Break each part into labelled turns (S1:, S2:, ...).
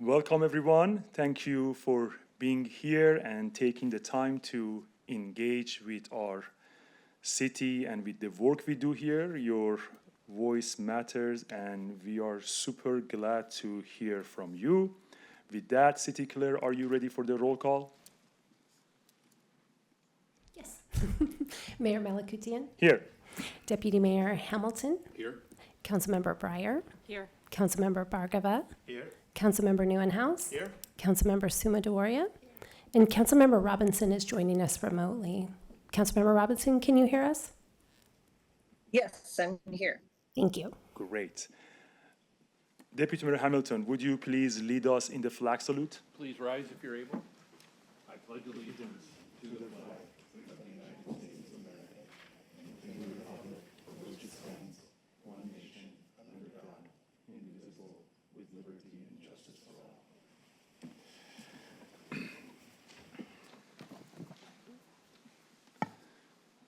S1: Welcome, everyone. Thank you for being here and taking the time to engage with our city and with the work we do here. Your voice matters, and we are super glad to hear from you. With that, City Clerk, are you ready for the roll call?
S2: Yes. Mayor Malakutian,
S1: Here.
S2: Deputy Mayor Hamilton,
S3: Here.
S2: Councilmember Breyer,
S4: Here.
S2: Councilmember Bhargava,
S3: Here.
S2: Councilmember Neuenhouse,
S3: Here.
S2: Councilmember Suma Dewaria, and Councilmember Robinson is joining us remotely. Councilmember Robinson, can you hear us?
S4: Yes, I'm here.
S2: Thank you.
S1: Great. Deputy Mayor Hamilton, would you please lead us in the flag salute?
S3: Please rise if you're able. I pledge allegiance to the flag.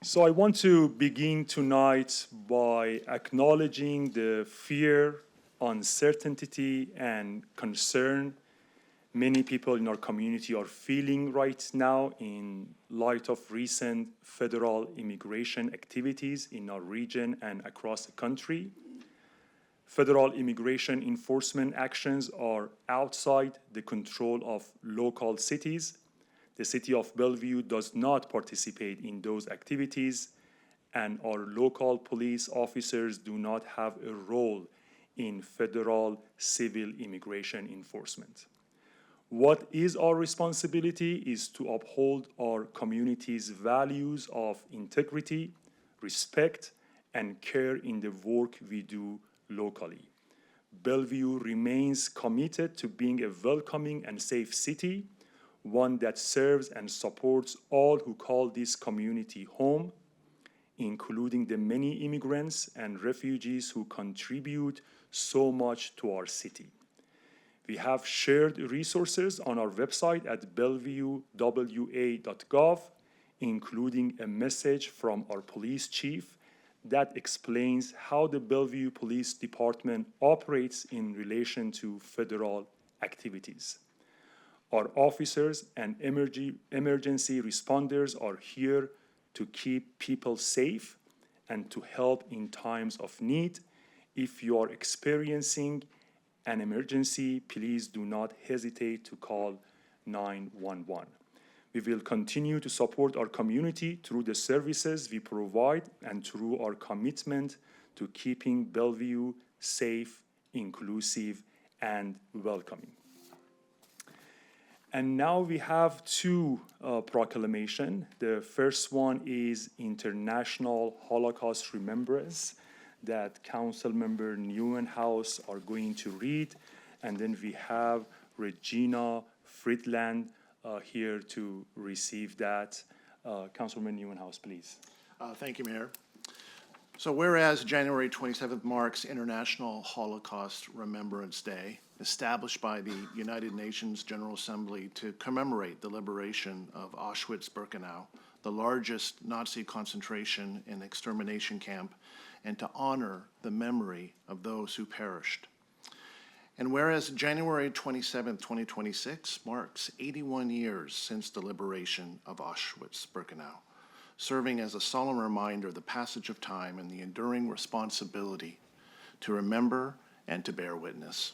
S1: So I want to begin tonight by acknowledging the fear, uncertainty, and concern many people in our community are feeling right now in light of recent federal immigration activities in our region and across the country. Federal immigration enforcement actions are outside the control of local cities. The city of Bellevue does not participate in those activities, and our local police officers do not have a role in federal civil immigration enforcement. What is our responsibility is to uphold our community's values of integrity, respect, and care in the work we do locally. Bellevue remains committed to being a welcoming and safe city, one that serves and supports all who call this community home, including the many immigrants and refugees who contribute so much to our city. We have shared resources on our website at bellevuewa.gov, including a message from our police chief that explains how the Bellevue Police Department operates in relation to federal activities. Our officers and emergency responders are here to keep people safe and to help in times of need. If you are experiencing an emergency, please do not hesitate to call 911. We will continue to support our community through the services we provide and through our commitment to keeping Bellevue safe, inclusive, and welcoming. And now we have two proclamations. The first one is International Holocaust Remembrance that Councilmember Neuenhouse are going to read. And then we have Regina Friedland here to receive that. Councilman Neuenhouse, please.
S5: Thank you, Mayor. So whereas January 27th marks International Holocaust Remembrance Day, established by the United Nations General Assembly to commemorate the liberation of Auschwitz-Birkenau, the largest Nazi concentration and extermination camp, and to honor the memory of those who perished. And whereas January 27th, 2026 marks 81 years since the liberation of Auschwitz-Birkenau, serving as a solemn reminder of the passage of time and the enduring responsibility to remember and to bear witness.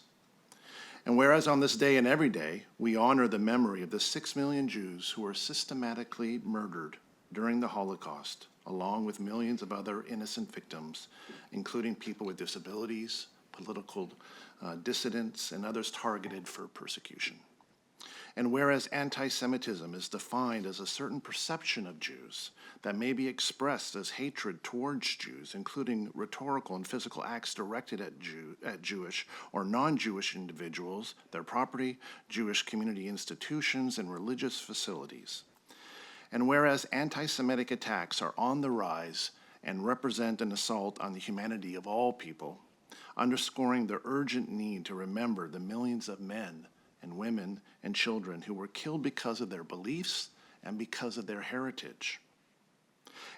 S5: And whereas on this day and every day, we honor the memory of the 6 million Jews who were systematically murdered during the Holocaust, along with millions of other innocent victims, including people with disabilities, political dissidents, and others targeted for persecution. And whereas anti-Semitism is defined as a certain perception of Jews that may be expressed as hatred towards Jews, including rhetorical and physical acts directed at Jewish or non-Jewish individuals, their property, Jewish community institutions, and religious facilities. And whereas anti-Semitic attacks are on the rise and represent an assault on the humanity of all people, underscoring the urgent need to remember the millions of men and women and children who were killed because of their beliefs and because of their heritage.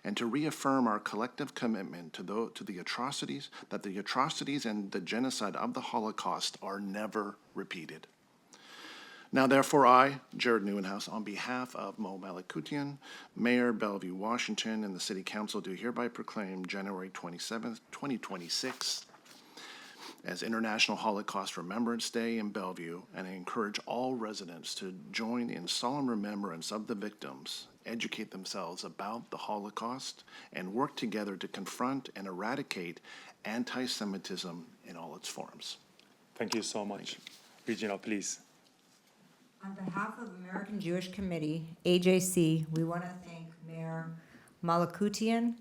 S5: And to reaffirm our collective commitment to the atrocities, that the atrocities and the genocide of the Holocaust are never repeated. Now therefore I, Jared Neuenhouse, on behalf of Mo Malakutian, Mayor, Bellevue, Washington, and the City Council do hereby proclaim January 27th, 2026 as International Holocaust Remembrance Day in Bellevue, and I encourage all residents to join in solemn remembrance of the victims, educate themselves about the Holocaust, and work together to confront and eradicate anti-Semitism in all its forms.
S1: Thank you so much. Regina, please.
S6: On behalf of American Jewish Committee, AJC, we want to thank Mayor Malakutian,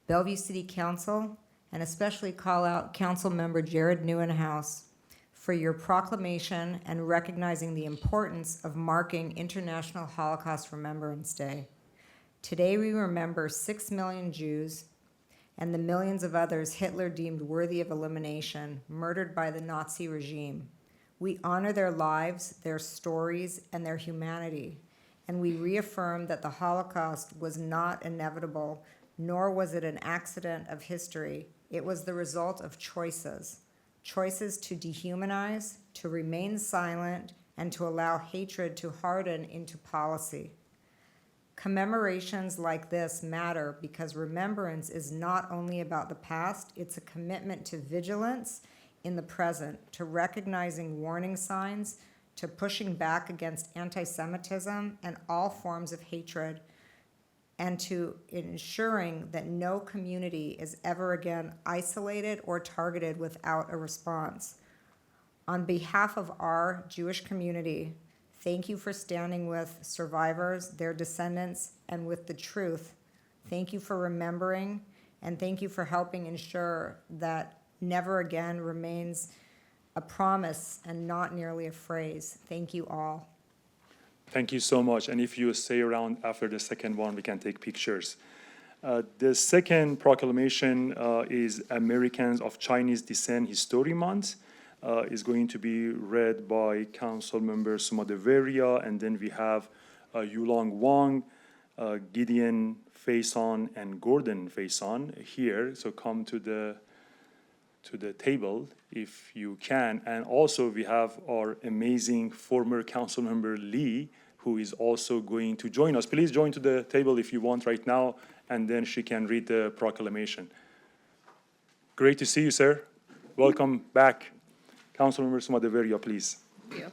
S6: Bellevue City Council, and especially call out Council Member Jared Neuenhouse for your proclamation and recognizing the importance of marking International Holocaust Remembrance Day. Today we remember 6 million Jews and the millions of others Hitler deemed worthy of elimination, murdered by the Nazi regime. We honor their lives, their stories, and their humanity, and we reaffirm that the Holocaust was not inevitable, nor was it an accident of history. It was the result of choices to dehumanize, to remain silent, and to allow hatred to harden into policy. Commemorations like this matter because remembrance is not only about the past, it's a commitment to vigilance in the present, to recognizing warning signs, to pushing back against anti-Semitism and all forms of hatred, and to ensuring that no community is ever again isolated or targeted without a response. On behalf of our Jewish community, thank you for standing with survivors, their descendants, and with the truth. Thank you for remembering, and thank you for helping ensure that never again remains a promise and not merely a phrase. Thank you all.
S1: Thank you so much. And if you stay around after the second one, we can take pictures. The second proclamation is Americans of Chinese Descent History Month. Is going to be read by Council Member Suma Deveria, and then we have Yulong Wang, Gideon Faison, and Gordon Faison here. So come to the table if you can. And also we have our amazing former council member Lee, who is also going to join us. Please join to the table if you want right now, and then she can read the proclamation. Great to see you, sir. Welcome back. Councilmember Suma Deveria, please.
S7: Thank you.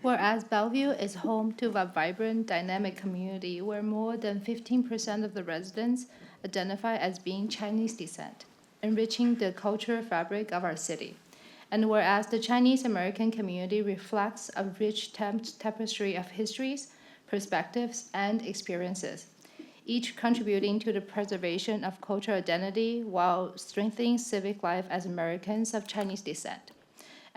S7: Whereas Bellevue is home to a vibrant, dynamic community where more than 15% of the residents identify as being Chinese descent, enriching the cultural fabric of our city. And whereas the Chinese American community reflects a rich tapestry of histories, perspectives, and experiences, each contributing to the preservation of cultural identity while strengthening civic life as Americans of Chinese descent.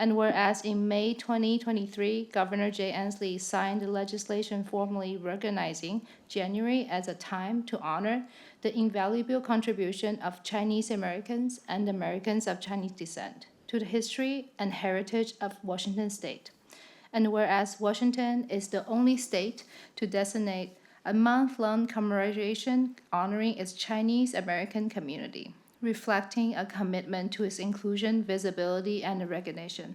S7: And whereas in May 2023, Governor Jay Inslee signed the legislation formally recognizing January as a time to honor the invaluable contribution of Chinese Americans and Americans of Chinese descent to the history and heritage of Washington State. And whereas Washington is the only state to designate a month-long commemoration honoring its Chinese American community, reflecting a commitment to its inclusion, visibility, and recognition.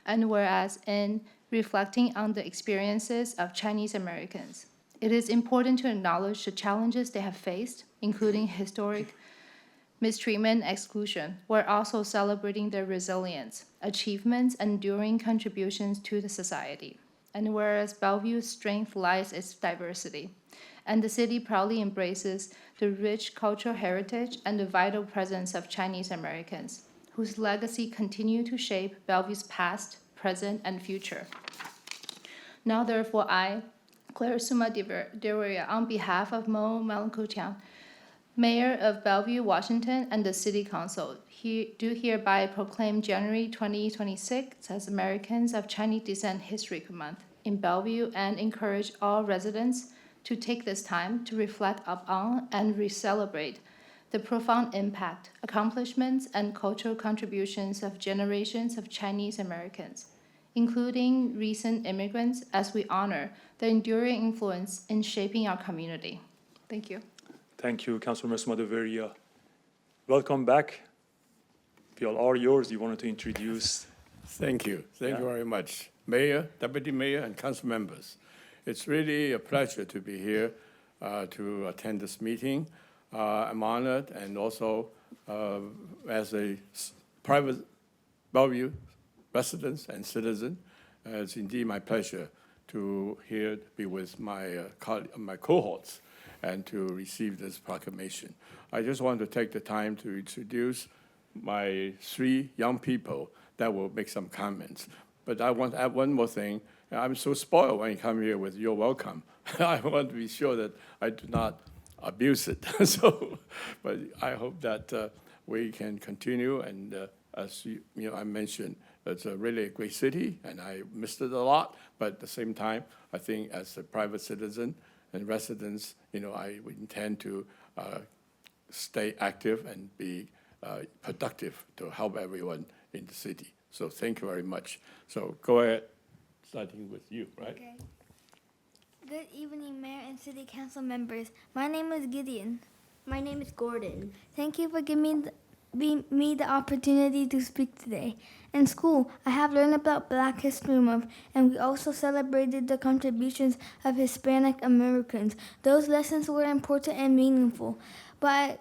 S7: And whereas in reflecting on the experiences of Chinese Americans, it is important to acknowledge the challenges they have faced, including historic mistreatment and exclusion, while also celebrating their resilience, achievements, and enduring contributions to the society. And whereas Bellevue's strength lies in its diversity, and the city proudly embraces the rich cultural heritage and the vital presence of Chinese Americans, whose legacy continue to shape Bellevue's past, present, and future. Now, therefore, I, Claire Suma Deveria, on behalf of Mo Malakutian, Mayor of Bellevue, Washington, and the City Council, do hereby proclaim January 2026 as Americans of Chinese Descent History Month in Bellevue and encourage all residents to take this time to reflect upon and re-celebrate the profound impact, accomplishments, and cultural contributions of generations of Chinese Americans, including recent immigrants, as we honor their enduring influence in shaping our community. Thank you.
S1: Thank you, Councilmember Suma Deveria. Welcome back. We all are yours. You wanted to introduce
S8: Thank you. Thank you
S1: Yeah.
S8: very much. Mayor, Deputy Mayor, and council members. It's really a pleasure to be here to attend this meeting. I'm honored and also as a private Bellevue resident and citizen, it's indeed my pleasure to be with my cohorts and to receive this proclamation. I just want to take the time to introduce my three young people that will make some comments. But I want to add one more thing. I'm so spoiled when you come here with "you're welcome." I want to be sure that I do not abuse it. But I hope that we can continue. And as I mentioned, it's really a great city, and I missed it a lot. But at the same time, I think as a private citizen and residents, I would intend to stay active and be productive to help everyone in the city. So thank you very much. So go ahead, starting with you, right?
S9: Okay. Good evening, Mayor and City Council members. My name is Gideon.
S10: My name is Gordon.
S9: Thank you for giving me the opportunity to speak today. In school, I have learned about Black History Month, and we also celebrated the contributions of Hispanic Americans. Those lessons were important and meaningful, but I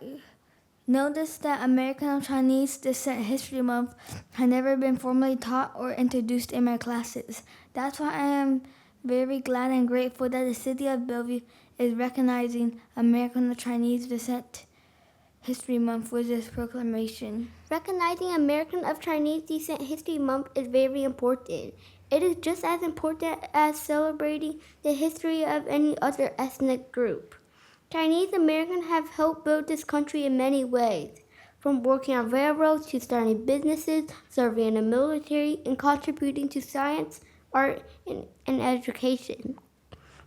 S9: noticed that American of Chinese Descent History Month had never been formally taught or introduced in my classes. That's why I am very glad and grateful that the city of Bellevue is recognizing American of Chinese Descent History Month with this proclamation.
S10: Recognizing American of Chinese Descent History Month is very important. It is just as important as celebrating the history of any other ethnic group. Chinese Americans have helped build this country in many ways, from working on railroads to starting businesses, serving in the military, and contributing to science, art, and education.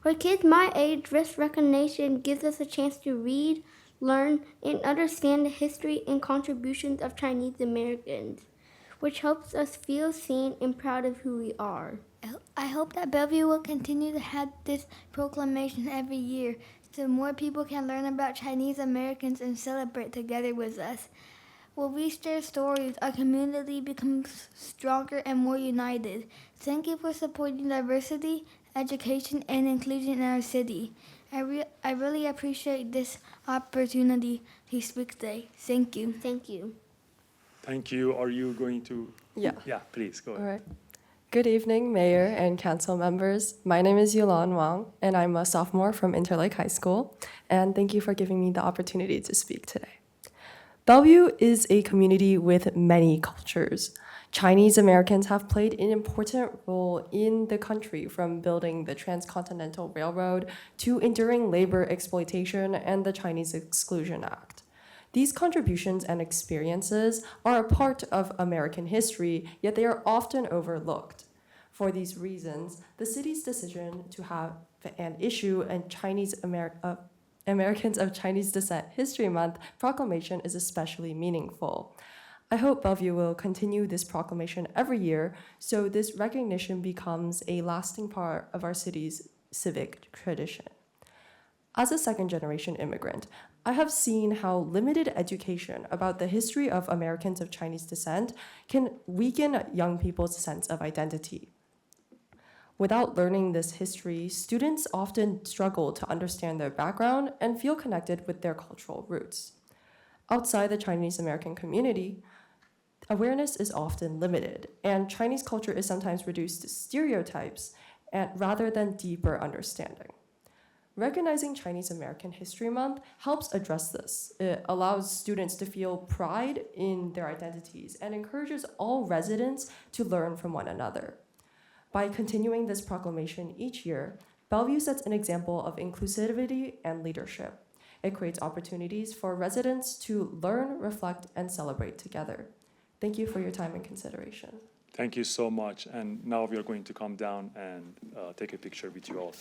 S10: For kids my age, this recognition gives us a chance to read, learn, and understand the history and contributions of Chinese Americans, which helps us feel seen and proud of who we are.
S9: I hope that Bellevue will continue to have this proclamation every year so more people can learn about Chinese Americans and celebrate together with us. When we share stories, our community becomes stronger and more united. Thank you for supporting diversity, education, and inclusion in our city. I really appreciate this opportunity to speak today. Thank you.
S10: Thank you.
S1: Thank you. Are you going to?
S11: Yeah.
S1: Yeah, please, go
S11: All
S1: ahead.
S11: right. Good evening, Mayor and Council members. My name is Yulan Wang, and I'm a sophomore from Interlake High School. And thank you for giving me the opportunity to speak today. Bellevue is a community with many cultures. Chinese Americans have played an important role in the country, from building the Transcontinental Railroad to enduring labor exploitation and the Chinese Exclusion Act. These contributions and experiences are a part of American history, yet they are often overlooked. For these reasons, the city's decision to have and issue a Americans of Chinese Descent History Month proclamation is especially meaningful. I hope Bellevue will continue this proclamation every year so this recognition becomes a lasting part of our city's civic tradition. As a second-generation immigrant, I have seen how limited education about the history of Americans of Chinese descent can weaken young people's sense of identity. Without learning this history, students often struggle to understand their background and feel connected with their cultural roots. Outside the Chinese American community, awareness is often limited, and Chinese culture is sometimes reduced to stereotypes rather than deeper understanding. Recognizing Chinese American History Month helps address this. It allows students to feel pride in their identities and encourages all residents to learn from one another. By continuing this proclamation each year, Bellevue sets an example of inclusivity and leadership. It creates opportunities for residents to learn, reflect, and celebrate together. Thank you for your time and consideration.
S1: Thank you so much. And now we are going to come down and take a picture with you all.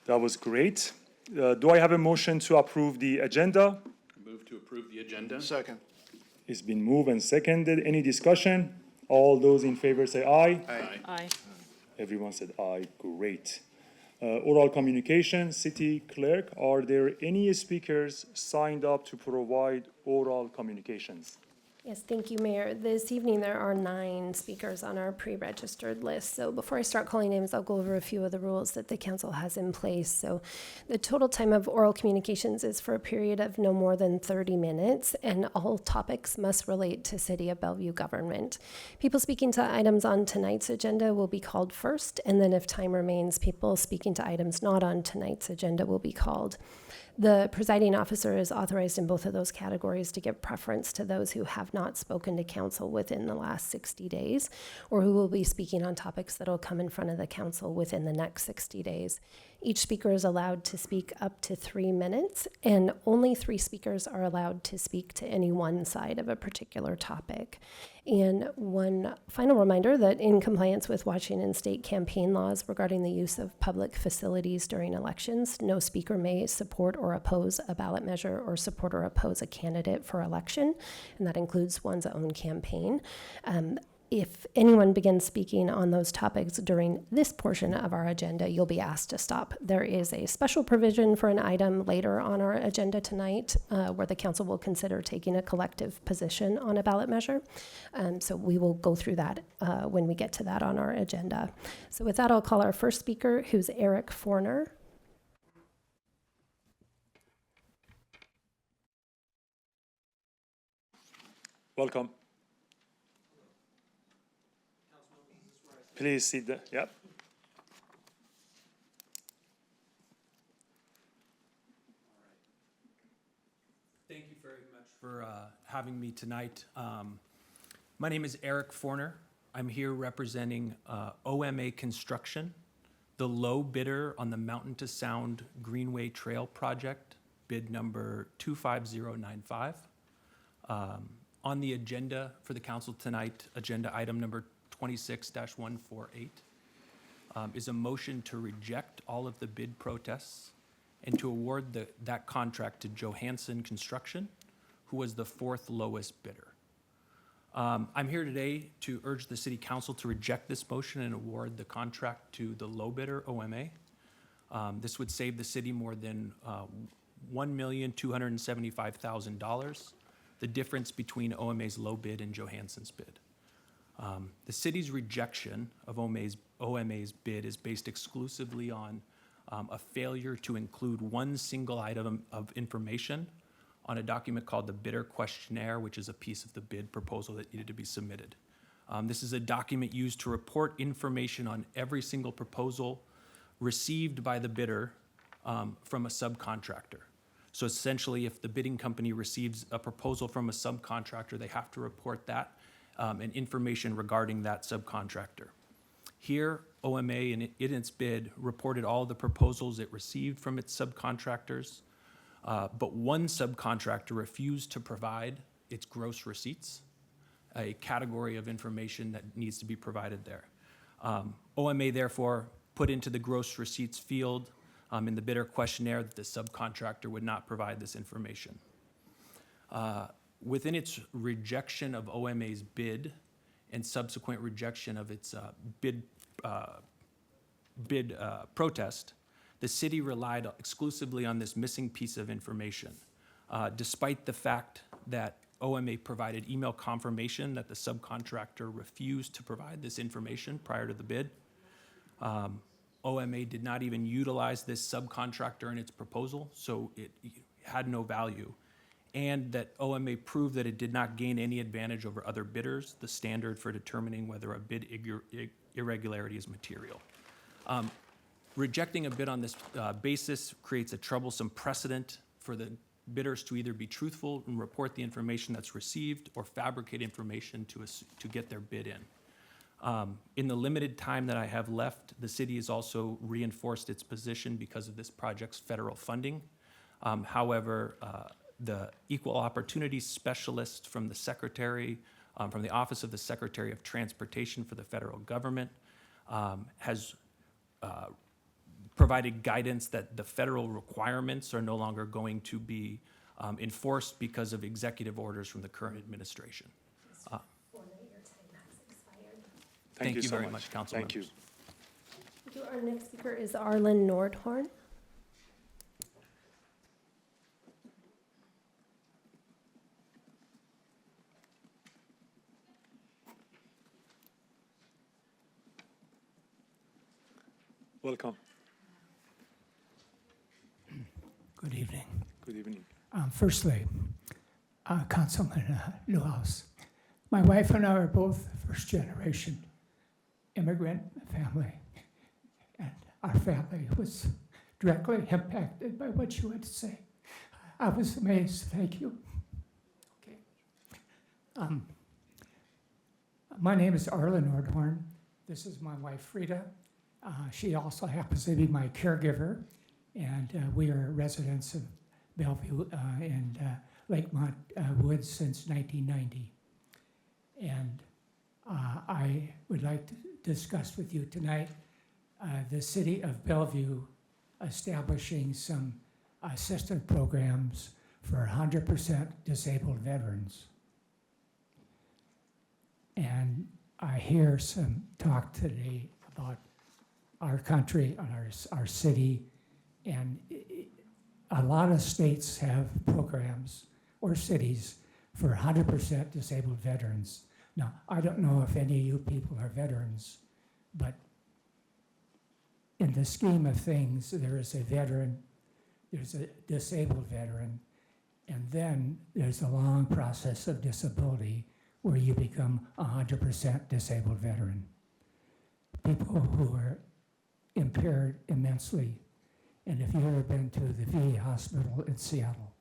S1: That was great. Do I have a motion to approve the agenda?
S3: Move to approve the agenda.
S5: Second.
S1: It's been moved and seconded. Any discussion? All those in favor say aye.
S5: Aye.
S7: Aye.
S1: Everyone said aye. Great. Oral communication, city clerk, are there any speakers signed up to provide oral communications?
S2: Yes, thank you, Mayor. This evening, there are 9 speakers on our pre-registered list. So before I start calling names, I'll go over a few of the rules that the council has in place. So the total time of oral communications is for a period of no more than 30 minutes, and all topics must relate to City of Bellevue government. People speaking to items on tonight's agenda will be called first, and then if time remains, people speaking to items not on tonight's agenda will be called. The presiding officer is authorized in both of those categories to give preference to those who have not spoken to council within the last 60 days, or who will be speaking on topics that will come in front of the council within the next 60 days. Each speaker is allowed to speak up to 3 minutes, and only 3 speakers are allowed to speak to any one side of a particular topic. And one final reminder that in compliance with Washington state campaign laws regarding the use of public facilities during elections, no speaker may support or oppose a ballot measure or support or oppose a candidate for election, and that includes one's own campaign. If anyone begins speaking on those topics during this portion of our agenda, you'll be asked to stop. There is a special provision for an item later on our agenda tonight where the council will consider taking a collective position on a ballot measure. So we will go through that when we get to that on our agenda. So with that, I'll call our first speaker, who's Eric Forner.
S1: Welcome. Please sit there. Yep.
S12: Thank you very much for having me tonight. My name is Eric Forner. I'm here representing OMA Construction, the low bidder on the Mountain to Sound Greenway Trail project, bid number 25095. On the agenda for the council tonight, agenda item number 26-148 is a motion to reject all of the bid protests and to award that contract to Johansson Construction, who was the 4th lowest bidder. I'm here today to urge the City Council to reject this motion and award the contract to the low bidder, OMA. This would save the city more than $1,275,000, the difference between OMA's low bid and Johansson's bid. The city's rejection of OMA's bid is based exclusively on a failure to include one single item of information on a document called the bidder questionnaire, which is a piece of the bid proposal that needed to be submitted. This is a document used to report information on every single proposal received by the bidder from a subcontractor. So essentially, if the bidding company receives a proposal from a subcontractor, they have to report that and information regarding that subcontractor. Here, OMA, in its bid, reported all the proposals it received from its subcontractors, but one subcontractor refused to provide its gross receipts, a category of information that needs to be provided there. OMA therefore put into the gross receipts field in the bidder questionnaire that the subcontractor would not provide this information. Within its rejection of OMA's bid and subsequent rejection of its bid protest, the city relied exclusively on this missing piece of information, despite the fact that OMA provided email confirmation that the subcontractor refused to provide this information prior to the bid. OMA did not even utilize this subcontractor in its proposal, so it had no value. And that OMA proved that it did not gain any advantage over other bidders, the standard for determining whether a bid irregularity is material. Rejecting a bid on this basis creates a troublesome precedent for the bidders to either be truthful and report the information that's received or fabricate information to get their bid in. In the limited time that I have left, the city has also reinforced its position because of this project's federal funding. However, the equal opportunity specialist from the Secretary, from the Office of the Secretary of Transportation for the federal government, has provided guidance that the federal requirements are no longer going to be enforced because of executive orders from the current administration. Thank you
S1: so
S12: very much, council
S1: Thank you.
S12: members.
S2: Thank you. Our next speaker is Arlen Nordhorn.
S1: Welcome.
S13: Good evening.
S1: Good evening.
S13: Firstly, Councilman Newhouse, my wife and I are both first-generation immigrant family, and our family was directly impacted by what you had to say. I was amazed. Thank you. Okay. My name is Arlen Nordhorn. This is my wife, Frida. She also happens to be my caregiver, and we are residents of Bellevue and Lakemont Woods since 1990. And I would like to discuss with you tonight the city of Bellevue establishing some assistance programs for 100% disabled veterans. And I hear some talk today about our country and our city, and a lot of states have programs or cities for 100% disabled veterans. Now, I don't know if any of you people are veterans, but in the scheme of things, there is a veteran, there's a disabled veteran, and then there's a long process of disability where you become a 100% disabled veteran. People who are impaired immensely. And if you've ever been to the VA hospital in Seattle,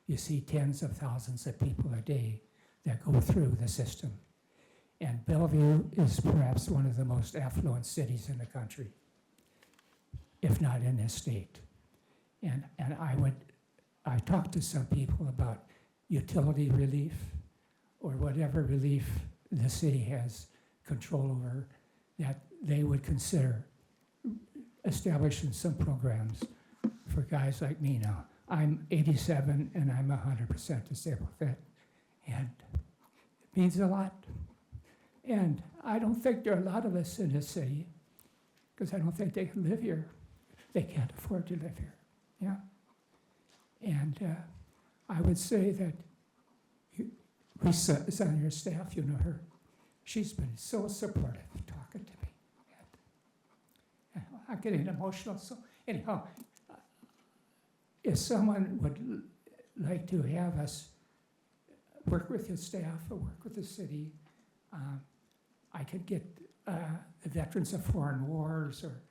S13: you see tens of thousands of people a day that go through the system. And Bellevue is perhaps one of the most affluent cities in the country, if not in this state. And I talked to some people about utility relief or whatever relief the city has control over, that they would consider establishing some programs for guys like me now. I'm 87 and I'm 100% disabled vet, and it means a lot. And I don't think there are a lot of us in this city, because I don't think they can live here. They can't afford to live here, yeah? And I would say that Lisa is on your staff, you know her. She's been so supportive talking to me. And I'm getting emotional, so anyhow, if someone would like to have us work with your staff or work with the city, I could get the Veterans of Foreign Wars or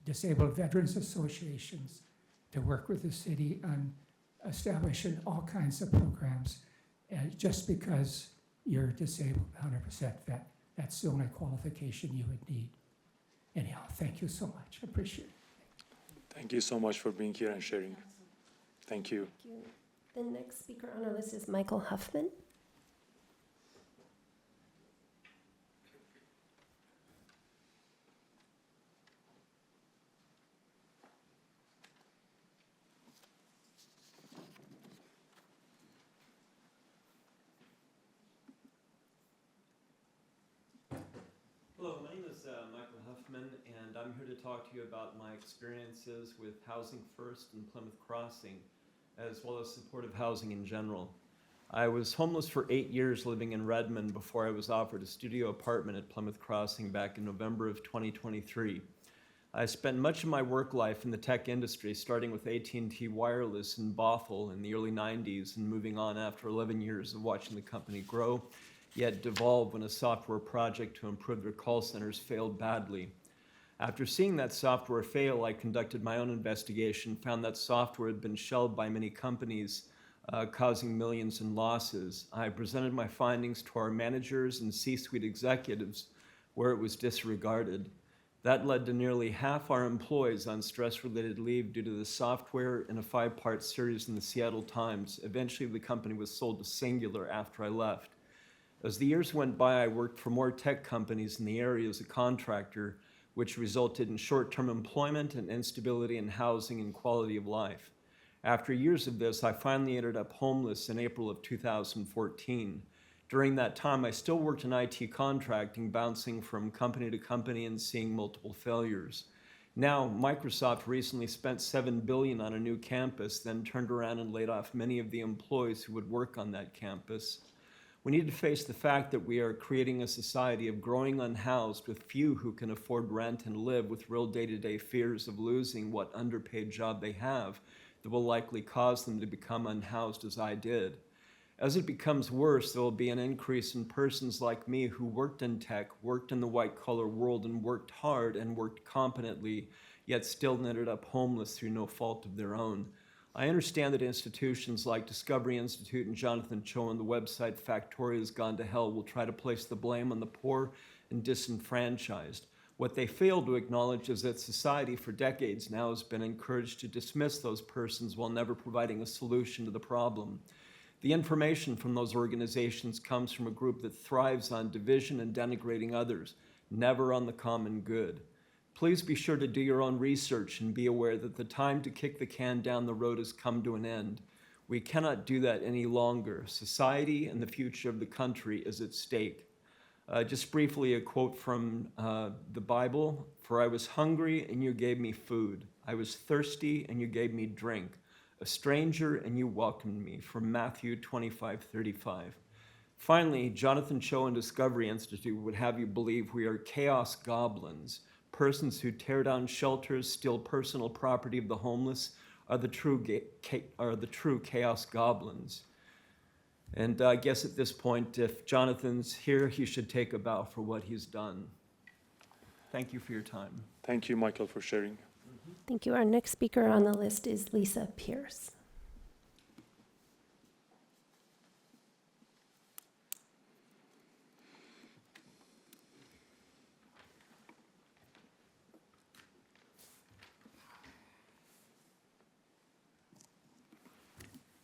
S13: Disabled Veterans Associations to work with the city on establishing all kinds of programs. Just because you're disabled 100% vet, that's the only qualification you would need. Anyhow, thank you so much. I appreciate it.
S1: Thank you so much for being here and sharing. Thank you.
S2: Thank you. The next speaker on our list is Michael Huffman.
S14: Hello, my name is Michael Huffman, and I'm here to talk to you about my experiences with Housing First and Plymouth Crossing, as well as supportive housing in general. I was homeless for 8 years living in Redmond before I was offered a studio apartment at Plymouth Crossing back in November of 2023. I spent much of my work life in the tech industry, starting with AT&T Wireless in Bothell in the early 90s and moving on after 11 years of watching the company grow, yet devolve when a software project to improve their call centers failed badly. After seeing that software fail, I conducted my own investigation, found that software had been shelved by many companies, causing millions in losses. I presented my findings to our managers and C-suite executives, where it was disregarded. That led to nearly half our employees on stress-related leave due to the software in a 5-part series in the Seattle Times. Eventually, the company was sold to Singular after I left. As the years went by, I worked for more tech companies in the area as a contractor, which resulted in short-term employment and instability in housing and quality of life. After years of this, I finally ended up homeless in April of 2014. During that time, I still worked in IT contracting, bouncing from company to company and seeing multiple failures. Now, Microsoft recently spent $7 billion on a new campus, then turned around and laid off many of the employees who would work on that campus. We need to face the fact that we are creating a society of growing unhoused with few who can afford rent and live with real day-to-day fears of losing what underpaid job they have that will likely cause them to become unhoused as I did. As it becomes worse, there will be an increase in persons like me who worked in tech, worked in the white-collar world, and worked hard and worked competently, yet still ended up homeless through no fault of their own. I understand that institutions like Discovery Institute and Jonathan Cho and the website Factoria's Gone to Hell will try to place the blame on the poor and disenfranchised. What they fail to acknowledge is that society for decades now has been encouraged to dismiss those persons while never providing a solution to the problem. The information from those organizations comes from a group that thrives on division and denigrating others, never on the common good. Please be sure to do your own research and be aware that the time to kick the can down the road has come to an end. We cannot do that any longer. Society and the future of the country is at stake. Just briefly, a quote from the Bible: "For I was hungry and you gave me food. I was thirsty and you gave me drink. A stranger and you welcomed me," from Matthew 25:35. Finally, Jonathan Cho and Discovery Institute would have you believe we are chaos goblins. Persons who tear down shelters, steal personal property of the homeless, are the true chaos goblins. And I guess at this point, if Jonathan's here, he should take a bow for what he's done. Thank you for your time.
S1: Thank you, Michael, for sharing.
S2: Thank you. Our next speaker on the list is Lisa Pierce.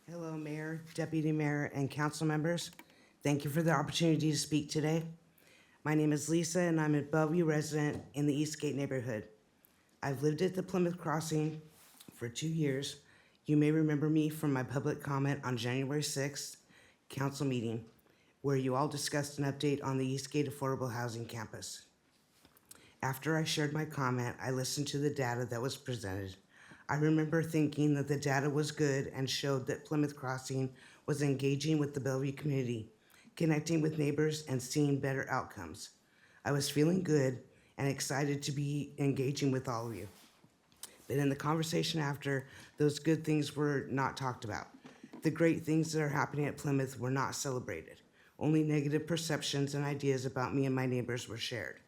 S15: Hello, Mayor, Deputy Mayor, and council members. Thank you for the opportunity to speak today. My name is Lisa, and I'm a Bellevue resident in the Eastgate neighborhood. I've lived at the Plymouth Crossing for 2 years. You may remember me from my public comment on January 6th council meeting, where you all discussed an update on the Eastgate Affordable Housing Campus. After I shared my comment, I listened to the data that was presented. I remember thinking that the data was good and showed that Plymouth Crossing was engaging with the Bellevue community, connecting with neighbors, and seeing better outcomes. I was feeling good and excited to be engaging with all of you. But in the conversation after, those good things were not talked about. The great things that are happening at Plymouth were not celebrated. Only negative perceptions and ideas about me and my neighbors were shared.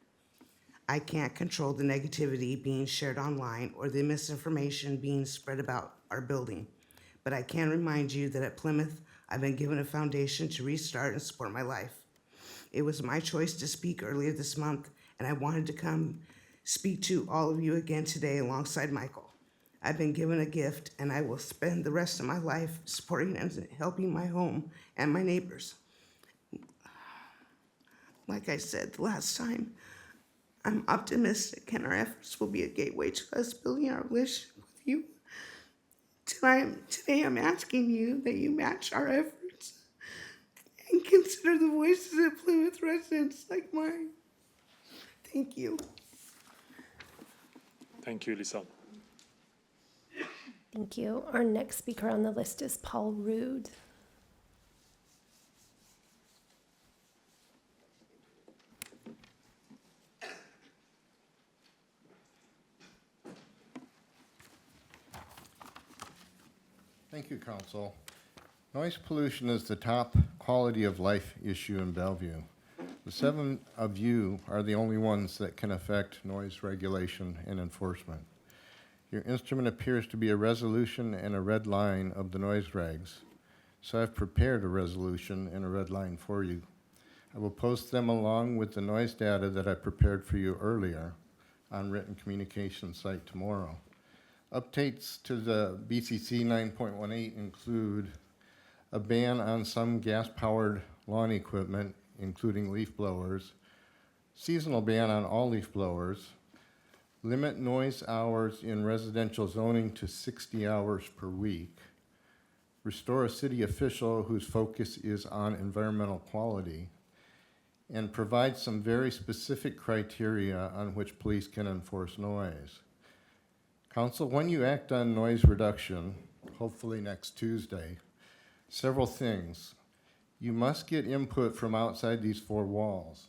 S15: I can't control the negativity being shared online or the misinformation being spread about our building, but I can remind you that at Plymouth, I've been given a foundation to restart and support my life. It was my choice to speak earlier this month, and I wanted to come speak to all of you again today alongside Michael. I've been given a gift, and I will spend the rest of my life supporting and helping my home and my neighbors. Like I said the last time, I'm optimistic, and our efforts will be a gateway to us building our relationship with you. Today I'm asking you that you match our efforts and consider the voices of Plymouth residents like mine. Thank you.
S1: Thank you, Lisa.
S2: Thank you. Our next speaker on the list is Paul Rude.
S16: Thank you, Council. Noise pollution is the top quality of life issue in Bellevue. The 7 of you are the only ones that can affect noise regulation and enforcement. Your instrument appears to be a resolution and a red line of the noise regs, so I've prepared a resolution and a red line for you. I will post them along with the noise data that I prepared for you earlier on written communication site tomorrow. Updates to the BCC 9.18 include a ban on some gas-powered lawn equipment, including leaf blowers, seasonal ban on all leaf blowers, limit noise hours in residential zoning to 60 hours per week, restore a city official whose focus is on environmental quality, and provide some very specific criteria on which police can enforce noise. Council, when you act on noise reduction, hopefully next Tuesday, several things. You must get input from outside these four walls.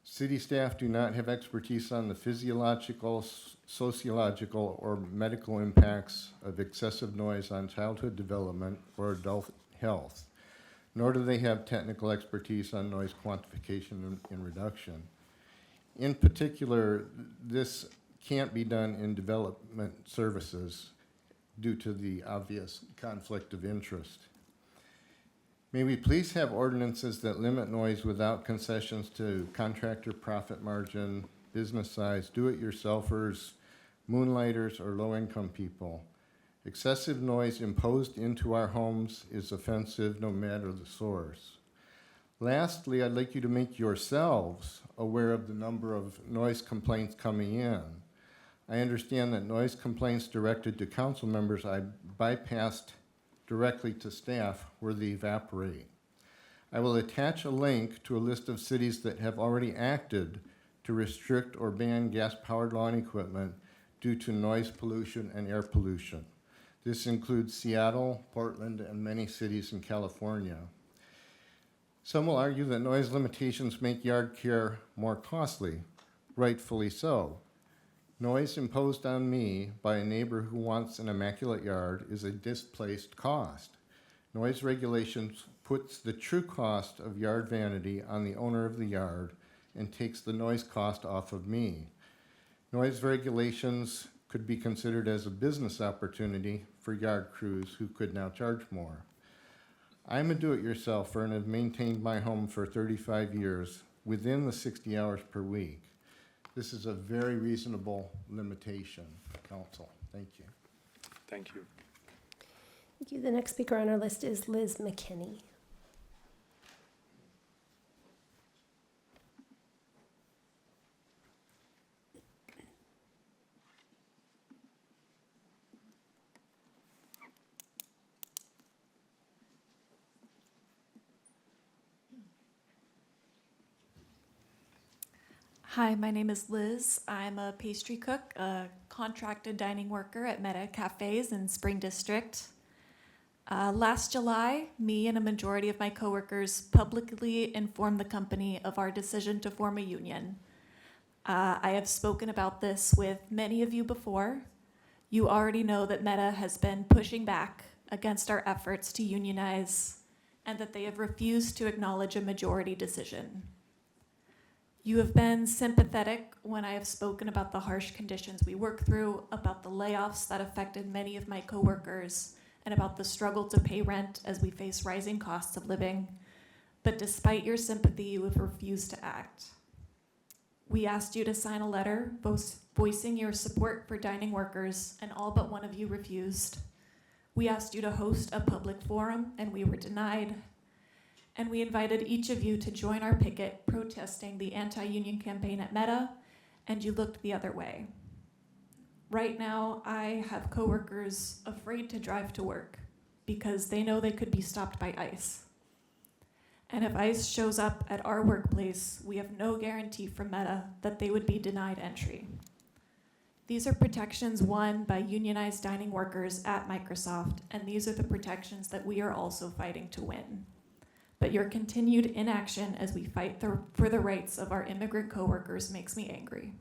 S16: City staff do not have expertise on the physiological, sociological, or medical impacts of excessive noise on childhood development or adult health, nor do they have technical expertise on noise quantification and reduction. In particular, this can't be done in development services due to the obvious conflict of interest. May we please have ordinances that limit noise without concessions to contractor profit margin, business size, do-it-yourselfers, moonlighters, or low-income people. Excessive noise imposed into our homes is offensive no matter the source. Lastly, I'd like you to make yourselves aware of the number of noise complaints coming in. I understand that noise complaints directed to council members I bypassed directly to staff where they evaporate. I will attach a link to a list of cities that have already acted to restrict or ban gas-powered lawn equipment due to noise pollution and air pollution. This includes Seattle, Portland, and many cities in California. Some will argue that noise limitations make yard care more costly, rightfully so. Noise imposed on me by a neighbor who wants an immaculate yard is a displaced cost. Noise regulations puts the true cost of yard vanity on the owner of the yard and takes the noise cost off of me. Noise regulations could be considered as a business opportunity for yard crews who could now charge more. I'm a do-it-yourselfer and have maintained my home for 35 years within the 60 hours per week. This is a very reasonable limitation, Council. Thank you.
S1: Thank you.
S2: Thank you. The next speaker on our list is Liz McKinney.
S17: Hi, my name is Liz. I'm a pastry cook, a contracted dining worker at Meta Cafes in Spring District. Last July, me and a majority of my coworkers publicly informed the company of our decision to form a union. I have spoken about this with many of you before. You already know that Meta has been pushing back against our efforts to unionize and that they have refused to acknowledge a majority decision. You have been sympathetic when I have spoken about the harsh conditions we work through, about the layoffs that affected many of my coworkers, and about the struggle to pay rent as we face rising costs of living. But despite your sympathy, you have refused to act. We asked you to sign a letter voicing your support for dining workers, and all but one of you refused. We asked you to host a public forum, and we were denied. And we invited each of you to join our picket protesting the anti-union campaign at Meta, and you looked the other way. Right now, I have coworkers afraid to drive to work because they know they could be stopped by ICE. And if ICE shows up at our workplace, we have no guarantee from Meta that they would be denied entry. These are protections won by unionized dining workers at Microsoft, and these are the protections that we are also fighting to win. But your continued inaction as we fight for the rights of our immigrant coworkers makes me angry.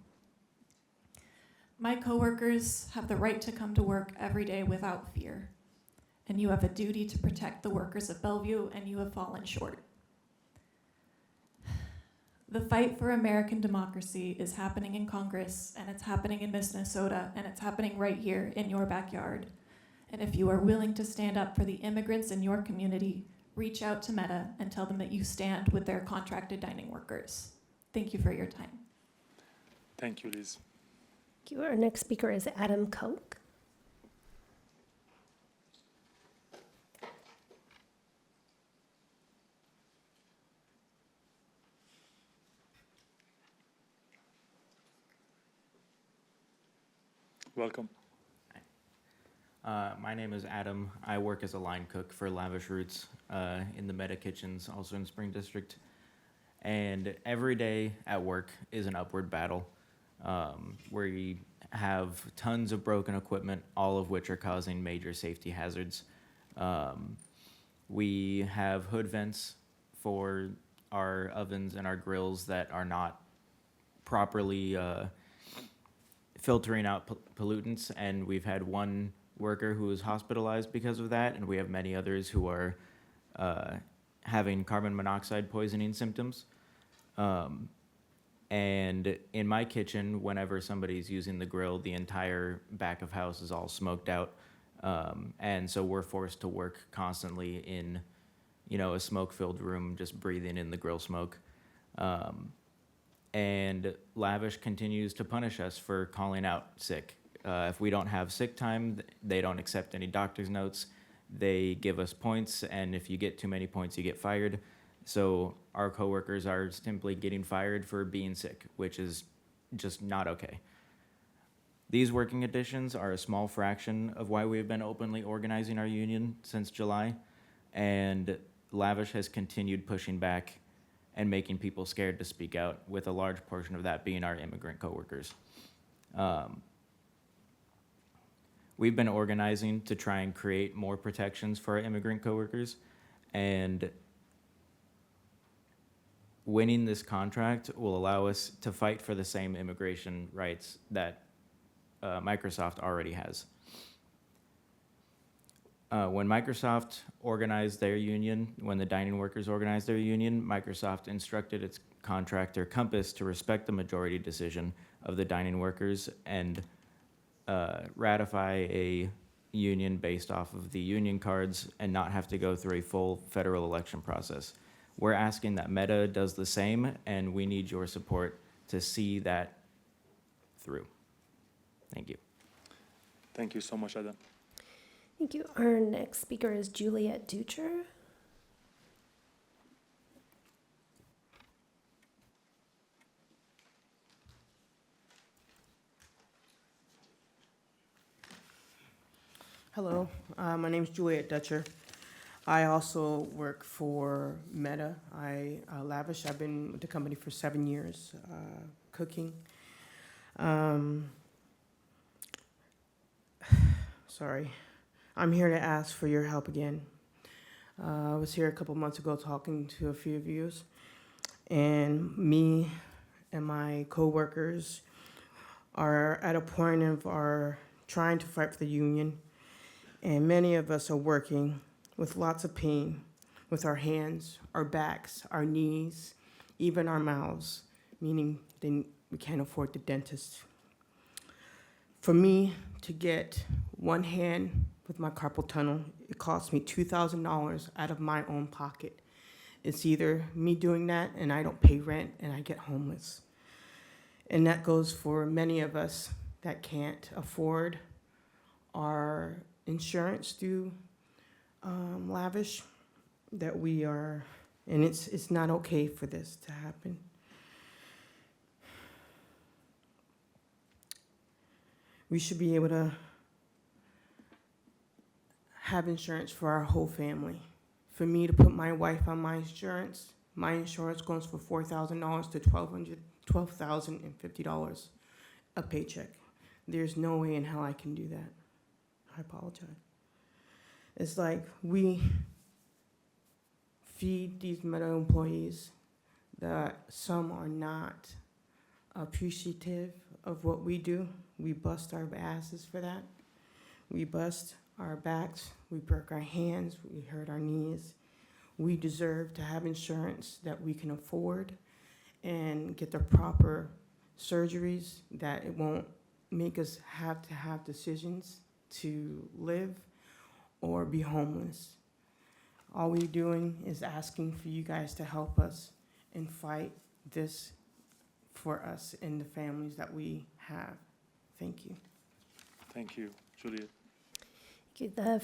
S17: My coworkers have the right to come to work every day without fear, and you have a duty to protect the workers of Bellevue, and you have fallen short. The fight for American democracy is happening in Congress, and it's happening in Minnesota, and it's happening right here in your backyard. And if you are willing to stand up for the immigrants in your community, reach out to Meta and tell them that you stand with their contracted dining workers. Thank you for your time.
S1: Thank you, Liz.
S2: Thank you. Our next speaker is Adam Koch.
S1: Welcome.
S18: My name is Adam. I work as a line cook for Lavish Roots in the Meta Kitchens, also in Spring District. And every day at work is an upward battle where you have tons of broken equipment, all of which are causing major safety hazards. We have hood vents for our ovens and our grills that are not properly filtering out pollutants, and we've had one worker who is hospitalized because of that, and we have many others who are having carbon monoxide poisoning symptoms. And in my kitchen, whenever somebody's using the grill, the entire back of house is all smoked out. And so we're forced to work constantly in, a smoke-filled room, just breathing in the grill smoke. And Lavish continues to punish us for calling out sick. If we don't have sick time, they don't accept any doctor's notes. They give us points, and if you get too many points, you get fired. So our coworkers are simply getting fired for being sick, which is just not okay. These working conditions are a small fraction of why we've been openly organizing our union since July, and Lavish has continued pushing back and making people scared to speak out, with a large portion of that being our immigrant coworkers. We've been organizing to try and create more protections for our immigrant coworkers, and winning this contract will allow us to fight for the same immigration rights that Microsoft already has. When Microsoft organized their union, when the dining workers organized their union, Microsoft instructed its contractor, Compass, to respect the majority decision of the dining workers and ratify a union based off of the union cards and not have to go through a full federal election process. We're asking that Meta does the same, and we need your support to see that through. Thank you.
S1: Thank you so much, Adam.
S2: Thank you. Our next speaker is Juliet Ducher.
S19: Hello, my name is Juliet Dutcher. I also work for Meta. Lavish. I've been with the company for 7 years, cooking. Sorry, I'm here to ask for your help again. I was here a couple months ago talking to a few of you, and me and my coworkers are at a point of our trying to fight for the union, and many of us are working with lots of pain with our hands, our backs, our knees, even our mouths, meaning we can't afford the dentist. For me to get one hand with my carpal tunnel, it cost me $2,000 out of my own pocket. It's either me doing that and I don't pay rent and I get homeless. And that goes for many of us that can't afford our insurance through Lavish, that we are, and it's not okay for this to happen. We should be able to have insurance for our whole family. For me to put my wife on my insurance goes for $4,000 to $12,050 a paycheck. There's no way in hell I can do that. I apologize. It's like we feed these Meta employees that some are not appreciative of what we do. We bust our asses for that. We bust our backs, we break our hands, we hurt our knees. We deserve to have insurance that we can afford and get the proper surgeries, that it won't make us have to have decisions to live or be homeless. All we're doing is asking for you guys to help us and fight this for us and the families that we have. Thank you.
S1: Thank you, Juliet.
S2: Okay, the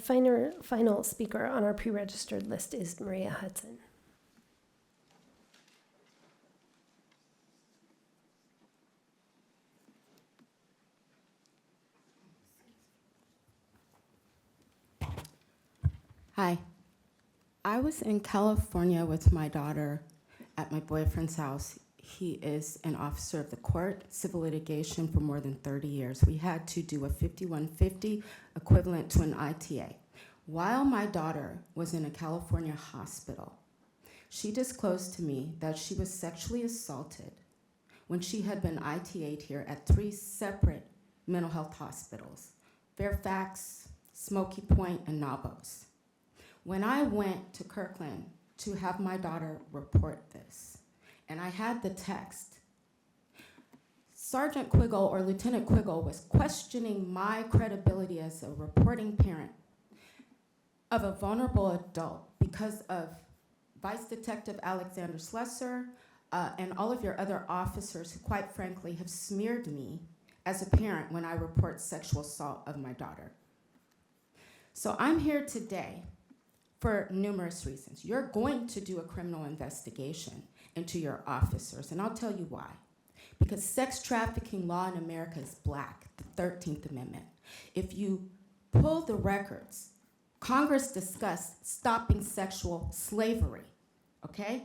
S2: final speaker on our pre-registered list is Maria Hudson.
S20: Hi. I was in California with my daughter at my boyfriend's house. He is an officer of the court, civil litigation for more than 30 years. We had to do a 5150 equivalent to an ITA. While my daughter was in a California hospital, she disclosed to me that she was sexually assaulted when she had been ITA'd here at 3 separate mental health hospitals, Fairfax, Smoky Point, and Nabos. When I went to Kirkland to have my daughter report this, and I had the text, Sergeant Quiggle or Lieutenant Quiggle was questioning my credibility as a reporting parent of a vulnerable adult because of Vice Detective Alexander Slesser and all of your other officers who, quite frankly, have smeared me as a parent when I report sexual assault of my daughter. So I'm here today for numerous reasons. You're going to do a criminal investigation into your officers, and I'll tell you why. Because sex trafficking law in America is black, the 13th Amendment. If you pull the records, Congress discussed stopping sexual slavery, okay?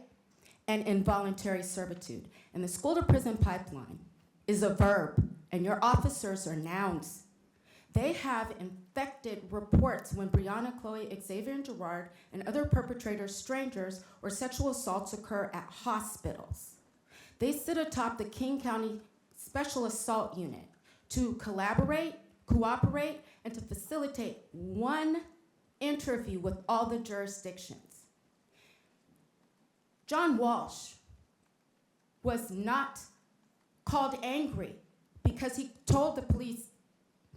S20: And involuntary servitude. And the school to prison pipeline is a verb, and your officers are nouns. They have infected reports when Breonna, Chloe, Xavier, and Gerard, and other perpetrators, strangers, or sexual assaults occur at hospitals. They sit atop the King County Special Assault Unit to collaborate, cooperate, and to facilitate one interview with all the jurisdictions. John Walsh was not called angry because he told the police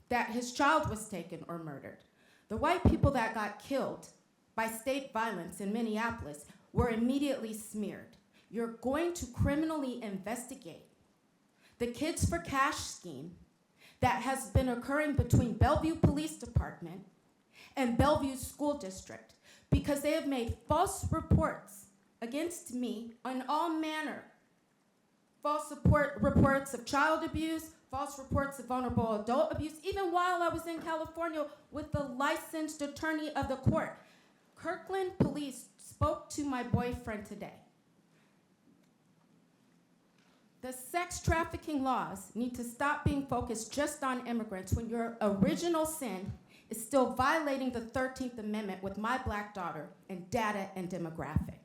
S20: that his child was taken or murdered. The white people that got killed by state violence in Minneapolis were immediately smeared. You're going to criminally investigate the Kids for Cash scheme that has been occurring between Bellevue Police Department and Bellevue School District because they have made false reports against me on all manner. False reports of child abuse, false reports of vulnerable adult abuse, even while I was in California with the licensed attorney of the court. Kirkland police spoke to my boyfriend today. The sex trafficking laws need to stop being focused just on immigrants when your original sin is still violating the 13th Amendment with my black daughter and data and demographic.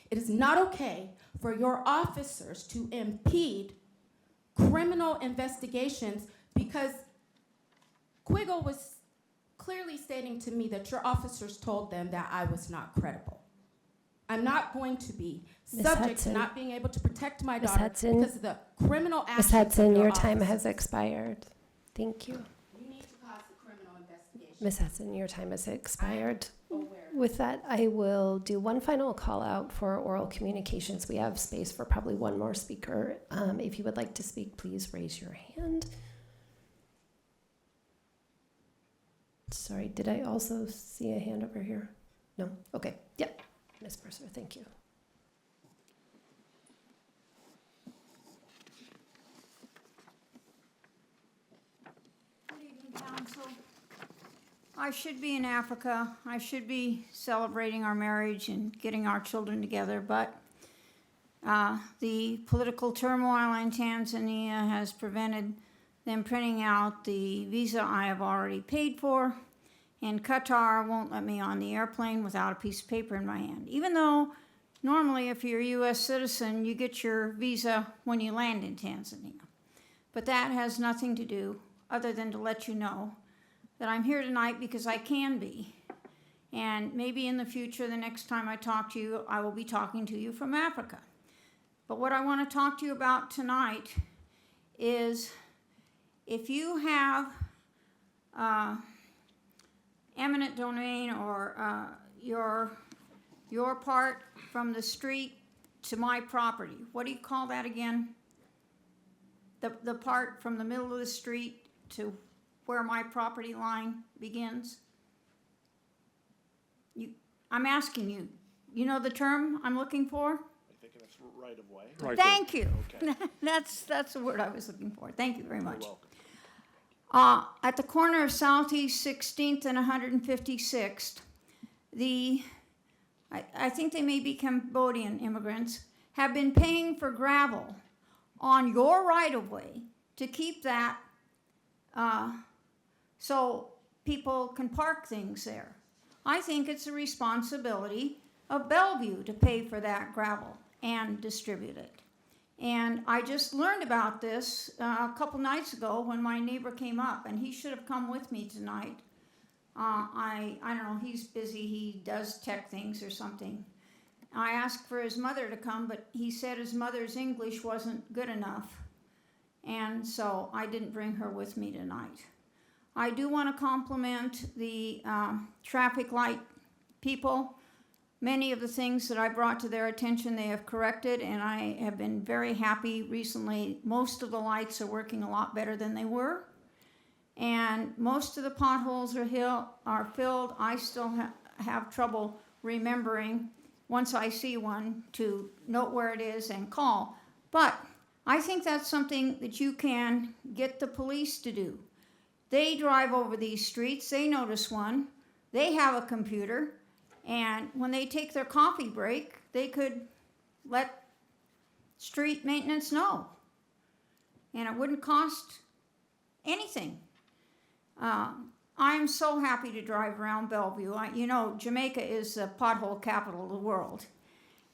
S20: It is not okay for your officers to impede criminal investigations because Quiggle was clearly stating to me that your officers told them that I was not credible. I'm not going to be subject to not being able to protect my daughter because of the criminal actions.
S2: Ms. Hudson, your time
S20: officers.
S2: has expired. Thank you.
S20: You need to cause a criminal investigation.
S2: Ms. Hudson, your time has expired. With that, I will do one final call out for oral communications. We have space for probably one more speaker. If you would like to speak, please raise your hand. Sorry, did I also see a hand over here? No? Okay. Yep. Ms. Mercer, thank you.
S21: Good evening, Council. I should be in Africa. I should be celebrating our marriage and getting our children together, but the political turmoil in Tanzania has prevented them printing out the visa I have already paid for, and Qatar won't let me on the airplane without a piece of paper in my hand, even though normally if you're a U.S. citizen, you get your visa when you land in Tanzania. But that has nothing to do other than to let you know that I'm here tonight because I can be. And maybe in the future, the next time I talk to you, I will be talking to you from Africa. But what I want to talk to you about tonight is if you have eminent domain or your part from the street to my property, what do you call that again? The part from the middle of the street to where my property line begins? I'm asking you, you know the term I'm looking for?
S5: I think it's right of way.
S1: Right.
S21: Thank you.
S5: Okay.
S21: That's the word I was looking for. Thank you very much.
S5: You're welcome.
S21: At the corner of Southeast 16th and 156th, I think they may be Cambodian immigrants, have been paying for gravel on your right-of-way to keep that so people can park things there. I think it's a responsibility of Bellevue to pay for that gravel and distribute it. And I just learned about this a couple nights ago when my neighbor came up, and he should have come with me tonight. I don't know, he's busy, he does tech things or something. I asked for his mother to come, but he said his mother's English wasn't good enough. And so I didn't bring her with me tonight. I do want to compliment the traffic light people. Many of the things that I brought to their attention, they have corrected, and I have been very happy recently. Most of the lights are working a lot better than they were. And most of the potholes are filled. I still have trouble remembering, once I see one, to note where it is and call. But I think that's something that you can get the police to do. They drive over these streets, they notice one, they have a computer, and when they take their coffee break, they could let street maintenance know. And it wouldn't cost anything. I'm so happy to drive around Bellevue. You know, Jamaica is the pothole capital of the world.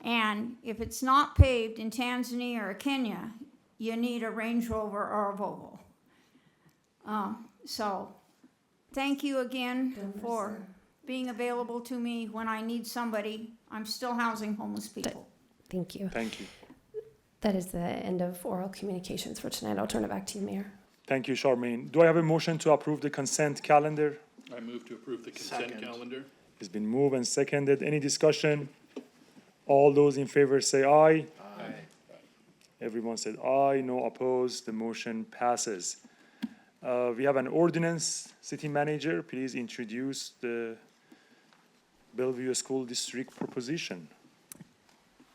S21: And if it's not paved in Tanzania or Kenya, you need a Range Rover or a Volvo. So thank you again for being available to me when I need somebody. I'm still housing homeless people.
S2: Thank you.
S1: Thank you.
S2: That is the end of oral communications for tonight. I'll turn it back to you, Mayor.
S1: Thank you, Charmaine. Do I have a motion to approve the consent calendar?
S3: I move to approve the consent calendar.
S1: It's been moved and seconded. Any discussion? All those in favor say aye.
S3: Aye.
S1: Everyone said aye, no opposed. The motion passes. We have an ordinance. City manager, please introduce the Bellevue School District proposition.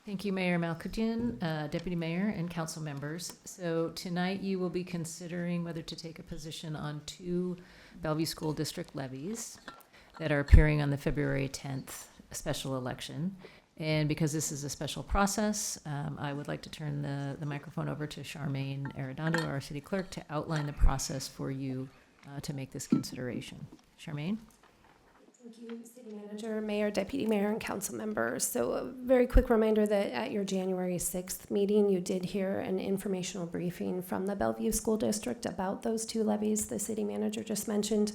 S4: Thank you, Mayor Malkoutian, Deputy Mayor, and council members. So tonight you will be considering whether to take a position on 2 Bellevue School District levies that are appearing on the February 10th special election. And because this is a special process, I would like to turn the microphone over to Charmaine Arredondo, our city clerk, to outline the process for you to make this consideration. Charmaine?
S2: Thank you, City Manager, Mayor, Deputy Mayor, and council members. So a very quick reminder that at your January 6th meeting, you did hear an informational briefing from the Bellevue School District about those 2 levies the city manager just mentioned.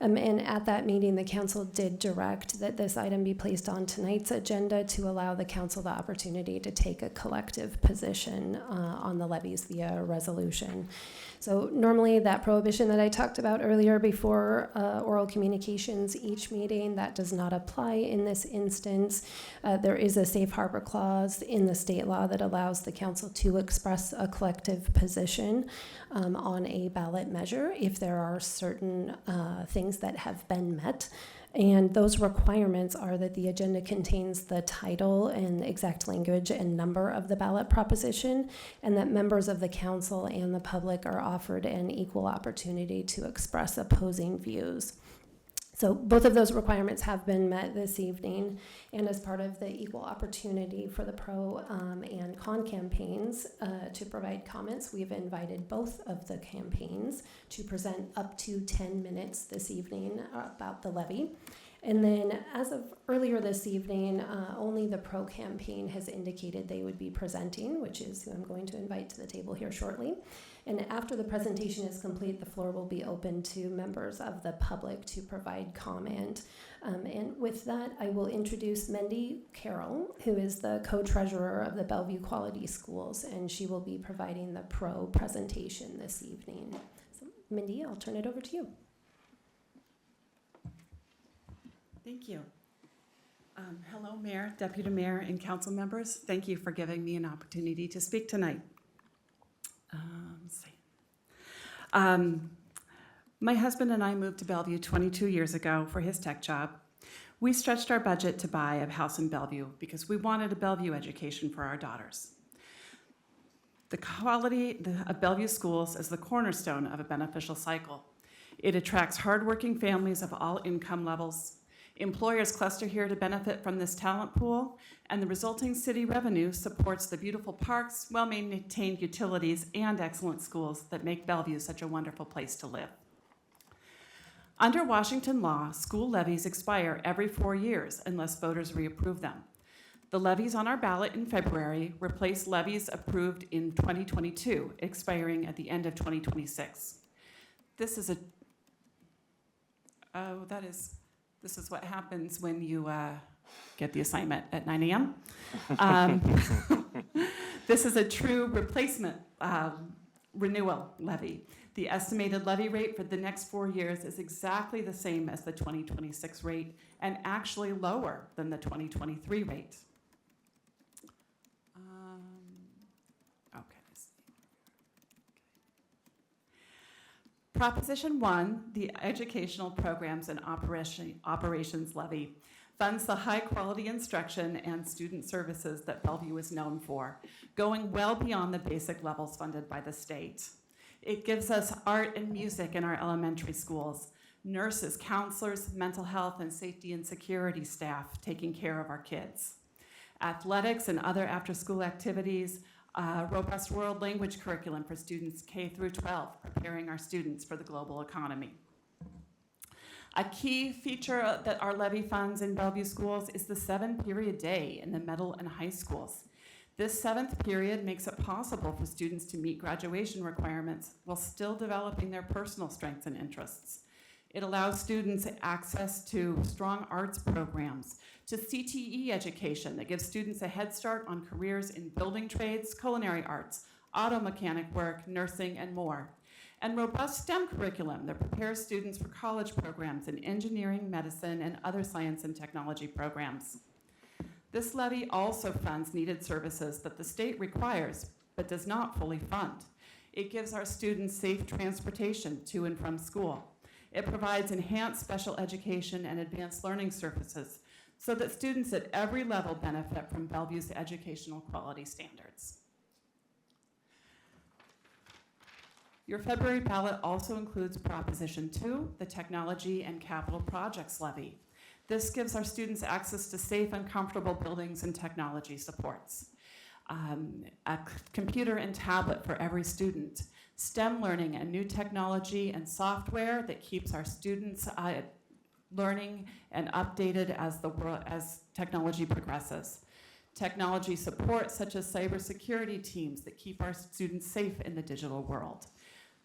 S2: And at that meeting, the council did direct that this item be placed on tonight's agenda to allow the council the opportunity to take a collective position on the levies via a resolution. So normally that prohibition that I talked about earlier before oral communications each meeting, that does not apply in this instance. There is a safe harbor clause in the state law that allows the council to express a collective position on a ballot measure if there are certain things that have been met. And those requirements are that the agenda contains the title and exact language and number of the ballot proposition, and that members of the council and the public are offered an equal opportunity to express opposing views. So both of those requirements have been met this evening, and as part of the equal opportunity for the pro and con campaigns to provide comments, we've invited both of the campaigns to present up to 10 minutes this evening about the levy. And then as of earlier this evening, only the pro campaign has indicated they would be presenting, which is who I'm going to invite to the table here shortly. And after the presentation is complete, the floor will be open to members of the public to provide comment. And with that, I will introduce Mindy Carroll, who is the co-treasurer of the Bellevue Quality Schools, and she will be providing the pro presentation this evening. So Mindy, I'll turn it over to you.
S22: Thank you. Hello, Mayor, Deputy Mayor, and council members. Thank you for giving me an opportunity to speak tonight. My husband and I moved to Bellevue 22 years ago for his tech job. We stretched our budget to buy a house in Bellevue because we wanted a Bellevue education for our daughters. The quality of Bellevue schools is the cornerstone of a beneficial cycle. It attracts hardworking families of all income levels. Employers cluster here to benefit from this talent pool, and the resulting city revenue supports the beautiful parks, well-maintained utilities, and excellent schools that make Bellevue such a wonderful place to live. Under Washington law, school levies expire every 4 years unless voters reapprove them. The levies on our ballot in February replace levies approved in 2022, expiring at the end of 2026. This is what happens when you get the assignment at 9 a.m. This is a true replacement renewal levy. The estimated levy rate for the next 4 years is exactly the same as the 2026 rate and actually lower than the 2023 rate. Proposition 1, the Educational Programs and Operations Levy, funds the high-quality instruction and student services that Bellevue is known for, going well beyond the basic levels funded by the state. It gives us art and music in our elementary schools, nurses, counselors, mental health, and safety and security staff taking care of our kids, athletics and other after-school activities, robust world language curriculum for students K through 12, preparing our students for the global economy. A key feature that our levy funds in Bellevue schools is the 7-period day in the middle and high schools. This 7th period makes it possible for students to meet graduation requirements while still developing their personal strengths and interests. It allows students access to strong arts programs, to CTE education that gives students a head start on careers in building trades, culinary arts, auto mechanic work, nursing, and more. And robust STEM curriculum that prepares students for college programs in engineering, medicine, and other science and technology programs. This levy also funds needed services that the state requires, but does not fully fund. It gives our students safe transportation to and from school. It provides enhanced special education and advanced learning services so that students at every level benefit from Bellevue's educational quality standards. Your February ballot also includes Proposition 2, the Technology and Capital Projects Levy. This gives our students access to safe and comfortable buildings and technology supports. A computer and tablet for every student, STEM learning and new technology and software that keeps our students learning and updated as technology progresses. Technology support such as cybersecurity teams that keep our students safe in the digital world.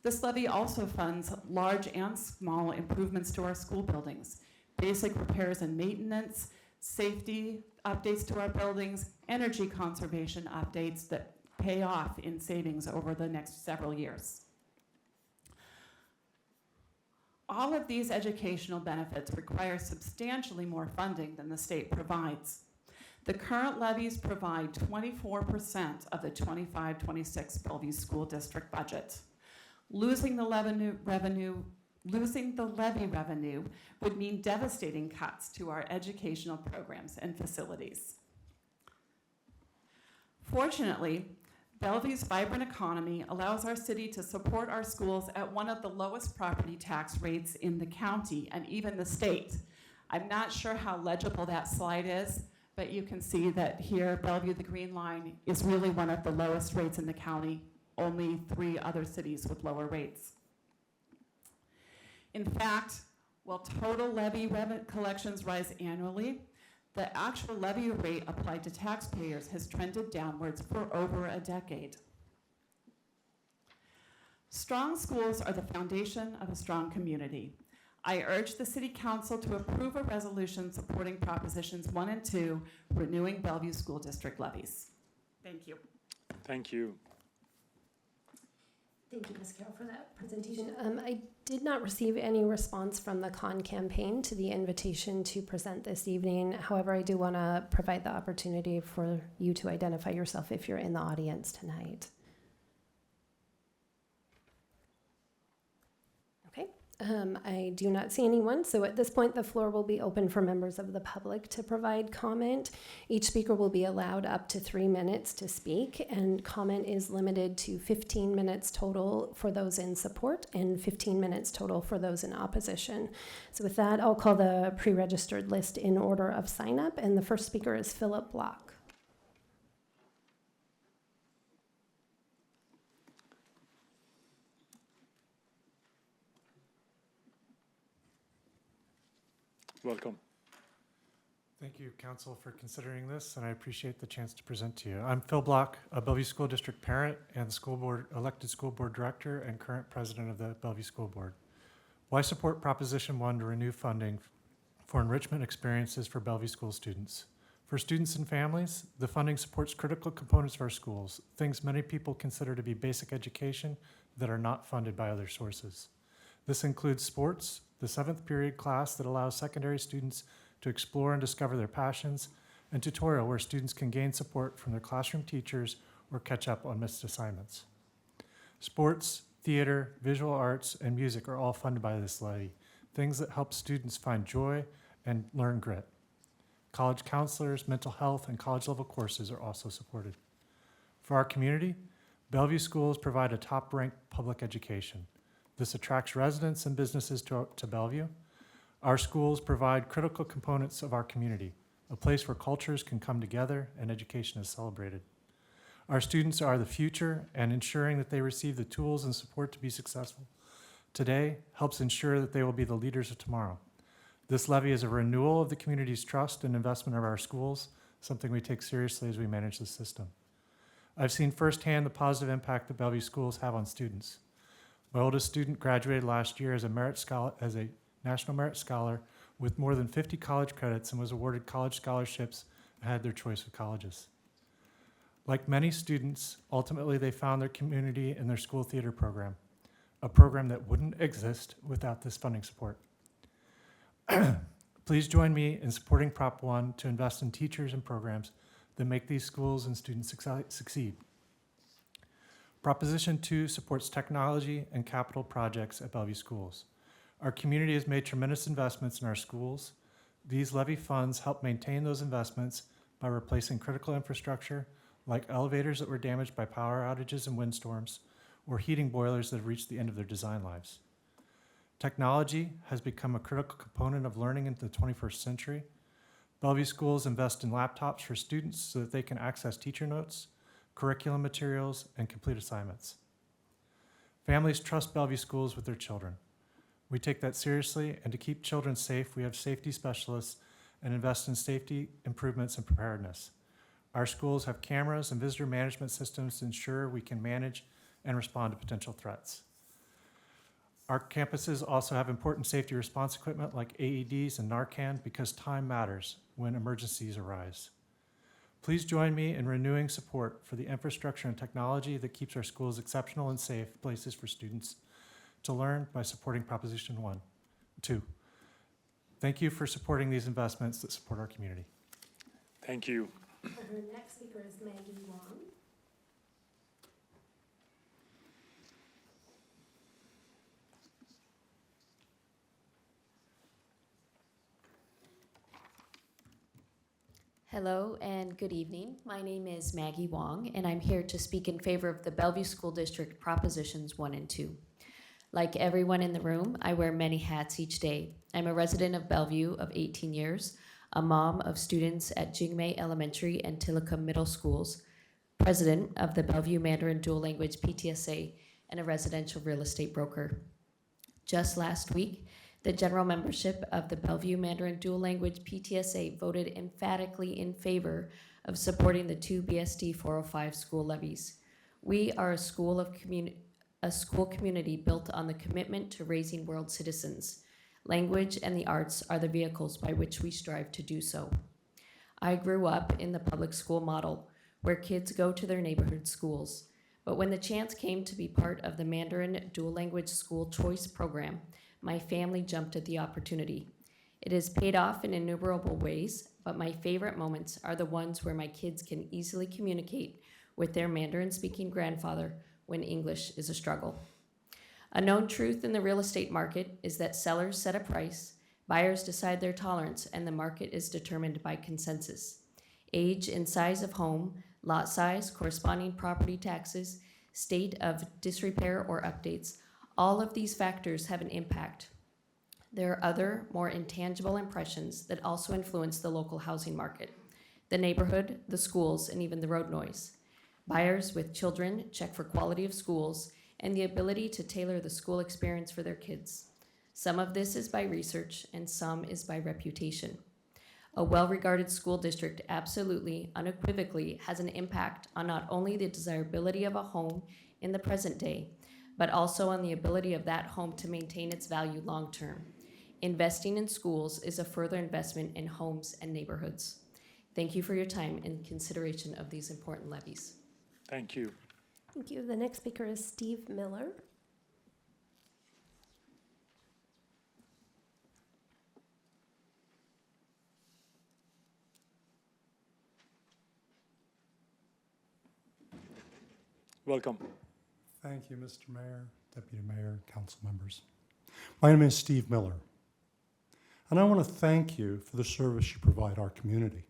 S22: This levy also funds large and small improvements to our school buildings, basic repairs and maintenance, safety updates to our buildings, energy conservation updates that pay off in savings over the next several years. All of these educational benefits require substantially more funding than the state provides. The current levies provide 24% of the 25-26 Bellevue School District budget. Losing the levy revenue would mean devastating cuts to our educational programs and facilities. Fortunately, Bellevue's vibrant economy allows our city to support our schools at one of the lowest property tax rates in the county and even the state. I'm not sure how legible that slide is, but you can see that here, Bellevue, the green line, is really one of the lowest rates in the county, only 3 other cities with lower rates. In fact, while total levy collections rise annually, the actual levy rate applied to taxpayers has trended downwards for over a decade. Strong schools are the foundation of a strong community. I urge the City Council to approve a resolution supporting Propositions 1 and 2, renewing Bellevue School District levies. Thank you.
S1: Thank you.
S2: Thank you, Ms. Carroll, for that presentation. I did not receive any response from the CON campaign to the invitation to present this evening. However, I do want to provide the opportunity for you to identify yourself if you're in the audience tonight. Okay. I do not see anyone, so at this point, the floor will be open for members of the public to provide comment. Each speaker will be allowed up to 3 minutes to speak, and comment is limited to 15 minutes total for those in support and 15 minutes total for those in opposition. So with that, I'll call the pre-registered list in order of sign-up, and the first speaker is Philip Block.
S1: Welcome.
S6: Thank you, Council, for considering this, and I appreciate the chance to present to you. I'm Phil Block, a Bellevue School District parent and the school board elected school board director and current president of the Bellevue School Board. Why support Proposition 1 to renew funding for enrichment experiences for Bellevue school students? For students and families, the funding supports critical components of our schools, things many people consider to be basic education that are not funded by other sources. This includes sports, the 7th period class that allows secondary students to explore and discover their passions, and tutorial where students can gain support from their classroom teachers or catch up on missed assignments. Sports, theater, visual arts, and music are all funded by this levy, things that help students find joy and learn grit. College counselors, mental health, and college-level courses are also supported. For our community, Bellevue schools provide a top-ranked public education. This attracts residents and businesses to Bellevue. Our schools provide critical components of our community, a place where cultures can come together and education is celebrated. Our students are the future, and ensuring that they receive the tools and support to be successful today helps ensure that they will be the leaders of tomorrow. This levy is a renewal of the community's trust and investment of our schools, something we take seriously as we manage the system. I've seen firsthand the positive impact that Bellevue schools have on students. My oldest student graduated last year as a National Merit Scholar with more than 50 college credits and was awarded college scholarships and had their choice of colleges. Like many students, ultimately they found their community in their school theater program, a program that wouldn't exist without this funding support. Please join me in supporting Prop 1 to invest in teachers and programs that make these schools and students succeed. Proposition 2 supports technology and capital projects at Bellevue schools. Our community has made tremendous investments in our schools. These levy funds help maintain those investments by replacing critical infrastructure like elevators that were damaged by power outages and windstorms, or heating boilers that have reached the end of their design lives. Technology has become a critical component of learning in the 21st century. Bellevue schools invest in laptops for students so that they can access teacher notes, curriculum materials, and complete assignments. Families trust Bellevue schools with their children. We take that seriously, and to keep children safe, we have safety specialists and invest in safety improvements and preparedness. Our schools have cameras and visitor management systems to ensure we can manage and respond to potential threats. Our campuses also have important safety response equipment like AEDs and Narcan because time matters when emergencies arise. Please join me in renewing support for the infrastructure and technology that keeps our schools exceptional and safe places for students to learn by supporting Proposition 2. Thank you for supporting these investments that support our community.
S1: Thank you.
S2: Our next speaker is Maggie Wong.
S8: Hello and good evening. My name is Maggie Wong, and I'm here to speak in favor of the Bellevue School District Propositions 1 and 2. Like everyone in the room, I wear many hats each day. I'm a resident of Bellevue of 18 years, a mom of students at Jingmei Elementary and Tillicum Middle Schools, president of the Bellevue Mandarin Dual Language PTSA, and a residential real estate broker. Just last week, the general membership of the Bellevue Mandarin Dual Language PTSA voted emphatically in favor of supporting the 2 BSD 405 school levies. We are a school community built on the commitment to raising world citizens. Language and the arts are the vehicles by which we strive to do so. I grew up in the public school model, where kids go to their neighborhood schools. But when the chance came to be part of the Mandarin Dual Language School Choice Program, my family jumped at the opportunity. It has paid off in innumerable ways, but my favorite moments are the ones where my kids can easily communicate with their Mandarin-speaking grandfather when English is a struggle. A known truth in the real estate market is that sellers set a price, buyers decide their tolerance, and the market is determined by consensus. Age and size of home, lot size, corresponding property taxes, state of disrepair or updates, all of these factors have an impact. There are other, more intangible impressions that also influence the local housing market: the neighborhood, the schools, and even the road noise. Buyers with children check for quality of schools and the ability to tailor the school experience for their kids. Some of this is by research and some is by reputation. A well-regarded school district absolutely, unequivocally has an impact on not only the desirability of a home in the present day, but also on the ability of that home to maintain its value long-term. Investing in schools is a further investment in homes and neighborhoods. Thank you for your time and consideration of these important levies.
S1: Thank you.
S2: Thank you. The next speaker is Steve Miller.
S1: Welcome.
S9: Thank you, Mr. Mayor, Deputy Mayor, council members. My name is Steve Miller, and I want to thank you for the service you provide our community.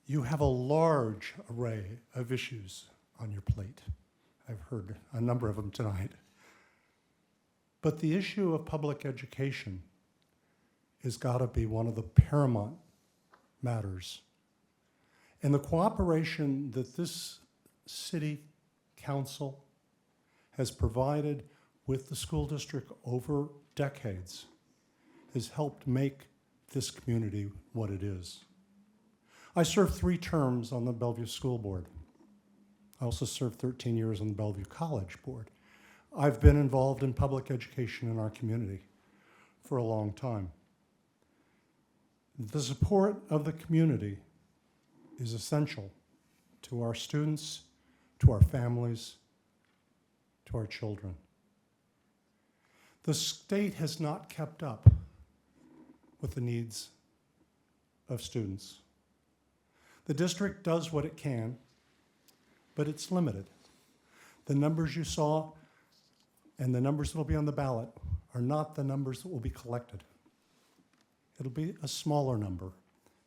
S9: You have a large array of issues on your plate. I've heard a number of them tonight. But the issue of public education has got to be one of the paramount matters. And the cooperation that this city council has provided with the school district over decades has helped make this community what it is. I served 3 terms on the Bellevue School Board. I also served 13 years on the Bellevue College Board. I've been involved in public education in our community for a long time. The support of the community is essential to our students, to our families, to our children. The state has not kept up with the needs of students. The district does what it can, but it's limited. The numbers you saw and the numbers that will be on the ballot are not the numbers that will be collected. It'll be a smaller number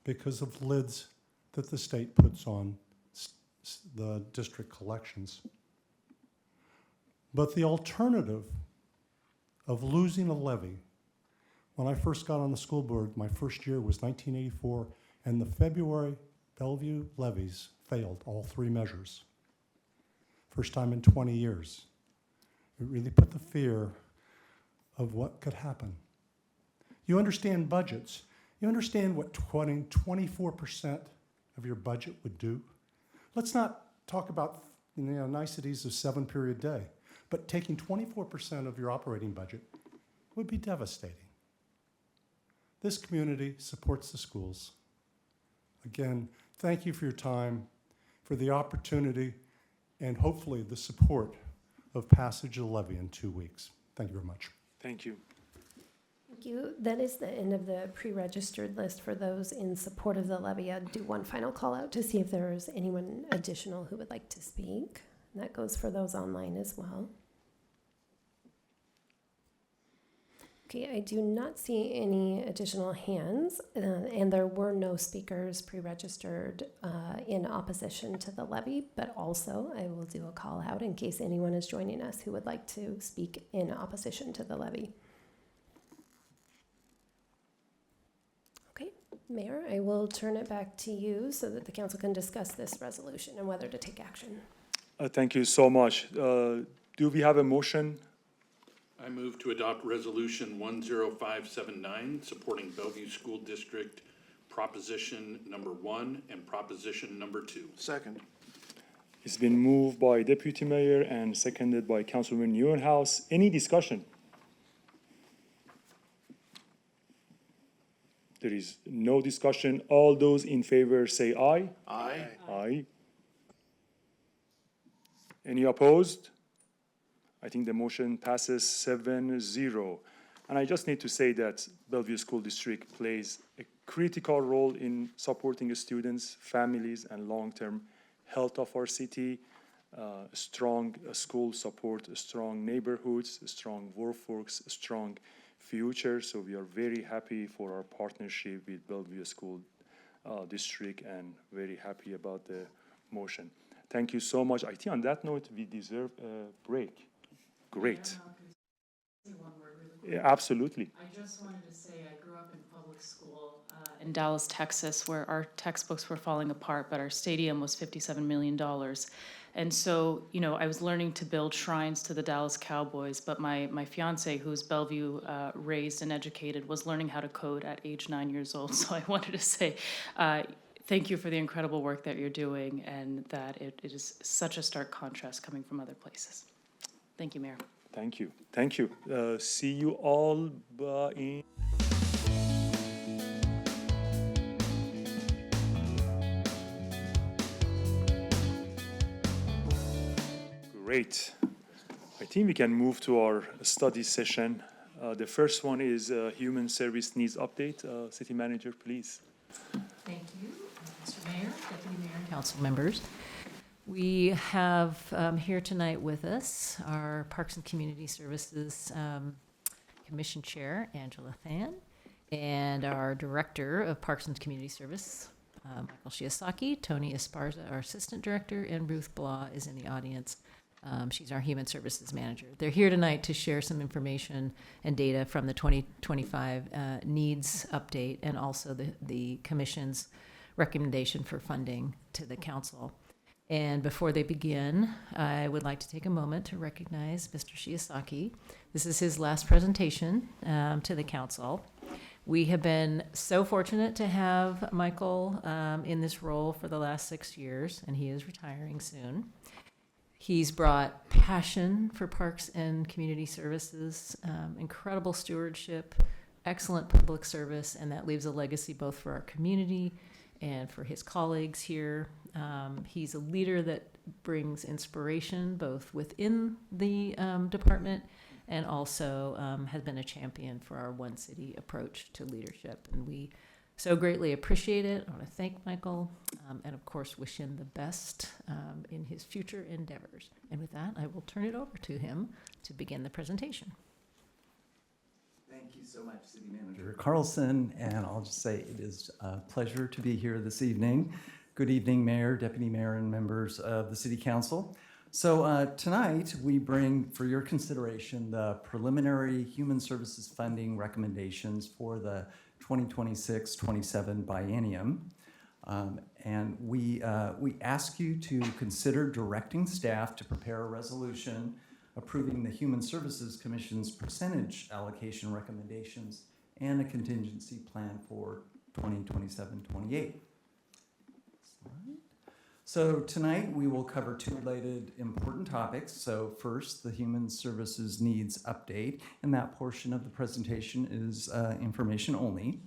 S9: because of lids that the state puts on the district collections. But the alternative of losing a levy, when I first got on the school board, my first year was 1984, and the February Bellevue levies failed, all 3 measures. First time in 20 years. It really put the fear of what could happen. You understand budgets. You understand what 24% of your budget would do? Let's not talk about niceties of 7-period day, but taking 24% of your operating budget would be devastating. This community supports the schools. Again, thank you for your time, for the opportunity, and hopefully the support of passage of the levy in 2 weeks. Thank you very much.
S1: Thank you.
S2: Thank you. That is the end of the pre-registered list for those in support of the levy. I'd do one final call out to see if there's anyone additional who would like to speak. And that goes for those online as well. Okay, I do not see any additional hands, and there were no speakers pre-registered in opposition to the levy, but also I will do a call out in case anyone is joining us who would like to speak in opposition to the levy. Okay, Mayor, I will turn it back to you so that the council can discuss this resolution and whether to take action.
S1: Thank you so much. Do we have a motion?
S3: I move to adopt Resolution 10579, supporting Bellevue School District Proposition Number 1 and Proposition Number 2.
S5: Second.
S1: It's been moved by Deputy Mayor and seconded by Councilman Neuenhaus. Any discussion? There is no discussion. All those in favor say aye.
S5: Aye.
S1: Aye. Any opposed? I think the motion passes 7-0. And I just need to say that Bellevue School District plays a critical role in supporting students, families, and long-term health of our city. strong school support, strong neighborhoods, strong workforce, strong future. So we are very happy for our partnership with Bellevue School District and very happy about the motion. Thank you so much. I think on that note, we deserve a break. Great. Yeah, absolutely.
S10: I just wanted to say I grew up in public school in Dallas, Texas, where our textbooks were falling apart, but our stadium was $57 million. And so, you know, I was learning to build shrines to the Dallas Cowboys, but my fiance, who's Bellevue raised and educated, was learning how to code at age 9 years old. So I wanted to say thank you for the incredible work that you're doing, and that it is such a stark contrast coming from other places. Thank you, Mayor.
S1: Thank you. Thank you. See you all in. Great. I think we can move to our study session. The first one is Human Service Needs Update. City Manager, please.
S4: Thank you, Mr. Mayor, Deputy Mayor, and council members. We have here tonight with us our Parks and Community Services Commission Chair, Angela Than, and our Director of Parks and Community Service, Michael Shiosaki, Tony Esparza, our Assistant Director, and Ruth Blah is in the audience. She's our Human Services Manager. They're here tonight to share some information and data from the 2025 needs update and also the Commission's recommendation for funding to the Council. And before they begin, I would like to take a moment to recognize Mr. Shiosaki. This is his last presentation to the Council. We have been so fortunate to have Michael in this role for the last 6 years, and he is retiring soon. He's brought passion for parks and community services, incredible stewardship, excellent public service, and that leaves a legacy both for our community and for his colleagues here. He's a leader that brings inspiration both within the department and also has been a champion for our One City approach to leadership. And we so greatly appreciate it. I want to thank Michael and, of course, wish him the best in his future endeavors. And with that, I will turn it over to him to begin the presentation.
S11: Thank you so much, City Manager Carlson, and I'll just say it is a pleasure to be here this evening. Good evening, Mayor, Deputy Mayor, and members of the City Council. So tonight, we bring for your consideration the preliminary human services funding recommendations for the 2026-27 biennium. And we ask you to consider directing staff to prepare a resolution approving the Human Services Commission's percentage allocation recommendations and a contingency plan for 2027-28. So tonight we will cover two related important topics. So first, the Human Services Needs Update, and that portion of the presentation is information only.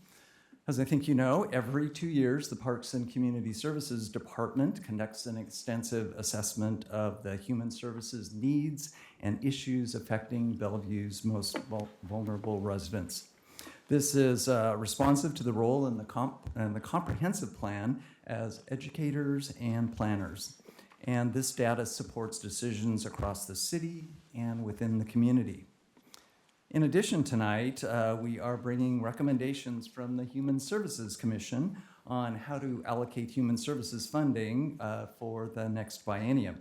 S11: As I think you know, every 2 years, the Parks and Community Services Department conducts an extensive assessment of the human services needs and issues affecting Bellevue's most vulnerable residents. This is responsive to the role in the comprehensive plan as educators and planners. And this data supports decisions across the city and within the community. In addition, tonight, we are bringing recommendations from the Human Services Commission on how to allocate human services funding for the next biennium.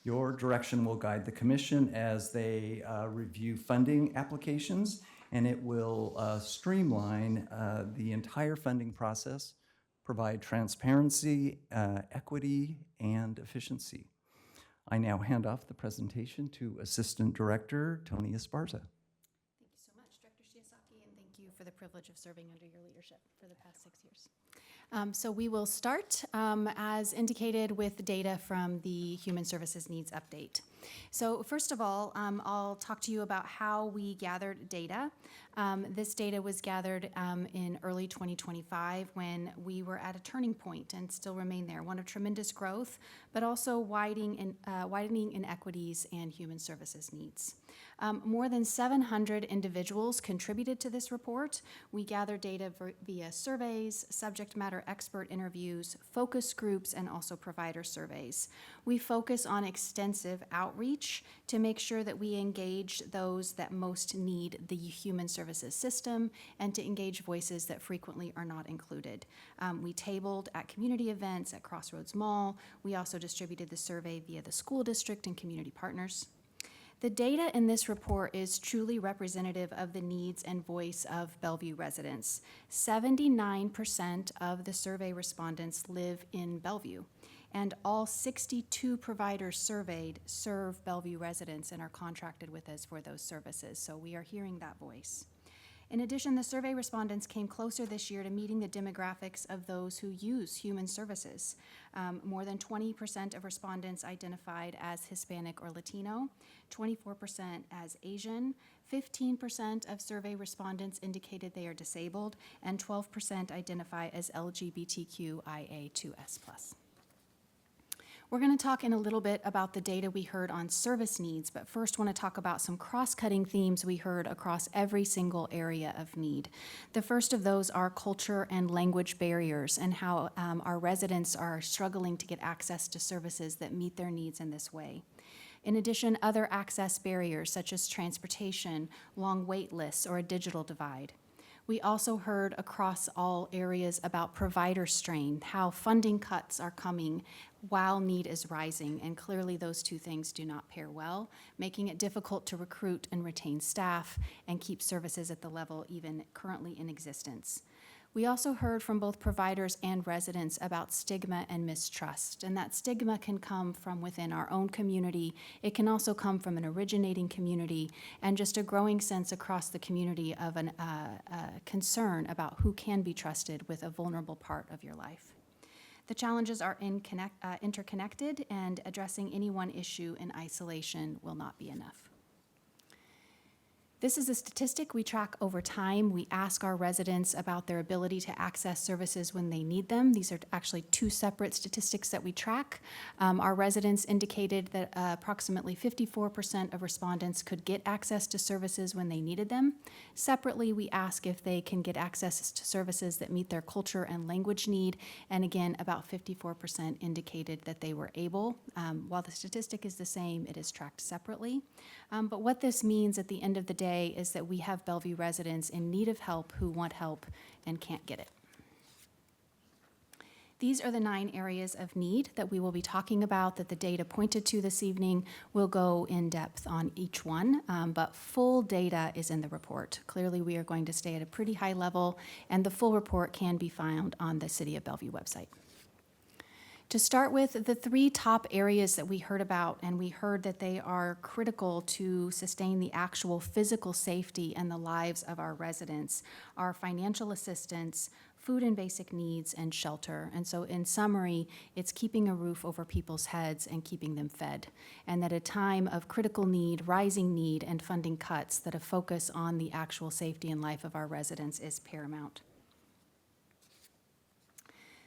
S11: Your direction will guide the Commission as they review funding applications, and it will streamline the entire funding process, provide transparency, equity, and efficiency. I now hand off the presentation to Assistant Director Tony Esparza.
S23: Thank you so much, Director Shiosaki, and thank you for the privilege of serving under your leadership for the past 6 years. So we will start, as indicated, with the data from the Human Services Needs Update. So first of all, I'll talk to you about how we gathered data. This data was gathered in early 2025 when we were at a turning point and still remain there, one of tremendous growth, but also widening inequities and human services needs. More than 700 individuals contributed to this report. We gathered data via surveys, subject matter expert interviews, focus groups, and also provider surveys. We focus on extensive outreach to make sure that we engage those that most need the human services system and to engage voices that frequently are not included. We tabled at community events at Crossroads Mall. We also distributed the survey via the school district and community partners. The data in this report is truly representative of the needs and voice of Bellevue residents. 79% of the survey respondents live in Bellevue, and all 62 providers surveyed serve Bellevue residents and are contracted with us for those services, so we are hearing that voice. In addition, the survey respondents came closer this year to meeting the demographics of those who use human services. More than 20% of respondents identified as Hispanic or Latino, 24% as Asian, 15% of survey respondents indicated they are disabled, and 12% identify as LGBTQIA2S+. We're going to talk in a little bit about the data we heard on service needs, but first want to talk about some cross-cutting themes we heard across every single area of need. The first of those are culture and language barriers and how our residents are struggling to get access to services that meet their needs in this way. In addition, other access barriers such as transportation, long wait lists, or a digital divide. We also heard across all areas about provider strain, how funding cuts are coming while need is rising, and clearly those two things do not pair well, making it difficult to recruit and retain staff and keep services at the level even currently in existence. We also heard from both providers and residents about stigma and mistrust, and that stigma can come from within our own community. It can also come from an originating community and just a growing sense across the community of a concern about who can be trusted with a vulnerable part of your life. The challenges are interconnected, and addressing any one issue in isolation will not be enough. This is a statistic we track over time. We ask our residents about their ability to access services when they need them. These are actually two separate statistics that we track. Our residents indicated that approximately 54% of respondents could get access to services when they needed them. Separately, we ask if they can get access to services that meet their culture and language need, and again, about 54% indicated that they were able. While the statistic is the same, it is tracked separately. But what this means at the end of the day is that we have Bellevue residents in need of help who want help and can't get it. These are the 9 areas of need that we will be talking about that the data pointed to this evening. We'll go in depth on each one, but full data is in the report. Clearly, we are going to stay at a pretty high level, and the full report can be found on the City of Bellevue website. To start with, the 3 top areas that we heard about, and we heard that they are critical to sustain the actual physical safety and the lives of our residents, are financial assistance, food and basic needs, and shelter. And so in summary, it's keeping a roof over people's heads and keeping them fed. And at a time of critical need, rising need, and funding cuts, that a focus on the actual safety and life of our residents is paramount.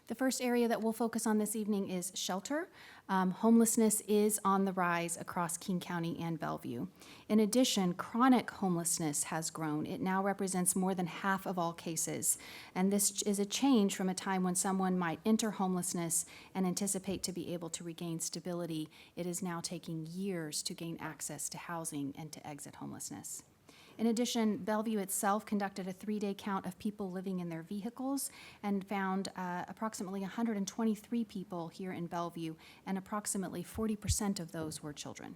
S23: The first area that we'll focus on this evening is shelter. Homelessness is on the rise across King County and Bellevue. In addition, chronic homelessness has grown. It now represents more than half of all cases. And this is a change from a time when someone might enter homelessness and anticipate to be able to regain stability. It is now taking years to gain access to housing and to exit homelessness. In addition, Bellevue itself conducted a 3-day count of people living in their vehicles and found approximately 123 people here in Bellevue, and approximately 40% of those were children.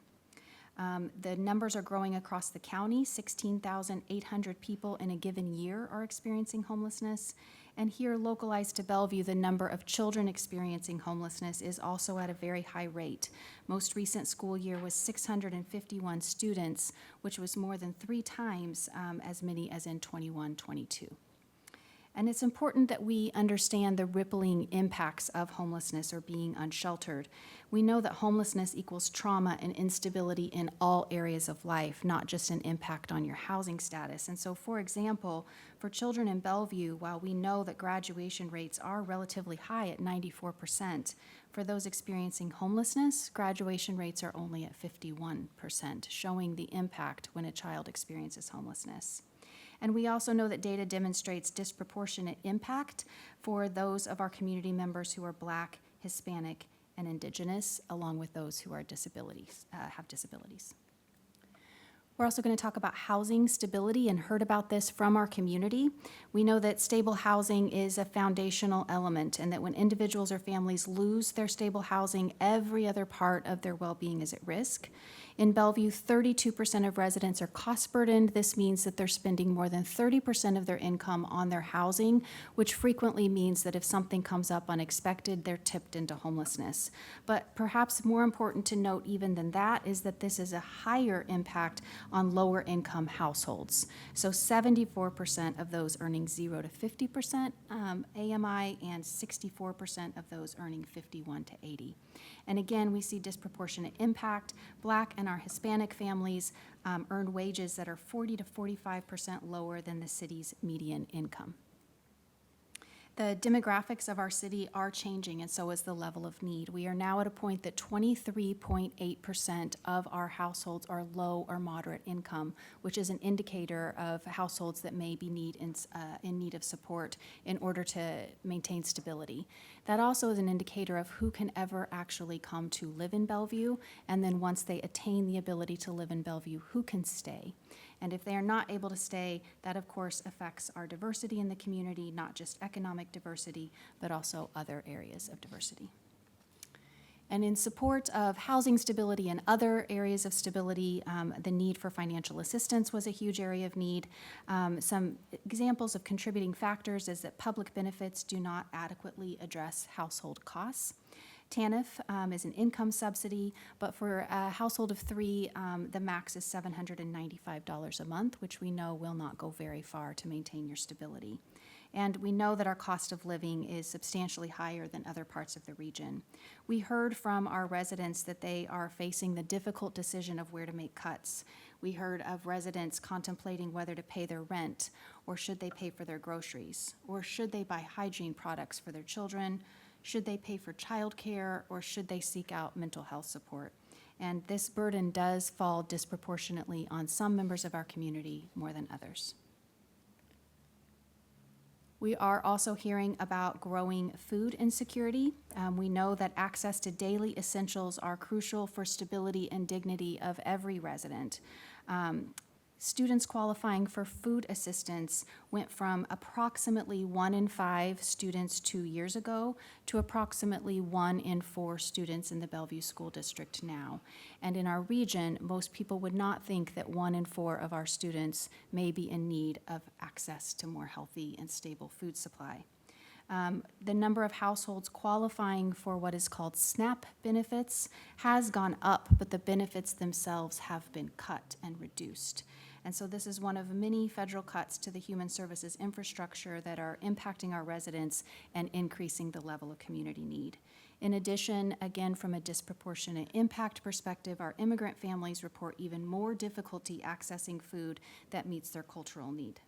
S23: The numbers are growing across the county. 16,800 people in a given year are experiencing homelessness. And here, localized to Bellevue, the number of children experiencing homelessness is also at a very high rate. Most recent school year was 651 students, which was more than 3 times as many as in 21-22. And it's important that we understand the rippling impacts of homelessness or being unsheltered. We know that homelessness equals trauma and instability in all areas of life, not just an impact on your housing status. And so, for example, for children in Bellevue, while we know that graduation rates are relatively high at 94%, for those experiencing homelessness, graduation rates are only at 51%, showing the impact when a child experiences homelessness. And we also know that data demonstrates disproportionate impact for those of our community members who are Black, Hispanic, and Indigenous, along with those who are have disabilities. We're also going to talk about housing stability and heard about this from our community. We know that stable housing is a foundational element and that when individuals or families lose their stable housing, every other part of their well-being is at risk. In Bellevue, 32% of residents are cost burdened. This means that they're spending more than 30% of their income on their housing, which frequently means that if something comes up unexpected, they're tipped into homelessness. But perhaps more important to note even than that is that this is a higher impact on lower income households. So 74% of those earning 0 to 50% AMI and 64% of those earning 51 to 80. And again, we see disproportionate impact. Black and our Hispanic families earn wages that are 40 to 45% lower than the city's median income. The demographics of our city are changing, and so is the level of need. We are now at a point that 23.8% of our households are low or moderate income, which is an indicator of households that may be in need of support in order to maintain stability. That also is an indicator of who can ever actually come to live in Bellevue, and then once they attain the ability to live in Bellevue, who can stay. And if they are not able to stay, that of course affects our diversity in the community, not just economic diversity, but also other areas of diversity. And in support of housing stability and other areas of stability, the need for financial assistance was a huge area of need. Some examples of contributing factors is that public benefits do not adequately address household costs. TANF is an income subsidy, but for a household of 3, the max is $795 a month, which we know will not go very far to maintain your stability. And we know that our cost of living is substantially higher than other parts of the region. We heard from our residents that they are facing the difficult decision of where to make cuts. We heard of residents contemplating whether to pay their rent, or should they pay for their groceries, or should they buy hygiene products for their children, should they pay for childcare, or should they seek out mental health support? And this burden does fall disproportionately on some members of our community more than others. We are also hearing about growing food insecurity. We know that access to daily essentials are crucial for stability and dignity of every resident. Students qualifying for food assistance went from approximately 1 in 5 students 2 years ago to approximately 1 in 4 students in the Bellevue School District now. And in our region, most people would not think that 1 in 4 of our students may be in need of access to more healthy and stable food supply. The number of households qualifying for what is called SNAP benefits has gone up, but the benefits themselves have been cut and reduced. And so this is one of many federal cuts to the human services infrastructure that are impacting our residents and increasing the level of community need. In addition, again, from a disproportionate impact perspective, our immigrant families report even more difficulty accessing food that meets their cultural need.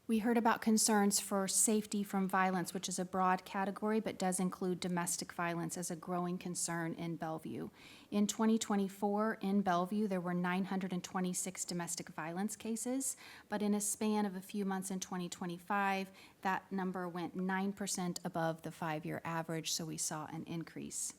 S23: We heard about concerns for safety from violence, which is a broad category, but does include domestic violence as a growing concern in Bellevue. In 2024, in Bellevue, there were 926 domestic violence cases, but in a span of a few months in 2025, that number went 9% above the 5-year average, so we saw an increase.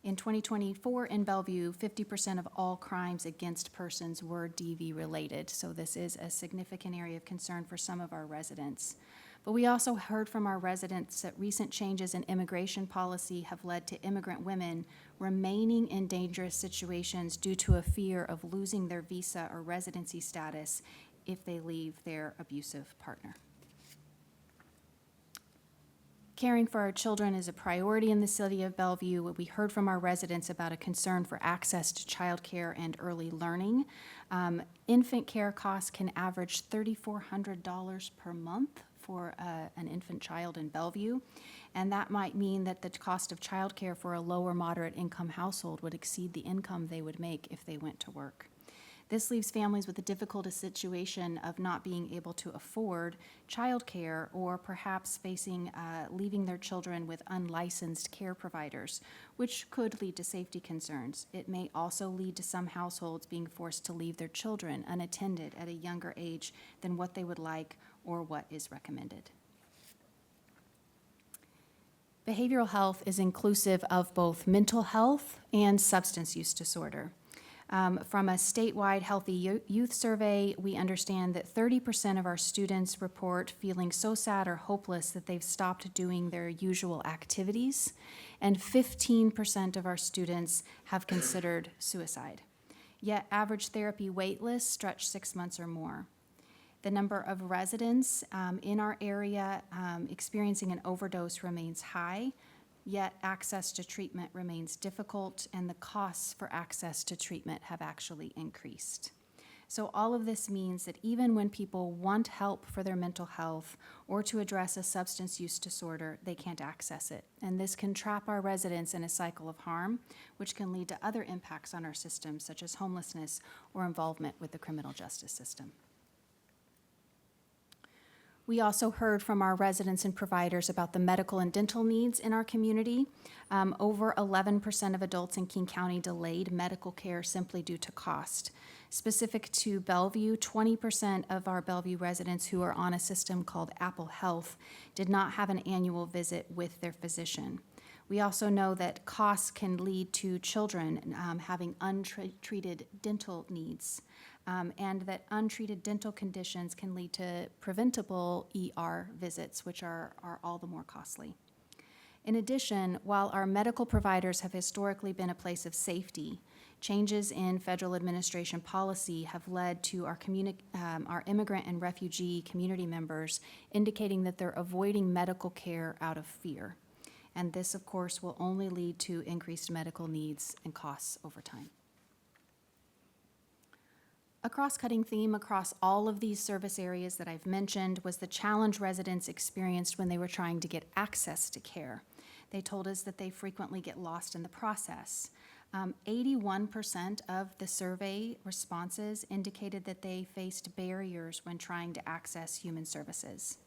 S23: In 2024 in Bellevue, 50% of all crimes against persons were DV related, so this is a significant area of concern for some of our residents. But we also heard from our residents that recent changes in immigration policy have led to immigrant women remaining in dangerous situations due to a fear of losing their visa or residency status if they leave their abusive partner. Caring for our children is a priority in the city of Bellevue. We heard from our residents about a concern for access to childcare and early learning. Infant care costs can average $3,400 per month for an infant child in Bellevue, and that might mean that the cost of childcare for a low or moderate income household would exceed the income they would make if they went to work. This leaves families with the difficult situation of not being able to afford childcare, or perhaps facing leaving their children with unlicensed care providers, which could lead to safety concerns. It may also lead to some households being forced to leave their children unattended at a younger age than what they would like or what is recommended. Behavioral health is inclusive of both mental health and substance use disorder. From a statewide healthy youth survey, we understand that 30% of our students report feeling so sad or hopeless that they've stopped doing their usual activities, and 15% of our students have considered suicide. Yet average therapy wait lists stretch 6 months or more. The number of residents in our area experiencing an overdose remains high, yet access to treatment remains difficult, and the costs for access to treatment have actually increased. So all of this means that even when people want help for their mental health or to address a substance use disorder, they can't access it. And this can trap our residents in a cycle of harm, which can lead to other impacts on our system, such as homelessness or involvement with the criminal justice system. We also heard from our residents and providers about the medical and dental needs in our community. Over 11% of adults in King County delayed medical care simply due to cost. Specific to Bellevue, 20% of our Bellevue residents who are on a system called Apple Health did not have an annual visit with their physician. We also know that costs can lead to children having untreated dental needs. And that untreated dental conditions can lead to preventable ER visits, which are all the more costly. In addition, while our medical providers have historically been a place of safety, changes in federal administration policy have led to our immigrant and refugee community members indicating that they're avoiding medical care out of fear. And this, of course, will only lead to increased medical needs and costs over time. A cross-cutting theme across all of these service areas that I've mentioned was the challenge residents experienced when they were trying to get access to care. They told us that they frequently get lost in the process. 81% of the survey responses indicated that they faced barriers when trying to access human services.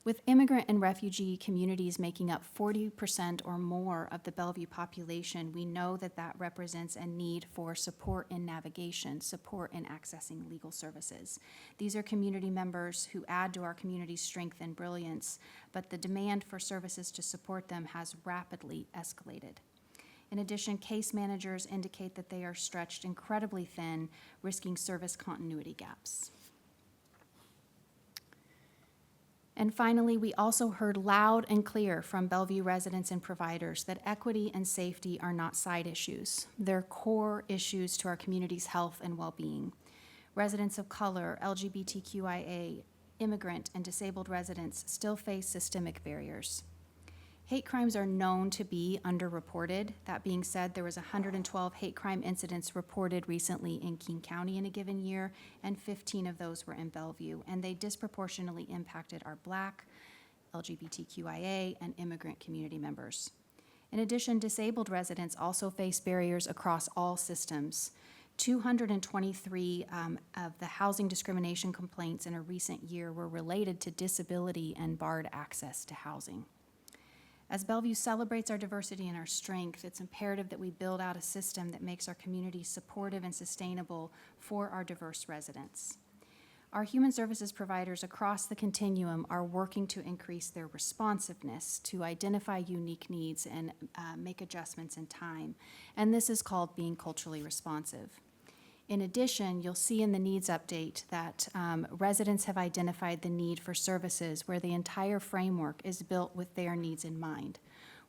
S23: With immigrant and refugee communities making up 40% or more of the Bellevue population, we know that that represents a need for support in navigation, support in accessing legal services. These are community members who add to our community's strength and brilliance, but the demand for services to support them has rapidly escalated. In addition, case managers indicate that they are stretched incredibly thin, risking service continuity gaps. And finally, we also heard loud and clear from Bellevue residents and providers that equity and safety are not side issues. They're core issues to our community's health and well-being. Residents of color, LGBTQIA, immigrant, and disabled residents still face systemic barriers. Hate crimes are known to be underreported. That being said, there was 112 hate crime incidents reported recently in King County in a given year, and 15 of those were in Bellevue, and they disproportionately impacted our Black, LGBTQIA, and immigrant community members. In addition, disabled residents also face barriers across all systems. 223 of the housing discrimination complaints in a recent year were related to disability and barred access to housing. As Bellevue celebrates our diversity and our strength, it's imperative that we build out a system that makes our community supportive and sustainable for our diverse residents. Our human services providers across the continuum are working to increase their responsiveness to identify unique needs and make adjustments in time, and this is called being culturally responsive. In addition, you'll see in the needs update that residents have identified the need for services where the entire framework is built with their needs in mind,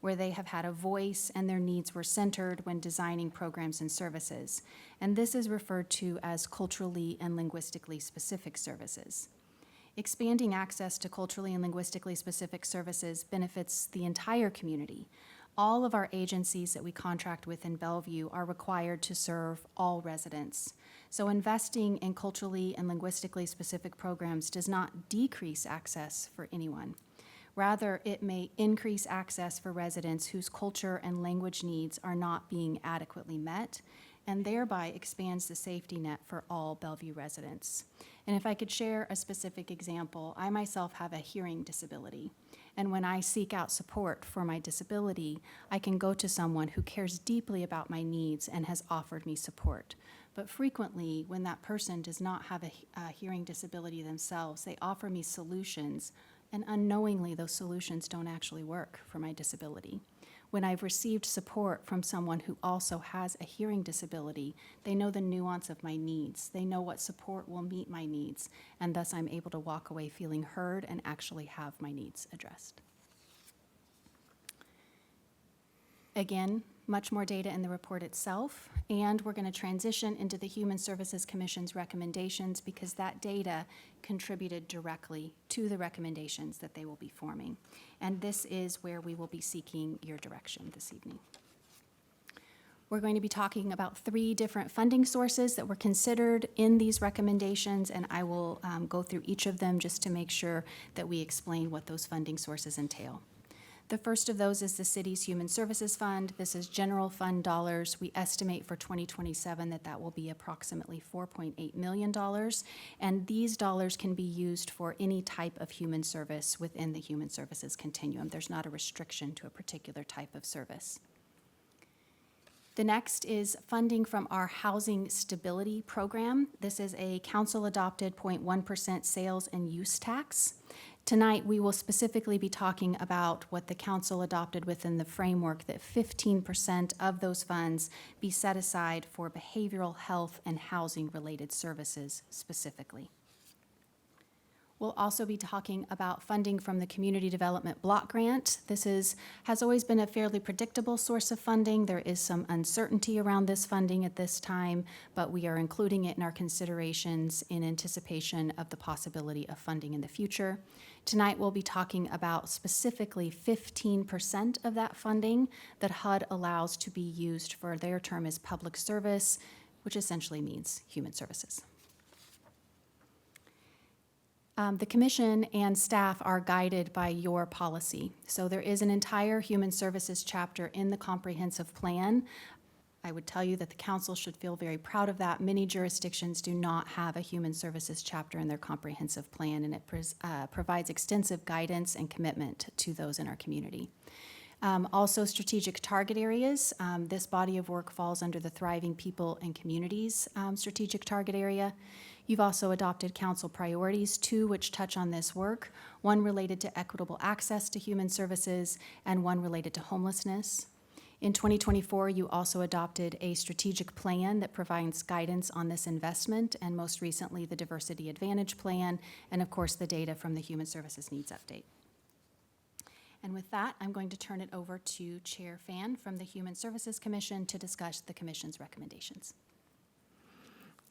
S23: where they have had a voice and their needs were centered when designing programs and services. And this is referred to as culturally and linguistically specific services. Expanding access to culturally and linguistically specific services benefits the entire community. All of our agencies that we contract with in Bellevue are required to serve all residents. So investing in culturally and linguistically specific programs does not decrease access for anyone. Rather, it may increase access for residents whose culture and language needs are not being adequately met, and thereby expands the safety net for all Bellevue residents. And if I could share a specific example, I myself have a hearing disability. And when I seek out support for my disability, I can go to someone who cares deeply about my needs and has offered me support. But frequently, when that person does not have a hearing disability themselves, they offer me solutions, and unknowingly, those solutions don't actually work for my disability. When I've received support from someone who also has a hearing disability, they know the nuance of my needs. They know what support will meet my needs, and thus I'm able to walk away feeling heard and actually have my needs addressed. Again, much more data in the report itself, and we're going to transition into the Human Services Commission's recommendations because that data contributed directly to the recommendations that they will be forming. And this is where we will be seeking your direction this evening. We're going to be talking about 3 different funding sources that were considered in these recommendations, and I will go through each of them just to make sure that we explain what those funding sources entail. The first of those is the city's Human Services Fund. This is general fund dollars. We estimate for 2027 that will be approximately $4.8 million, and these dollars can be used for any type of human service within the human services continuum. There's not a restriction to a particular type of service. The next is funding from our Housing Stability Program. This is a council-adopted 0.1% sales and use tax. Tonight, we will specifically be talking about what the council adopted within the framework that 15% of those funds be set aside for behavioral health and housing-related services specifically. We'll also be talking about funding from the Community Development Block Grant. This has always been a fairly predictable source of funding. There is some uncertainty around this funding at this time, but we are including it in our considerations in anticipation of the possibility of funding in the future. Tonight, we'll be talking about specifically 15% of that funding that HUD allows to be used for their term as public service, which essentially means human services. The commission and staff are guided by your policy. So there is an entire human services chapter in the comprehensive plan. I would tell you that the council should feel very proud of that. Many jurisdictions do not have a human services chapter in their comprehensive plan, and it provides extensive guidance and commitment to those in our community. Also, strategic target areas. This body of work falls under the Thriving People and Communities strategic target area. You've also adopted council priorities, 2 which touch on this work, 1 related to equitable access to human services and 1 related to homelessness. In 2024, you also adopted a strategic plan that provides guidance on this investment, and most recently, the Diversity Advantage Plan, and of course, the data from the Human Services Needs Update. And with that, I'm going to turn it over to Chair Fan from the Human Services Commission to discuss the Commission's recommendations.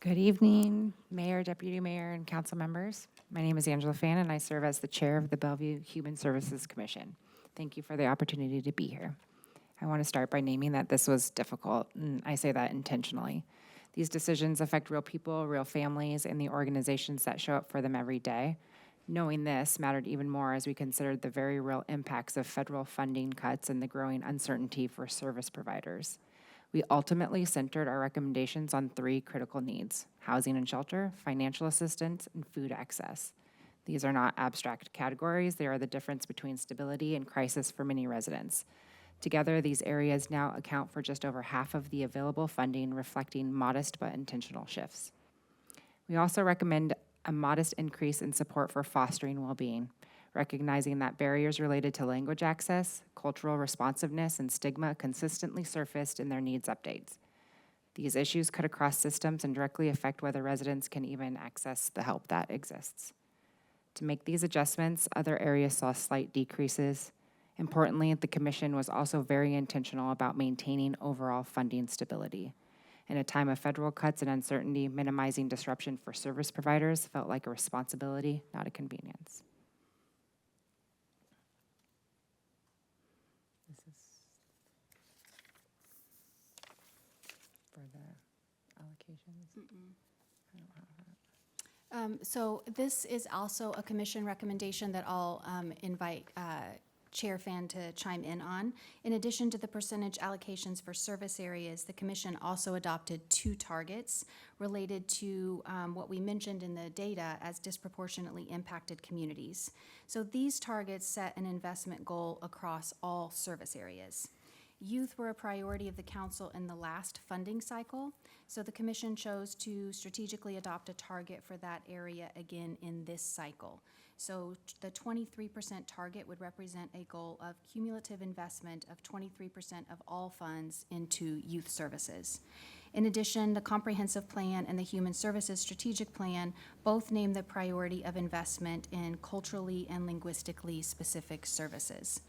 S7: Good evening, Mayor, Deputy Mayor, and council members. My name is Angela Fan, and I serve as the chair of the Bellevue Human Services Commission. Thank you for the opportunity to be here. I want to start by naming that this was difficult, and I say that intentionally. These decisions affect real people, real families, and the organizations that show up for them every day. Knowing this mattered even more as we considered the very real impacts of federal funding cuts and the growing uncertainty for service providers. We ultimately centered our recommendations on 3 critical needs: housing and shelter, financial assistance, and food access. These are not abstract categories. They are the difference between stability and crisis for many residents. Together, these areas now account for just over half of the available funding, reflecting modest but intentional shifts. We also recommend a modest increase in support for fostering well-being, recognizing that barriers related to language access, cultural responsiveness, and stigma consistently surfaced in their needs updates. These issues cut across systems and directly affect whether residents can even access the help that exists. To make these adjustments, other areas saw slight decreases. Importantly, the Commission was also very intentional about maintaining overall funding stability. In a time of federal cuts and uncertainty, minimizing disruption for service providers felt like a responsibility, not a convenience. This is for the allocations. I don't have that.
S23: So this is also a commission recommendation that I'll invite Chair Fan to chime in on. In addition to the percentage allocations for service areas, the commission also adopted 2 targets related to what we mentioned in the data as disproportionately impacted communities. So these targets set an investment goal across all service areas. Youth were a priority of the council in the last funding cycle, so the commission chose to strategically adopt a target for that area again in this cycle. So the 23% target would represent a goal of cumulative investment of 23% of all funds into youth services. In addition, the comprehensive plan and the human services strategic plan both name the priority of investment in culturally and linguistically specific services.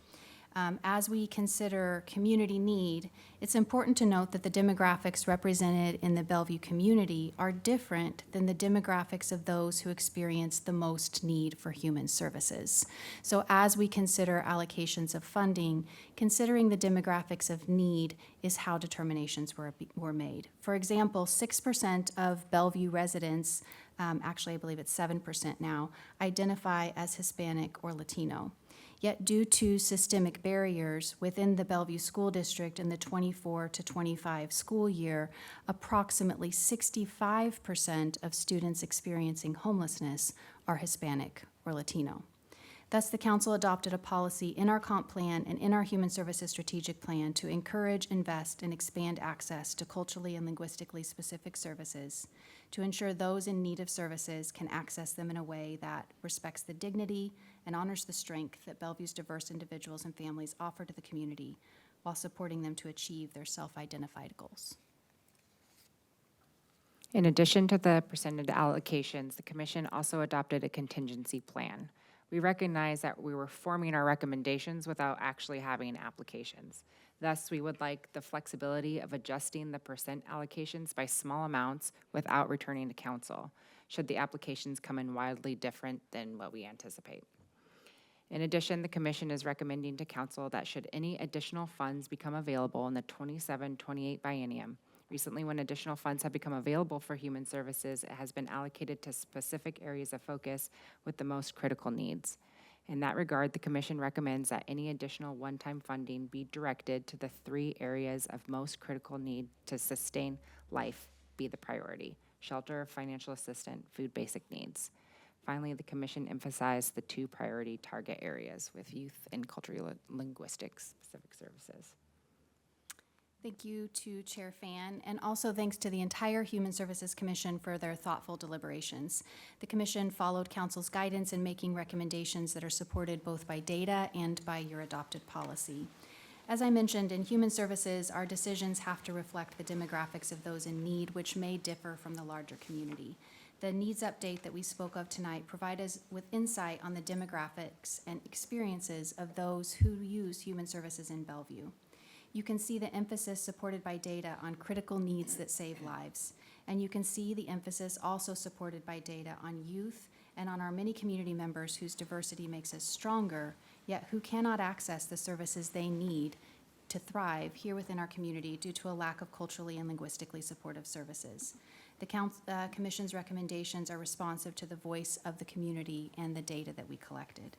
S23: As we consider community need, it's important to note that the demographics represented in the Bellevue community are different than the demographics of those who experience the most need for human services. So as we consider allocations of funding, considering the demographics of need is how determinations were made. For example, 6% of Bellevue residents, actually I believe it's 7% now, identify as Hispanic or Latino. Yet due to systemic barriers within the Bellevue School District in the 24 to 25 school year, approximately 65% of students experiencing homelessness are Hispanic or Latino. Thus, the council adopted a policy in our comp plan and in our human services strategic plan to encourage, invest, and expand access to culturally and linguistically specific services, to ensure those in need of services can access them in a way that respects the dignity and honors the strength that Bellevue's diverse individuals and families offer to the community while supporting them to achieve their self-identified goals.
S7: In addition to the percentage allocations, the commission also adopted a contingency plan. We recognize that we were forming our recommendations without actually having applications. Thus, we would like the flexibility of adjusting the percent allocations by small amounts without returning to council, should the applications come in wildly different than what we anticipate. In addition, the commission is recommending to council that should any additional funds become available in the 27-28 biennium, recently when additional funds have become available for human services, it has been allocated to specific areas of focus with the most critical needs. In that regard, the commission recommends that any additional one-time funding be directed to the 3 areas of most critical need to sustain life be the priority: shelter, financial assistance, food basic needs. Finally, the commission emphasized the 2 priority target areas with youth and culturally linguistic specific services.
S23: Thank you to Chair Fan, and also thanks to the entire Human Services Commission for their thoughtful deliberations. The Commission followed Council's guidance in making recommendations that are supported both by data and by your adopted policy. As I mentioned, in Human Services, our decisions have to reflect the demographics of those in need, which may differ from the larger community. The needs update that we spoke of tonight provide us with insight on the demographics and experiences of those who use human services in Bellevue. You can see the emphasis supported by data on critical needs that save lives. And you can see the emphasis also supported by data on youth and on our many community members whose diversity makes us stronger, yet who cannot access the services they need to thrive here within our community due to a lack of culturally and linguistically supportive services. The Commission's recommendations are responsive to the voice of the community and the data that we collected.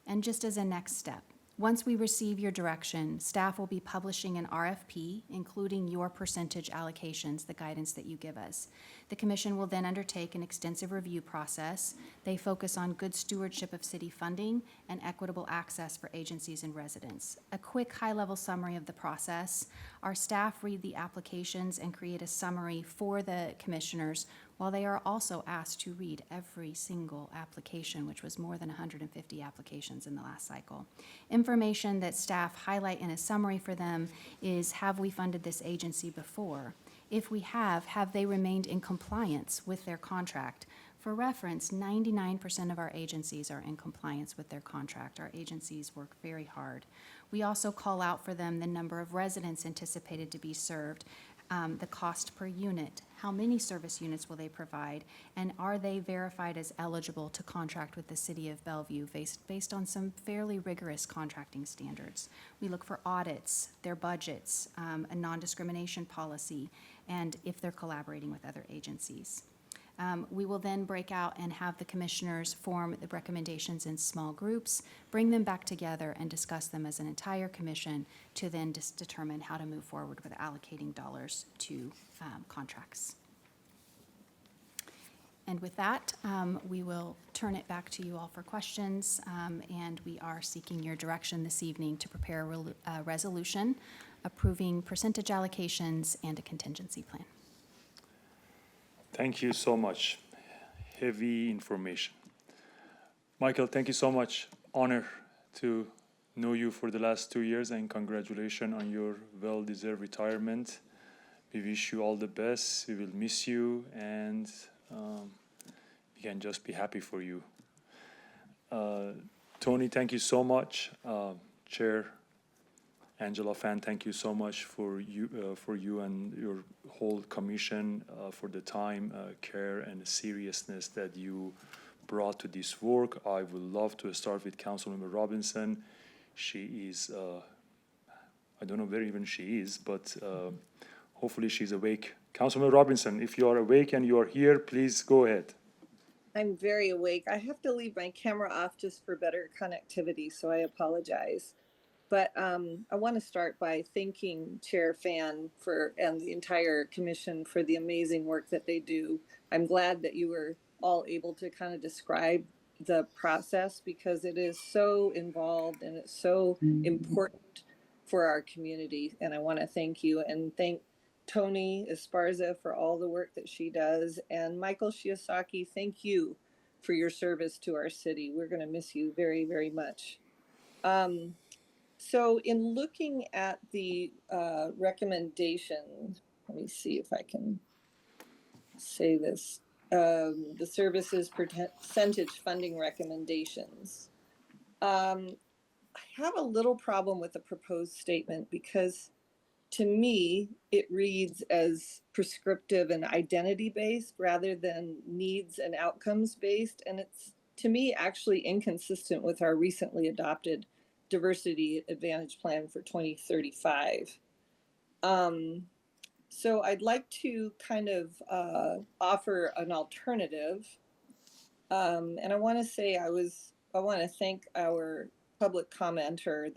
S23: And just as a next step, once we receive your direction, staff will be publishing an RFP, including your percentage allocations, the guidance that you give us. The Commission will then undertake an extensive review process. They focus on good stewardship of city funding and equitable access for agencies and residents. A quick high-level summary of the process: our staff read the applications and create a summary for the commissioners, while they are also asked to read every single application, which was more than 150 applications in the last cycle. Information that staff highlight in a summary for them is, have we funded this agency before? If we have they remained in compliance with their contract? For reference, 99% of our agencies are in compliance with their contract. Our agencies work very hard. We also call out for them the number of residents anticipated to be served. the cost per unit, how many service units will they provide, and are they verified as eligible to contract with the City of Bellevue based on some fairly rigorous contracting standards. We look for audits, their budgets, a non-discrimination policy, and if they're collaborating with other agencies. We will then break out and have the commissioners form the recommendations in small groups, bring them back together and discuss them as an entire commission to then determine how to move forward with allocating dollars to contracts. And with that, we will turn it back to you all for questions, and we are seeking your direction this evening to prepare a resolution approving percentage allocations and a contingency plan.
S1: Thank you so much. Heavy information. Michael, thank you so much. Honor to know you for the last 2 years, and congratulations on your well-deserved retirement. We wish you all the best. We will miss you, and we can just be happy for you. Tony, thank you so much. Chair Angela Fan, thank you so much for you and your whole commission for the time, care, and seriousness that you brought to this work. I would love to start with Councilmember Robinson. She is, I don't know where even she is, but hopefully she's awake. Councilmember Robinson, if you are awake and you are here, please go ahead.
S12: I'm very awake. I have to leave my camera off just for better connectivity, so I apologize. But I want to start by thanking Chair Fan and the entire commission for the amazing work that they do. I'm glad that you were all able to kind of describe the process because it is so involved and it's so important for our community. And I want to thank you and thank Tony Esparza for all the work that she does. And Michael Shiosaki, thank you for your service to our city. We're going to miss you very, very much. So in looking at the recommendation, let me see if I can say this, the services percentage funding recommendations. I have a little problem with the proposed statement because to me, it reads as prescriptive and identity-based rather than needs and outcomes-based. And it's, to me, actually inconsistent with our recently adopted Diversity Advantage Plan for 2035. So I'd like to kind of offer an alternative. And I want to say I want to thank our public commenter,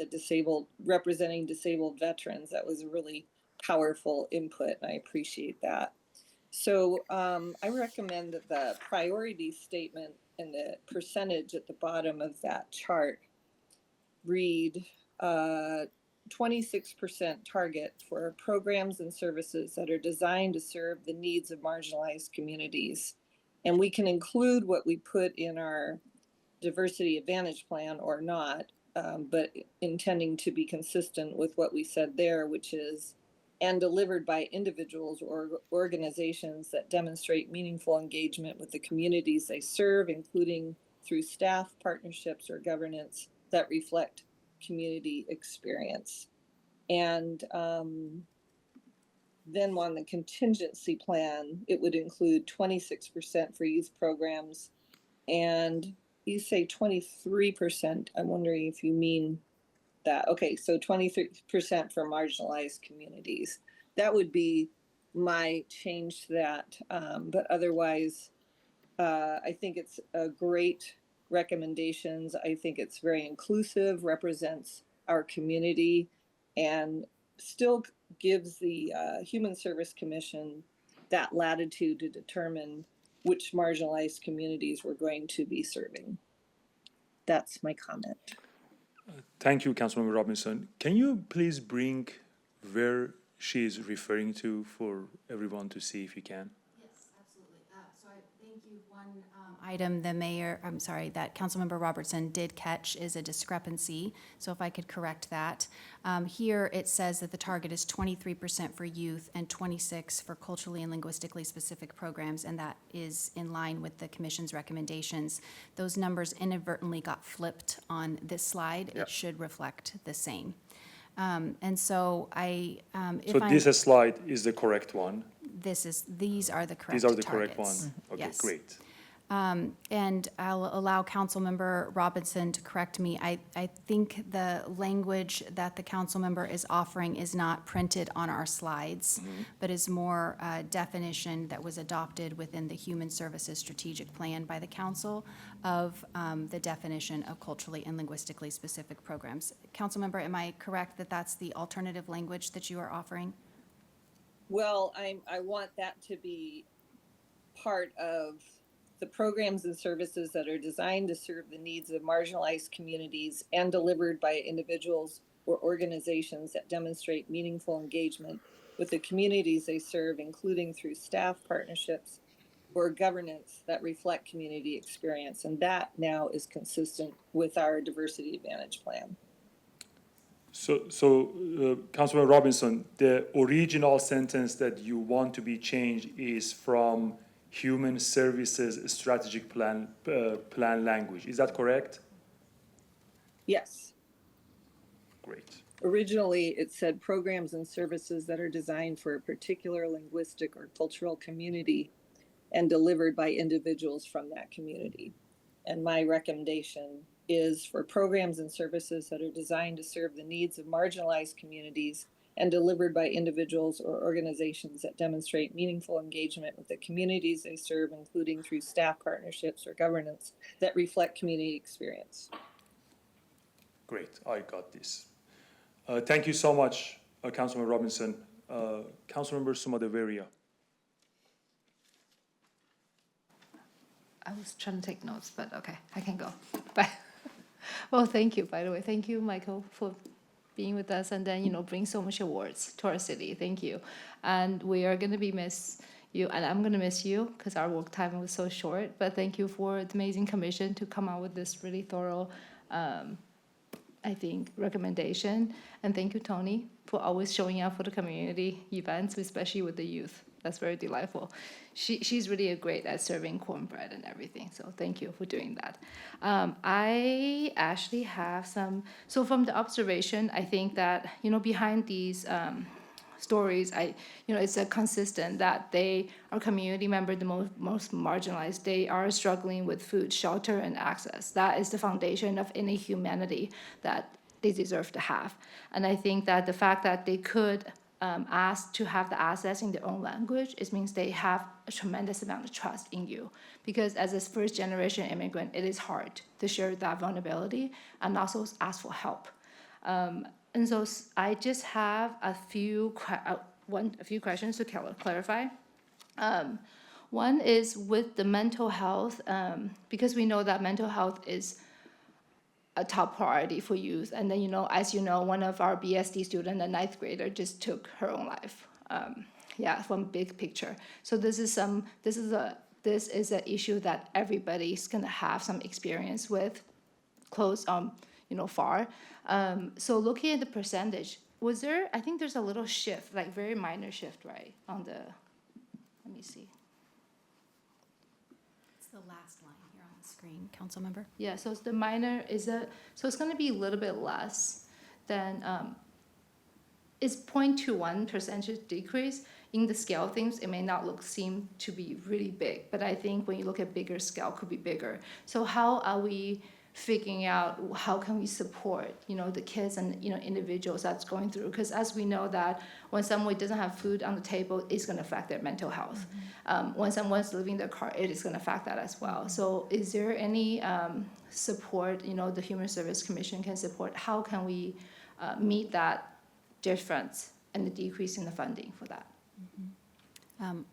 S12: representing disabled veterans. That was a really powerful input, and I appreciate that. So I recommend that the priority statement and the percentage at the bottom of that chart read 26% target for programs and services that are designed to serve the needs of marginalized communities. And we can include what we put in our Diversity Advantage Plan or not, but intending to be consistent with what we said there, which is, and delivered by individuals or organizations that demonstrate meaningful engagement with the communities they serve, including through staff partnerships or governance that reflect community experience. And then on the contingency plan, it would include 26% for youth programs. And you say 23%, I'm wondering if you mean that. Okay, so 23% for marginalized communities. That would be my change to that. But otherwise, I think it's a great recommendations. I think it's very inclusive, represents our community, and still gives the Human Service Commission that latitude to determine which marginalized communities we're going to be serving. That's my comment.
S1: Thank you, Councilmember Robinson. Can you please bring where she is referring to for everyone to see if you can?
S23: Yes, absolutely. So I thank you. One item that Councilmember Robertson did catch is a discrepancy. So if I could correct that. Here it says that the target is 23% for youth and 26% for culturally and linguistically specific programs, and that is in line with the Commission's recommendations. Those numbers inadvertently got flipped on this slide. Yep. It should reflect the same. And so if
S1: So
S23: I'm,
S1: this slide is the correct one?
S23: these are the correct
S1: These are the correct
S23: targets.
S1: one? Okay,
S23: Yes.
S1: great.
S23: And I'll allow Councilmember Robinson to correct me. I think the language that the council member is offering is not printed on our slides, but is more definition that was adopted within the Human Services Strategic Plan by the council of the definition of culturally and linguistically specific programs. Councilmember, am I correct that that's the alternative language that you are offering?
S12: Well, I want that to be part of the programs and services that are designed to serve the needs of marginalized communities and delivered by individuals or organizations that demonstrate meaningful engagement with the communities they serve, including through staff partnerships or governance that reflect community experience. And that now is consistent with our Diversity Advantage Plan.
S1: So Councilman Robinson, the original sentence that you want to be changed is from Human Services Strategic Plan language. Is that correct?
S12: Yes.
S1: Great.
S12: Originally, it said programs and services that are designed for a particular linguistic or cultural community and delivered by individuals from that community. And my recommendation is for programs and services that are designed to serve the needs of marginalized communities and delivered by individuals or organizations that demonstrate meaningful engagement with the communities they serve, including through staff partnerships or governance that reflect community experience.
S1: Great, I got this. Thank you so much, Councilman Robinson. Councilmember Sumadeveria.
S13: I was trying to take notes, but okay, I can go. Bye. Well, thank you, by the way. Thank you, Michael, for being with us and then, bring so much awards to our city. Thank you. And we are going to be miss you, and I'm going to miss you because our work time was so short. But thank you for the amazing commission to come out with this really thorough, I think, recommendation. And thank you, Tony, for always showing up for the community events, especially with the youth. That's very delightful. She's really great at serving cornbread and everything. So thank you for doing that. I actually have some, so from the observation, I think that, behind these stories, it's a consistent that our community member, the most marginalized, they are struggling with food, shelter, and access. That is the foundation of any humanity that they deserve to have. And I think that the fact that they could ask to have the access in their own language, it means they have a tremendous amount of trust in you. Because as a first generation immigrant, it is hard to share that vulnerability and also ask for help. And so I just have a few questions to clarify. One is with the mental health, because we know that mental health is a top priority for youth. And then, as you know, one of our BSD students, a ninth grader, just took her own life. From big picture. So this is an issue that everybody's gonna have some experience with, close, far. So looking at the percentage, I think there's a little shift, like very minor shift, right? Let me see.
S23: It's the last line here on the screen, council member.
S13: Yeah, so it's the minor, so it's gonna be a little bit less than, it's 0.21 percentage decrease. In the scale of things, it may not seem to be really big, but I think when you look at bigger scale, it could be bigger. So how are we figuring out how can we support, the kids and, individuals that's going through? Because as we know that when someone doesn't have food on the table, it's gonna affect their mental health. When someone's living in their car, it is gonna affect that as well. So is there any support, the Human Service Commission can support? How can we meet that difference and the decrease in the funding for that?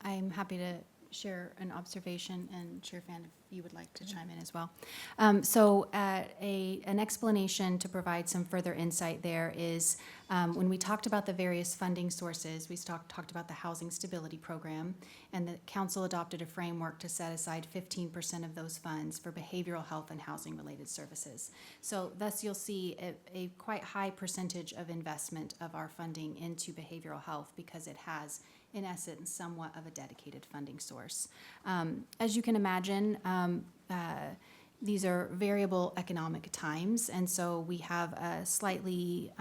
S23: I'm happy to share an observation, and Chair Fan, if you would like to chime in as well. An explanation to provide some further insight there is when we talked about the various funding sources, we talked about the Housing Stability Program, and the council adopted a framework to set aside 15% of those funds for behavioral health and housing-related services. So thus you'll see a quite high percentage of investment of our funding into behavioral health because it has, in essence, somewhat of a dedicated funding source. As you can imagine, these are variable economic times, and so we have a slightly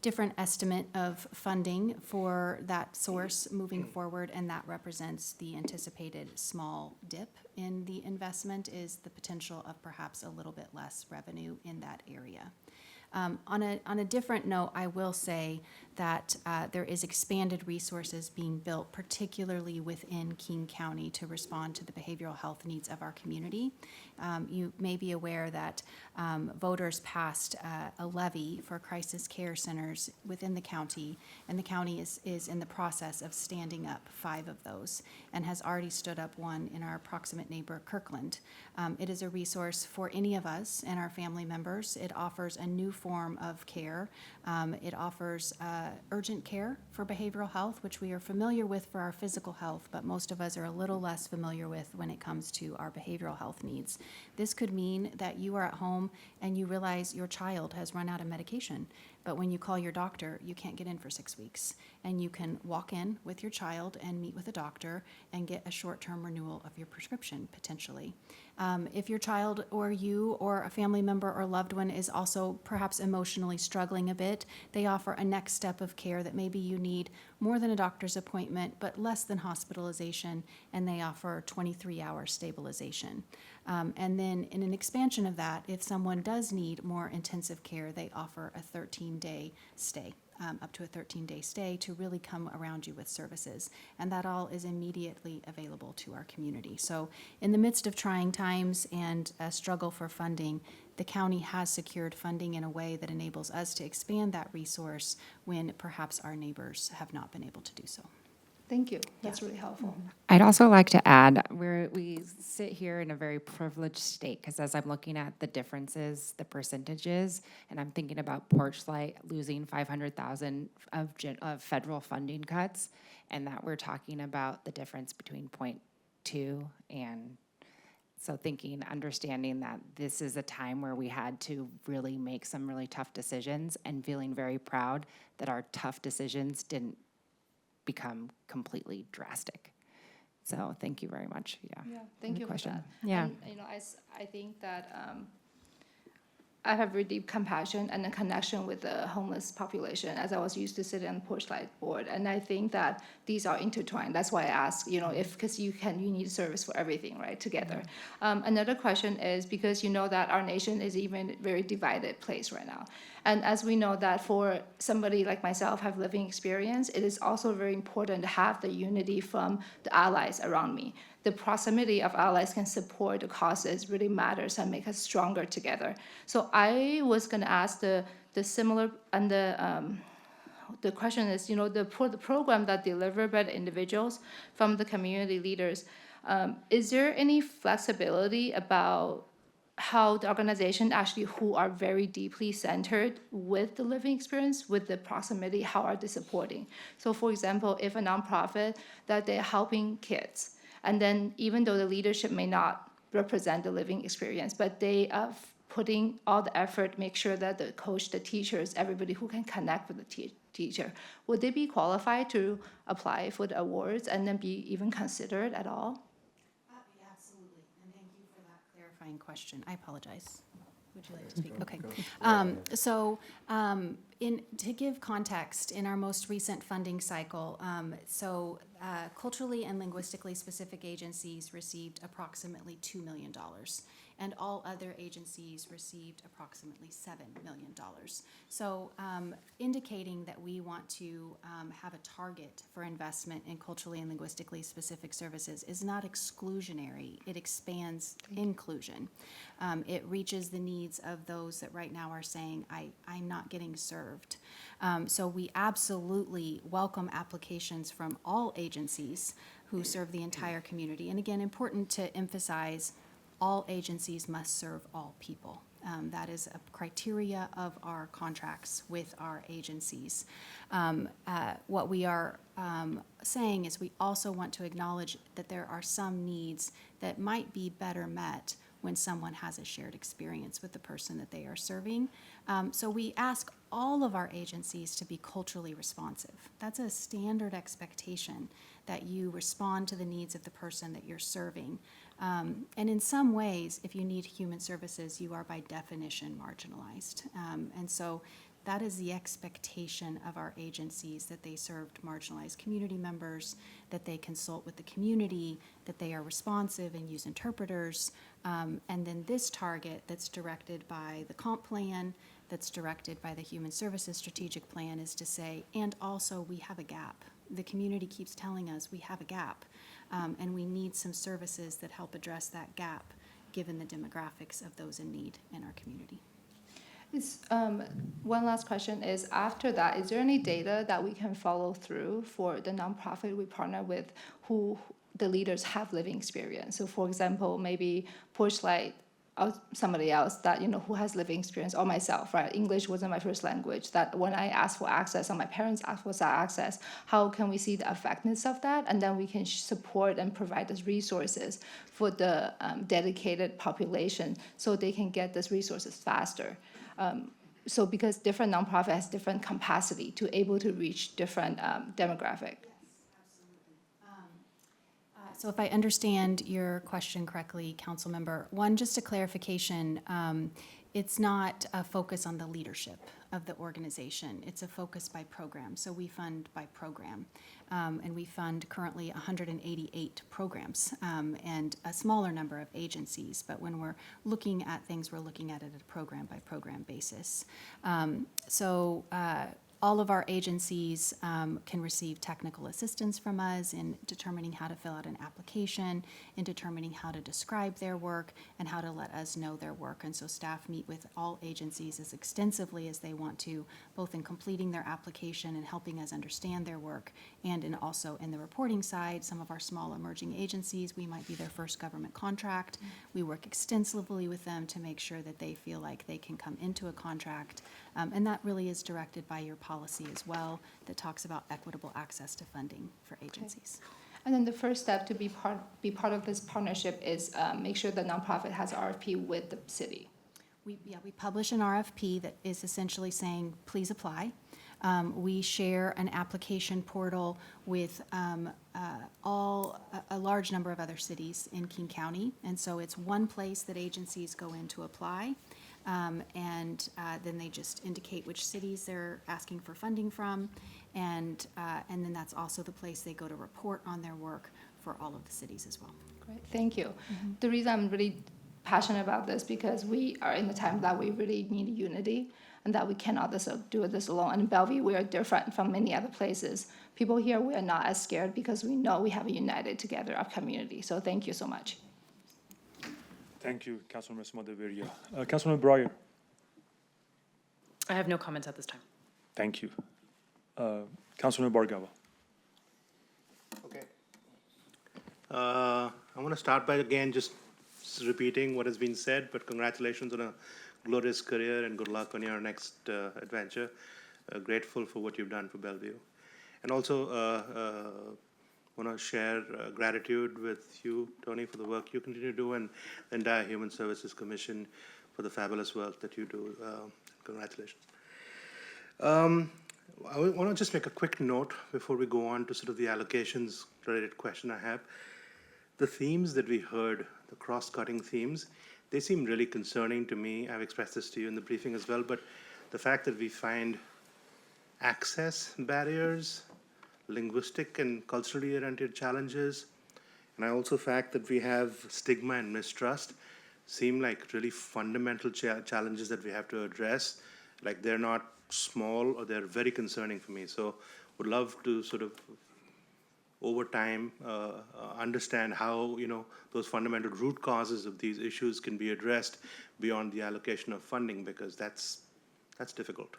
S23: different estimate of funding for that source moving forward, and that represents the anticipated small dip in the investment, is the potential of perhaps a little bit less revenue in that area. On a different note, I will say that there is expanded resources being built, particularly within King County, to respond to the behavioral health needs of our community. You may be aware that voters passed a levy for crisis care centers within the county, and the county is in the process of standing up 5 of those and has already stood up one in our proximate neighbor, Kirkland. It is a resource for any of us and our family members. It offers a new form of care. It offers urgent care for behavioral health, which we are familiar with for our physical health, but most of us are a little less familiar with when it comes to our behavioral health needs. This could mean that you are at home and you realize your child has run out of medication, but when you call your doctor, you can't get in for 6 weeks. And you can walk in with your child and meet with a doctor and get a short-term renewal of your prescription, potentially. If your child or you or a family member or loved one is also perhaps emotionally struggling a bit, they offer a next step of care that maybe you need more than a doctor's appointment, but less than hospitalization, and they offer 23-hour stabilization. And then in an expansion of that, if someone does need more intensive care, they offer a 13-day stay. Up to a 13-day stay to really come around you with services. And that all is immediately available to our community. So in the midst of trying times and a struggle for funding, the county has secured funding in a way that enables us to expand that resource when perhaps our neighbors have not been able to do so.
S13: Thank you. That's really helpful.
S7: I'd also like to add, we sit here in a very privileged state, because as I'm looking at the differences, the percentages, and I'm thinking about Porchlight losing $500,000 of federal funding cuts, and that we're talking about the difference between 0.2 and so understanding that this is a time where we had to really make some really tough decisions, and feeling very proud that our tough decisions didn't become completely drastic. So thank you very much.
S13: Yeah, thank you for that.
S7: Yeah.
S13: And, I think that I have really deep compassion and a connection with the homeless population, as I was used to sitting on the Porchlight board. And I think that these are intertwined. That's why I ask, because you need service for everything, right, together. Another question is, because you know that our nation is even a very divided place right now. And as we know that for somebody like myself have living experience, it is also very important to have the unity from the allies around me. The proximity of allies can support the causes really matters and make us stronger together. So I was going to ask the similar, and the question is, the program that delivered by the individuals from the community leaders, is there any flexibility about how the organization actually, who are very deeply centered with the living experience, with the proximity, how are they supporting? So for example, if a nonprofit that they're helping kids, and then even though the leadership may not represent the living experience, but they are putting all the effort, make sure that the coach, the teachers, everybody who can connect with the teacher, would they be qualified to apply for the awards and then be even considered at all?
S23: Absolutely, and thank you for that clarifying question. I apologize. Would you like to speak? Okay. To give context, in our most recent funding cycle, culturally and linguistically specific agencies received approximately $2 million, and all other agencies received approximately $7 million. So indicating that we want to have a target for investment in culturally and linguistically specific services is not exclusionary. It expands inclusion. It reaches the needs of those that right now are saying, I'm not getting served. So we absolutely welcome applications from all agencies who serve the entire community. And again, important to emphasize, all agencies must serve all people. That is a criteria of our contracts with our agencies. What we are saying is we also want to acknowledge that there are some needs that might be better met when someone has a shared experience with the person that they are serving. So we ask all of our agencies to be culturally responsive. That's a standard expectation, that you respond to the needs of the person that you're serving. And in some ways, if you need human services, you are by definition marginalized. And so that is the expectation of our agencies, that they served marginalized community members, that they consult with the community, that they are responsive and use interpreters. And then this target that's directed by the comp plan, that's directed by the Human Services Strategic Plan is to say, and also we have a gap. The community keeps telling us we have a gap, and we need some services that help address that gap, given the demographics of those in need in our community.
S13: One last question is, after that, is there any data that we can follow through for the nonprofit we partner with who the leaders have living experience? So for example, maybe Pushlight or somebody else that, who has living experience, or myself, right? English wasn't my first language, that when I asked for access or my parents asked for that access, how can we see the effectiveness of that? And then we can support and provide those resources for the dedicated population so they can get these resources faster. So because different nonprofit has different capacity to able to reach different demographic.
S23: So if I understand your question correctly, Council Member, one, just a clarification, it's not a focus on the leadership of the organization. It's a focus by program. So we fund by program. And we fund currently 188 programs and a smaller number of agencies. But when we're looking at things, we're looking at it at a program by program basis. All of our agencies can receive technical assistance from us in determining how to fill out an application, in determining how to describe their work, and how to let us know their work. And so staff meet with all agencies as extensively as they want to, both in completing their application and helping us understand their work, and also in the reporting side, some of our small emerging agencies, we might be their first government contract. We work extensively with them to make sure that they feel like they can come into a contract. And that really is directed by your policy as well, that talks about equitable access to funding for agencies.
S13: And then the first step to be part of this partnership is make sure the nonprofit has an RFP with the city.
S23: We publish an RFP that is essentially saying, please apply. We share an application portal with a large number of other cities in King County. And so it's one place that agencies go in to apply. And then they just indicate which cities they're asking for funding from. And then that's also the place they go to report on their work for all of the cities as well.
S13: Great, thank you. The reason I'm really passionate about this because we are in the time that we really need unity and that we cannot do this alone. And in Bellevue, we are different from many other places. People here, we are not as scared because we know we have a united together our community. So thank you so much.
S1: Thank you, Councilmember Smodeviria. Councilmember Breyer.
S14: I have no comments at this time.
S1: Thank you. Councilmember Bargava.
S15: Okay. I want to start by again just repeating what has been said, but congratulations on a glorious career and good luck on your next adventure. Grateful for what you've done for Bellevue. And also want to share gratitude with you, Tony, for the work you continue to do, and the entire Human Services Commission for the fabulous work that you do. Congratulations. I want to just make a quick note before we go on to sort of the allocations related question I have. The themes that we heard, the cross-cutting themes, they seem really concerning to me. I've expressed this to you in the briefing as well, but the fact that we find access barriers, linguistic and culturally oriented challenges, and I also fact that we have stigma and mistrust seem like really fundamental challenges that we have to address. Like they're not small or they're very concerning for me. So would love to sort of over time understand how those fundamental root causes of these issues can be addressed beyond the allocation of funding, because that's difficult.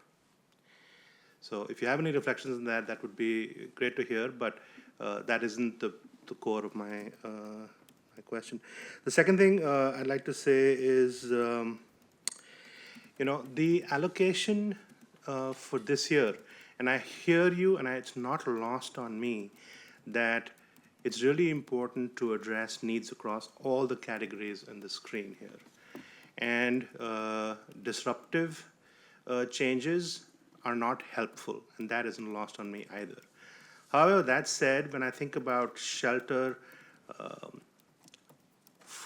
S15: So if you have any reflections on that, that would be great to hear, but that isn't the core of my question. The second thing I'd like to say is, the allocation for this year, and I hear you, and it's not lost on me that it's really important to address needs across all the categories in the screen here. And disruptive changes are not helpful, and that isn't lost on me either. However, that said, when I think about shelter,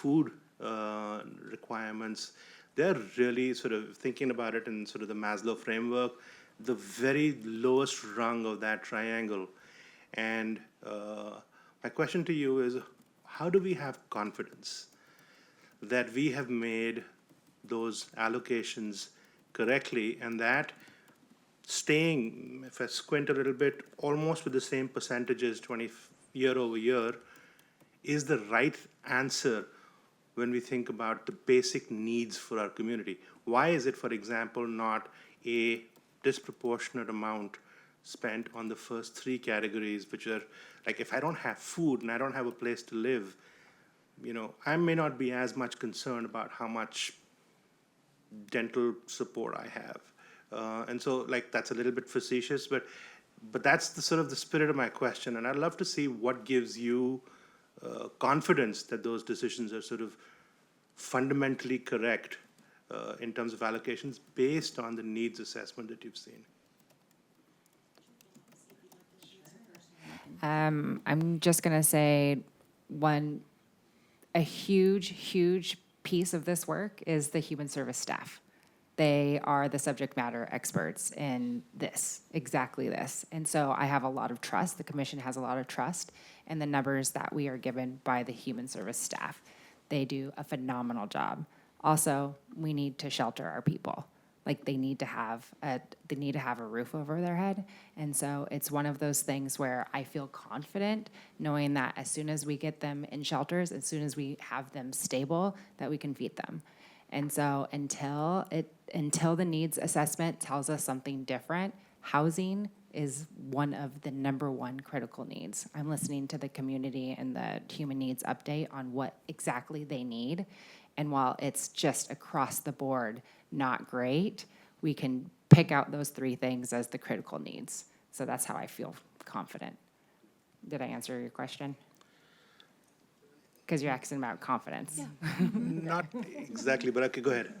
S15: food requirements, they're really sort of thinking about it in sort of the Maslow framework, the very lowest rung of that triangle. And my question to you is, how do we have confidence that we have made those allocations correctly, and that staying, if I squint a little bit, almost with the same percentages year over year, is the right answer when we think about the basic needs for our community? Why is it, for example, not a disproportionate amount spent on the first three categories, which are, like, if I don't have food and I don't have a place to live, I may not be as much concerned about how much dental support I have. And so, like, that's a little bit facetious, but that's the sort of the spirit of my question. And I'd love to see what gives you confidence that those decisions are sort of fundamentally correct in terms of allocations based on the needs assessment that you've seen.
S7: I'm just going to say a huge piece of this work is the human service staff. They are the subject matter experts in this, exactly this. And so I have a lot of trust, the commission has a lot of trust in the numbers that we are given by the human service staff. They do a phenomenal job. Also, we need to shelter our people. Like, they need to have a roof over their head. And so it's one of those things where I feel confident knowing that as soon as we get them in shelters, as soon as we have them stable, that we can feed them. And so until the needs assessment tells us something different, housing is one of the #1 critical needs. I'm listening to the community and the human needs update on what exactly they need. And while it's just across the board not great, we can pick out those 3 things as the critical needs. So that's how I feel confident. Did I answer your question? Because you're asking about confidence.
S15: Yeah. Not exactly, but okay, go ahead.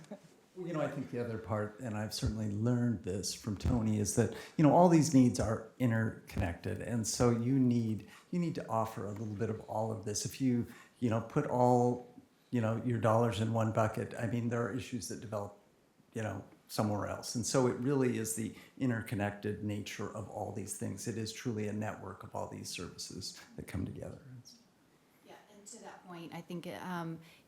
S11: I think the other part, and I've certainly learned this from Tony, is that, all these needs are interconnected. And so you need to offer a little bit of all of this. If you, put all, your dollars in one bucket, I mean, there are issues that develop, somewhere else. And so it really is the interconnected nature of all these things. It is truly a network of all these services that come together.
S23: Yeah, and to that point, I think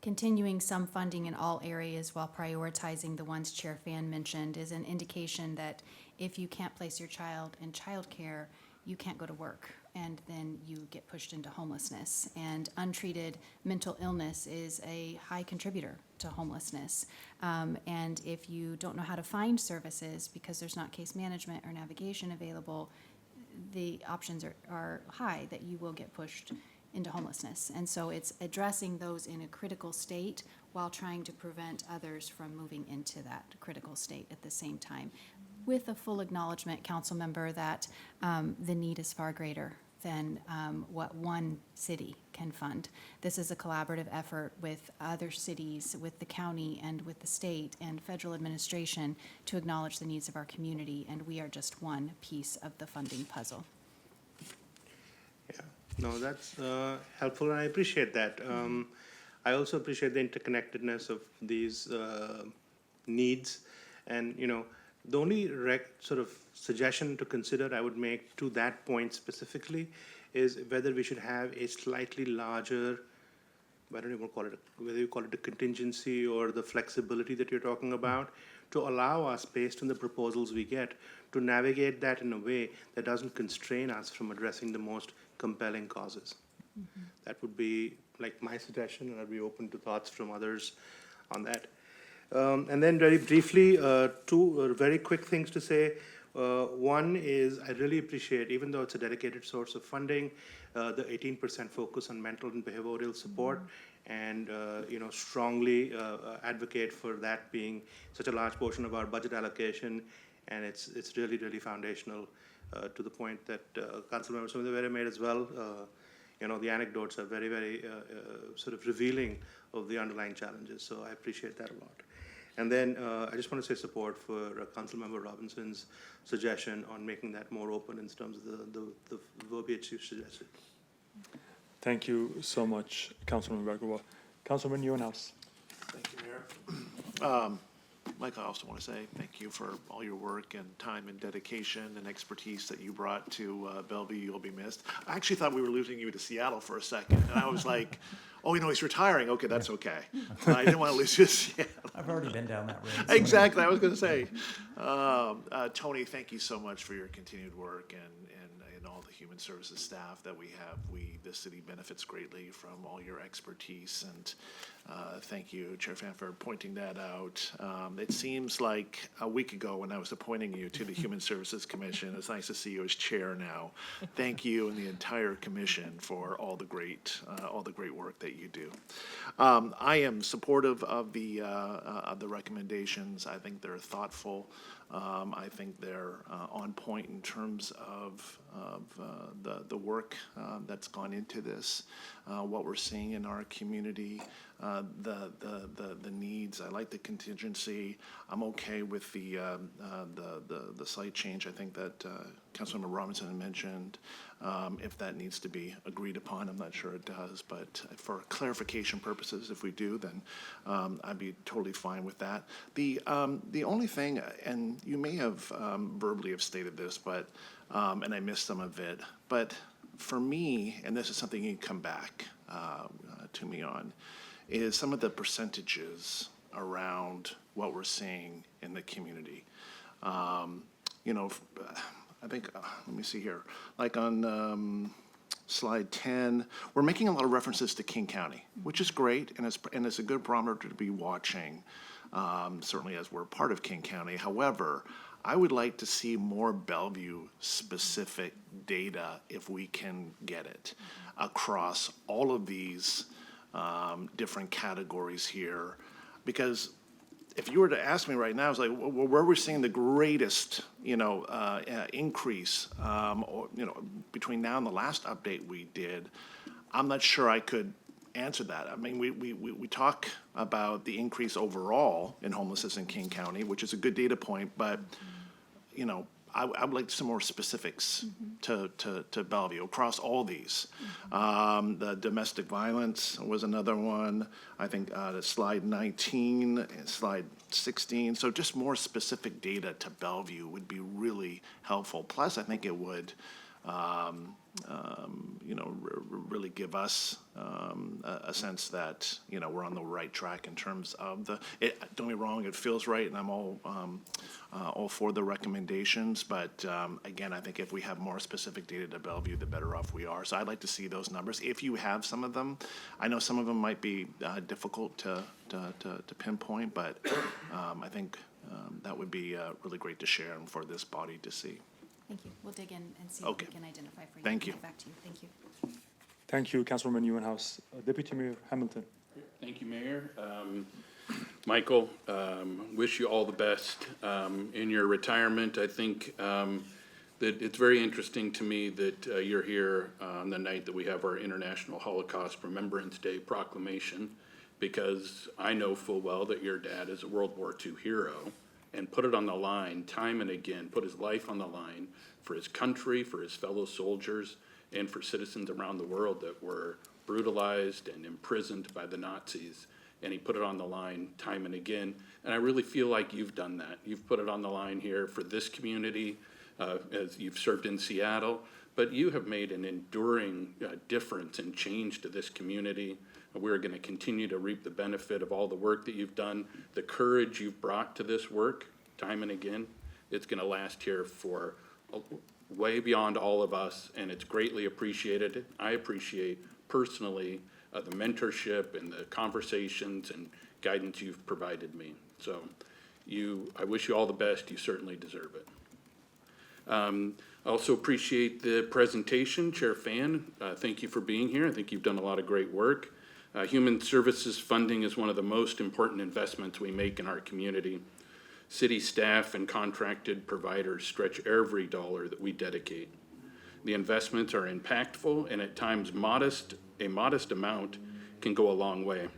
S23: continuing some funding in all areas while prioritizing the ones Chair Fan mentioned is an indication that if you can't place your child in childcare, you can't go to work, and then you get pushed into homelessness. And untreated mental illness is a high contributor to homelessness. And if you don't know how to find services because there's not case management or navigation available, the options are high that you will get pushed into homelessness. And so it's addressing those in a critical state while trying to prevent others from moving into that critical state at the same time, with a full acknowledgement, council member, that the need is far greater than what one city can fund. This is a collaborative effort with other cities, with the county, and with the state and federal administration to acknowledge the needs of our community, and we are just one piece of the funding puzzle.
S15: Yeah, no, that's helpful, and I appreciate that. I also appreciate the interconnectedness of these needs, and the only sort of suggestion to consider I would make to that point specifically is whether we should have a slightly larger, I don't even call it, whether you call it a contingency or the flexibility that you're talking about, to allow us, based on the proposals we get, to navigate that in a way that doesn't constrain us from addressing the most compelling causes. Mm-hmm. That would be like my suggestion, and I'd be open to thoughts from others on that. And then very briefly, 2 very quick things to say. One is I really appreciate, even though it's a dedicated source of funding, the 18% focus on mental and behavioral support, and strongly advocate for that being such a large portion of our budget allocation. And it's really, really foundational to the point that Councilmember Sumidavere made as well. The anecdotes are very, very sort of revealing of the underlying challenges. So I appreciate that a lot. And then I just want to say support for Councilmember Robinson's suggestion on making that more open in terms of the verbiage you suggested.
S1: Thank you so much, Councilmember Agarwal. Councilman Newhouse.
S5: Thank you, Mayor. Mike, I also want to say thank you for all your work and time and dedication and expertise that you brought to Bellevue. You'll be missed. I actually thought we were losing you to Seattle for a second, and I was like, oh, he's retiring. Okay, that's okay. I didn't want to lose you to Seattle.
S11: I've already been down that road.
S5: Exactly, I was going to say. Tony, thank you so much for your continued work and all the human services staff that we have. The city benefits greatly from all your expertise, and thank you, Chair Fan, for pointing that out. It seems like a week ago when I was appointing you to the Human Services Commission. It's nice to see you as chair now. Thank you and the entire commission for all the great work that you do. I am supportive of the recommendations. I think they're thoughtful. I think they're on point in terms of the work that's gone into this, what we're seeing in our community, the needs. I like the contingency. I'm okay with the slight change. I think that Councilmember Robinson had mentioned. If that needs to be agreed upon, I'm not sure it does, but for clarification purposes, if we do, then I'd be totally fine with that. The only thing, and you may have verbally have stated this, but and I missed some of it, but for me, and this is something you can come back to me on, is some of the percentages around what we're seeing in the community. I think, let me see here, like on slide 10, we're making a lot of references to King County, which is great, and it's a good barometer to be watching, certainly as we're part of King County. However, I would like to see more Bellevue-specific data, if we can get it, across all of these different categories here. Because if you were to ask me right now, it's like, well, where are we seeing the greatest, increase, between now and the last update we did? I'm not sure I could answer that. I mean, we talk about the increase overall in homelessness in King County, which is a good data point, but, I would like some more specifics to Bellevue across all these. The domestic violence was another one. I think the slide 19 and slide 16. So just more specific data to Bellevue would be really helpful. Plus, I think it would, really give us a sense that we're on the right track in terms of don't get me wrong, it feels right, and I'm all for the recommendations. But again, I think if we have more specific data to Bellevue, the better off we are. So I'd like to see those numbers if you have some of them. I know some of them might be difficult to pinpoint, but I think that would be really great to share and for this body to see.
S23: Thank you. We'll dig in and see
S1: Okay.
S23: what we can identify for you.
S1: Thank you.
S23: Get back to you. Thank you.
S1: Thank you, Councilwoman Newhouse. Deputy Mayor Hamilton.
S3: Thank you, Mayor. Michael, wish you all the best in your retirement. I think that it's very interesting to me that you're here on the night that we have our International Holocaust Remembrance Day proclamation, because I know full well that your dad is a World War II hero and put it on the line time and again, put his life on the line for his country, for his fellow soldiers, and for citizens around the world that were brutalized and imprisoned by the Nazis. And he put it on the line time and again. And I really feel like you've done that. You've put it on the line here for this community, as you've served in Seattle, but you have made an enduring difference and change to this community. We're going to continue to reap the benefit of all the work that you've done, the courage you've brought to this work time and again. It's going to last here for way beyond all of us, and it's greatly appreciated. I appreciate personally the mentorship and the conversations and guidance you've provided me. So I wish you all the best. You certainly deserve it. I also appreciate the presentation. Chair Fan, thank you for being here. I think you've done a lot of great work. Human services funding is one of the most important investments we make in our community. City staff and contracted providers stretch every dollar that we dedicate. The investments are impactful, and at times a modest amount can go a long way.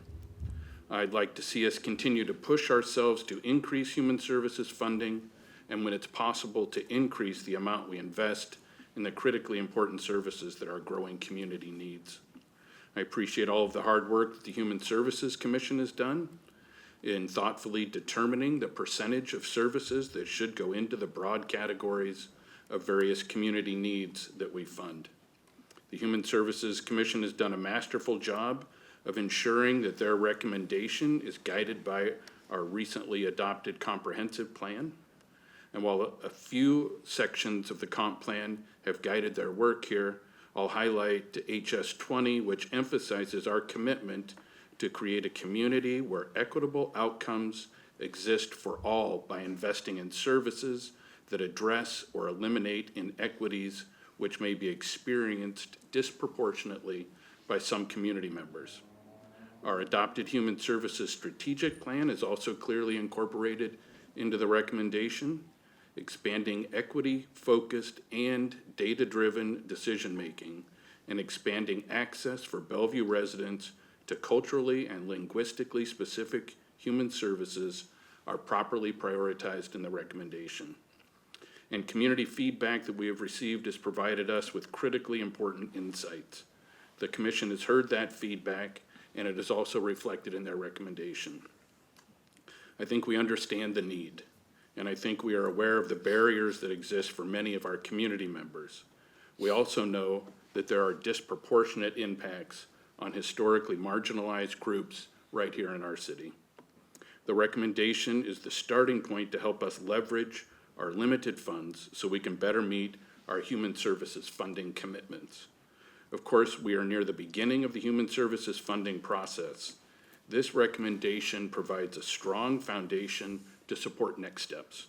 S3: I'd like to see us continue to push ourselves to increase human services funding, and when it's possible, to increase the amount we invest in the critically important services that our growing community needs. I appreciate all of the hard work that the Human Services Commission has done in thoughtfully determining the percentage of services that should go into the broad categories of various community needs that we fund. The Human Services Commission has done a masterful job of ensuring that their recommendation is guided by our recently adopted comprehensive plan. And while a few sections of the comp plan have guided their work here, I'll highlight HS 20, which emphasizes our commitment to create a community where equitable outcomes exist for all by investing in services that address or eliminate inequities which may be experienced disproportionately by some community members. Our adopted Human Services Strategic Plan is also clearly incorporated into the recommendation, expanding equity-focused and data-driven decision-making, and expanding access for Bellevue residents to culturally and linguistically specific human services are properly prioritized in the recommendation. And community feedback that we have received has provided us with critically important insights. The Commission has heard that feedback, and it is also reflected in their recommendation. I think we understand the need, and I think we are aware of the barriers that exist for many of our community members. We also know that there are disproportionate impacts on historically marginalized groups right here in our city. The recommendation is the starting point to help us leverage our limited funds so we can better meet our human services funding commitments. Of course, we are near the beginning of the human services funding process. This recommendation provides a strong foundation to support next steps.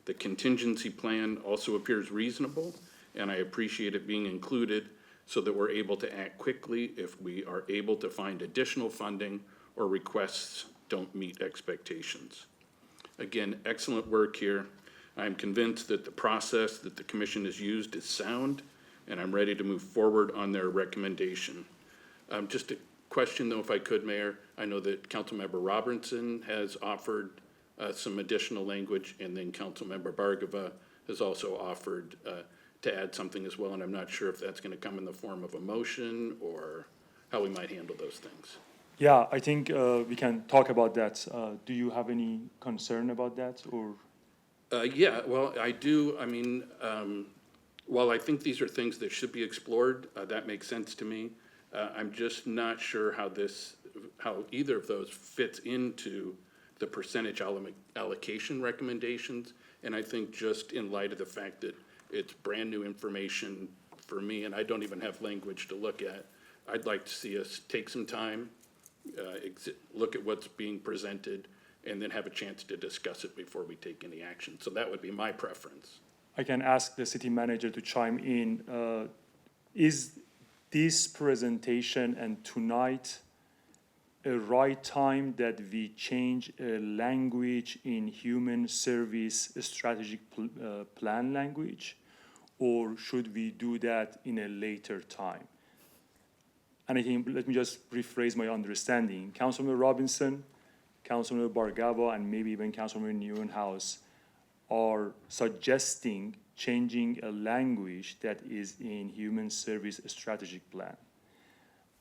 S3: The contingency plan also appears reasonable, and I appreciate it being included so that we're able to act quickly if we are able to find additional funding or requests don't meet expectations. Again, excellent work here. I'm convinced that the process that the Commission has used is sound, and I'm ready to move forward on their recommendation. Just a question, though, if I could, Mayor. I know that Councilmember Robertson has offered some additional language, and then Councilmember Bargava has also offered to add something as well, and I'm not sure if that's going to come in the form of a motion or how we might handle those things.
S1: Yeah, I think we can talk about that. Do you have any concern about that, or?
S3: Yeah, well, I do. I mean, while I think these are things that should be explored, that makes sense to me. I'm just not sure how either of those fits into the percentage allocation recommendations. And I think just in light of the fact that it's brand new information for me, and I don't even have language to look at, I'd like to see us take some time, look at what's being presented, and then have a chance to discuss it before we take any action. So that would be my preference.
S1: I can ask the city manager to chime in. Is this presentation and tonight a right time that we change a language in human service strategic plan language, or should we do that in a later time? And I think, let me just rephrase my understanding. Councilmember Robinson, Councilmember Bargava, and maybe even Councilmember Neuenhaus are suggesting changing a language that is in human service strategic plan.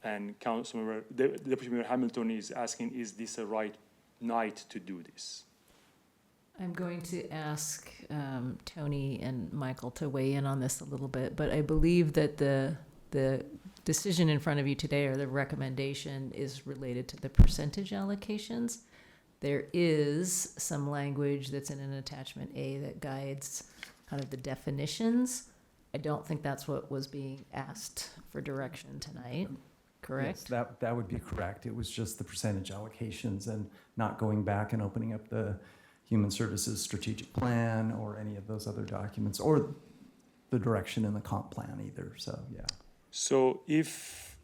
S1: And Councilmember, Deputy Mayor Hamilton is asking, is this a right night to do this?
S4: I'm going to ask Tony and Michael to weigh in on this a little bit, but I believe that the decision in front of you today, or the recommendation, is related to the percentage allocations. There is some language that's in an attachment A that guides kind of the definitions. I don't think that's what was being asked for direction tonight, correct?
S11: Yes, that would be correct. It was just the percentage allocations and not going back and opening up the Human Services Strategic Plan or any of those other documents, or the direction in the comp plan either, so yeah.
S1: So if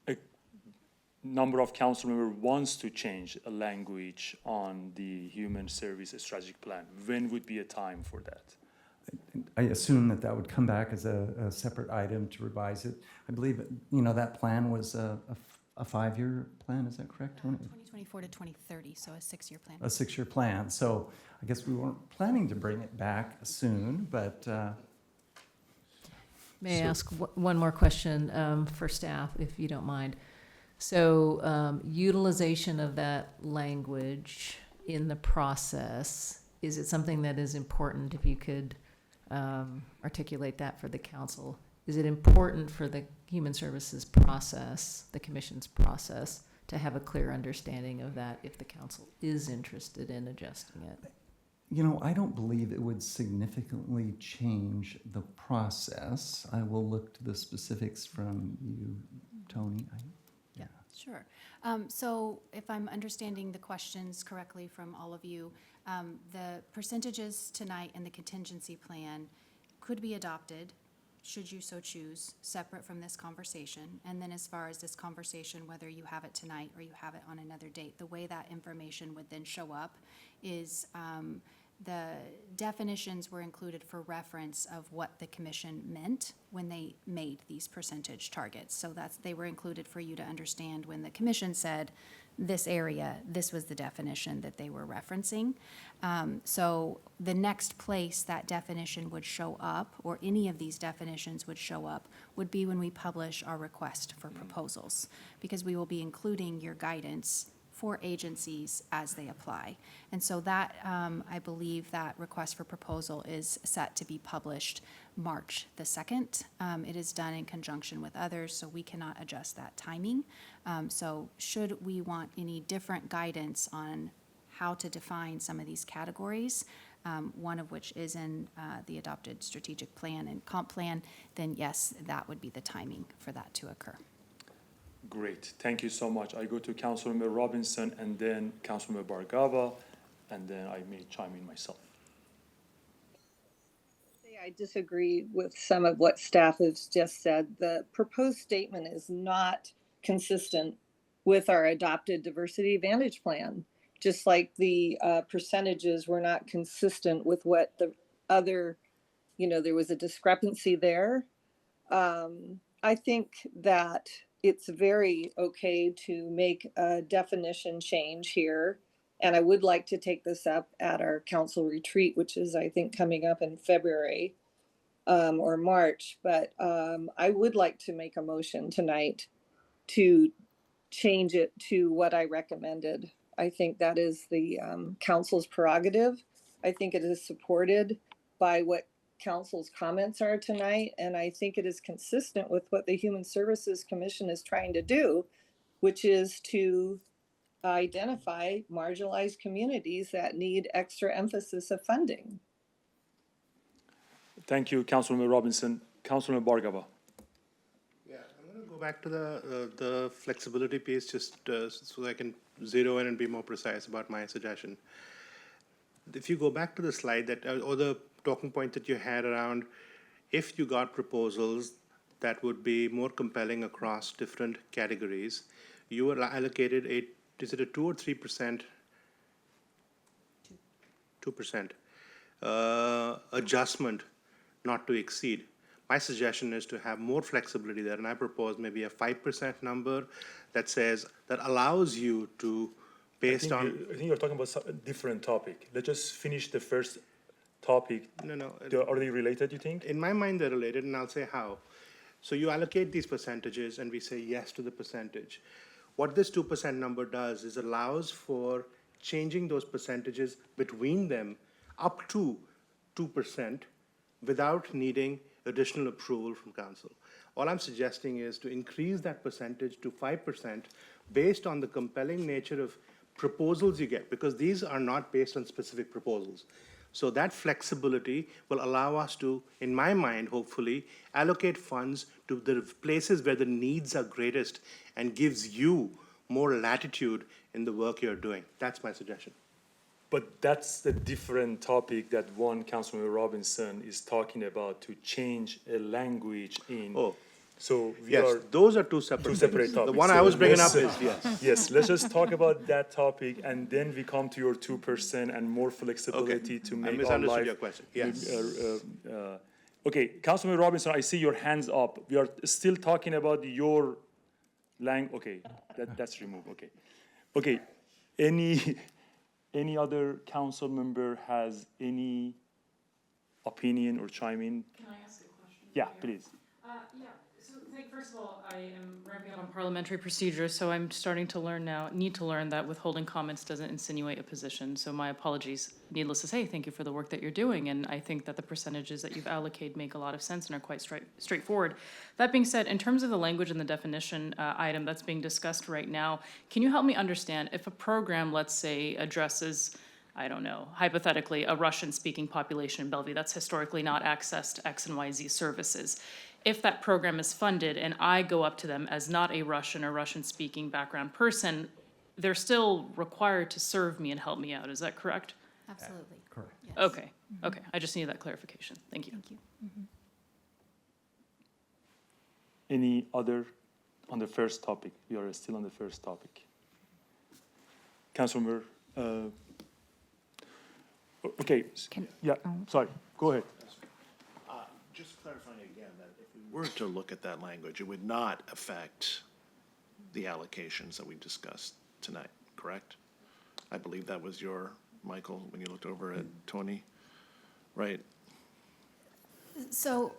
S1: a number of council members wants to change a language on the human service strategic plan, when would be a time for that?
S11: I assume that would come back as a separate item to revise it. I believe, that plan was a 5-year plan, is that correct, Tony?
S23: 2024 to 2030, so a 6-year plan.
S11: A 6-year plan, so I guess we weren't planning to bring it back soon, but
S4: May I
S1: So-
S4: ask one more question for staff, if you don't mind? So utilization of that language in the process, is it something that is important, if you could articulate that for the council? Is it important for the Human Services process, the commission's process, to have a clear understanding of that if the council is interested in adjusting it?
S11: You know, I don't believe it would significantly change the process. I will look to the specifics from you, Tony. Yeah.
S23: Sure. So if I'm understanding the questions correctly from all of you, the percentages tonight and the contingency plan could be adopted, should you so choose, separate from this conversation. And then as far as this conversation, whether you have it tonight or you have it on another date, the way that information would then show up is the definitions were included for reference of what the commission meant when they made these percentage targets. So they were included for you to understand when the commission said this area, this was the definition that they were referencing. So the next place that definition would show up, or any of these definitions would show up, would be when we publish our request for proposals, because we will be including your guidance for agencies as they apply. And so that, I believe that request for proposal is set to be published March the 2nd. It is done in conjunction with others, so we cannot adjust that timing. So should we want any different guidance on how to define some of these categories, one of which is in the adopted strategic plan and comp plan, then yes, that would be the timing for that to occur.
S1: Great, thank you so much. I go to Councilmember Robinson and then Councilmember Bargava, and then I may chime in myself.
S12: I disagree with some of what staff has just said. The proposed statement is not consistent with our adopted diversity advantage plan, just like the percentages were not consistent with what the other, there was a discrepancy there. I think that it's very okay to make a definition change here. And I would like to take this up at our council retreat, which is, I think, coming up in February or March. But I would like to make a motion tonight to change it to what I recommended. I think that is the council's prerogative. I think it is supported by what council's comments are tonight, and I think it is consistent with what the Human Services Commission is trying to do, which is to identify marginalized communities that need extra emphasis of funding.
S1: Thank you, Councilmember Robinson. Councilmember Bargava.
S15: Yeah, I'm going to go back to the flexibility piece just so I can zero in and be more precise about my suggestion. If you go back to the slide that, or the talking point that you had around, if you got proposals that would be more compelling across different categories, you were allocated is it a 2 or 3%? 2% adjustment not to exceed. My suggestion is to have more flexibility there, and I propose maybe a 5% number that allows you to, based on.
S1: I think you're talking about a different topic. Let's just finish the first topic.
S15: No.
S1: Are they related, you think?
S15: In my mind, they're related, and I'll say how. So you allocate these percentages, and we say yes to the percentage. What this 2% number does is allows for changing those percentages between them up to 2% without needing additional approval from council. All I'm suggesting is to increase that percentage to 5% based on the compelling nature of proposals you get, because these are not based on specific proposals. So that flexibility will allow us to, in my mind, hopefully, allocate funds to the places where the needs are greatest and gives you more latitude in the work you're doing. That's my suggestion.
S1: But that's a different topic that one Councilmember Robinson is talking about, to change a language in.
S15: Oh.
S1: So
S15: those are two separate
S1: topics.
S15: The one I was bringing up is yes.
S1: Yes, let's just talk about that topic, and then we come to your 2% and more flexibility to make our life.
S15: I misunderstood your question. Yes.
S1: Okay, Councilmember Robinson, I see your hands up. We are still talking about your language. Okay, that's removed. Okay. Any other council member has any opinion or chime in?
S10: Can I ask a question?
S1: Yeah, please.
S10: Yeah, so first of all, I am ramping up on parliamentary procedure, so I'm starting to learn now, need to learn that withholding comments doesn't insinuate a position, so my apologies. Needless to say, thank you for the work that you're doing, and I think that the percentages that you've allocated make a lot of sense and are quite straightforward. That being said, in terms of the language and the definition item that's being discussed right now, can you help me understand if a program, let's say, addresses, I don't know, hypothetically, a Russian-speaking population in Bellevue that's historically not accessed X and Y, Z services. If that program is funded and I go up to them as not a Russian or Russian-speaking background person, they're still required to serve me and help me out. Is that correct?
S23: Absolutely.
S11: Correct.
S23: Yes.
S10: Okay, okay. I just needed that clarification. Thank you.
S23: Thank you.
S1: Any other on the first topic? We are still on the first topic. Councilmember, okay, yeah, sorry, go ahead.
S5: Just clarifying again that if we were to look at that language, it would not affect the allocations that we discussed tonight, correct? I believe that was your, Michael, when you looked over at Tony, right?
S23: So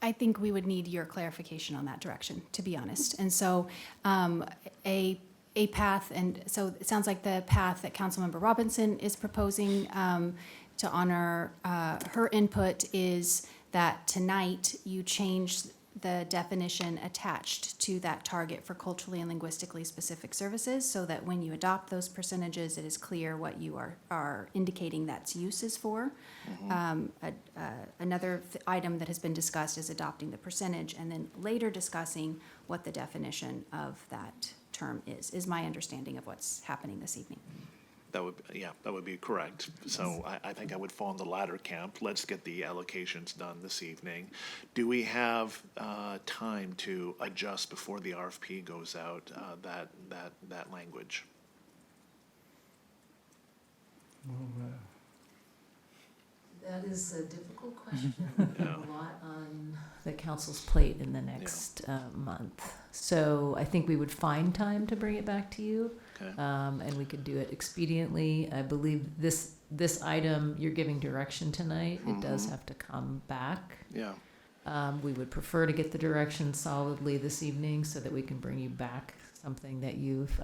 S23: I think we would need your clarification on that direction, to be honest. And so a path, and so it sounds like the path that Councilmember Robinson is proposing to honor her input is that tonight you change the definition attached to that target for culturally and linguistically specific services so that when you adopt those percentages, it is clear what you are indicating that's use is for. Another item that has been discussed is adopting the percentage and then later discussing what the definition of that term is my understanding of what's happening this evening.
S5: That would, yeah, that would be correct. So I think I would fall in the latter camp. Let's get the allocations done this evening. Do we have time to adjust before the RFP goes out, that language?
S4: That is a difficult question. A lot on the council's plate in the next month. So I think we would find time to bring it back to you.
S5: Okay.
S4: And we could do it expediently. I believe this item, you're giving direction tonight. It does have to come back.
S5: Yeah.
S4: We would prefer to get the direction solidly this evening so that we can bring you back something that you've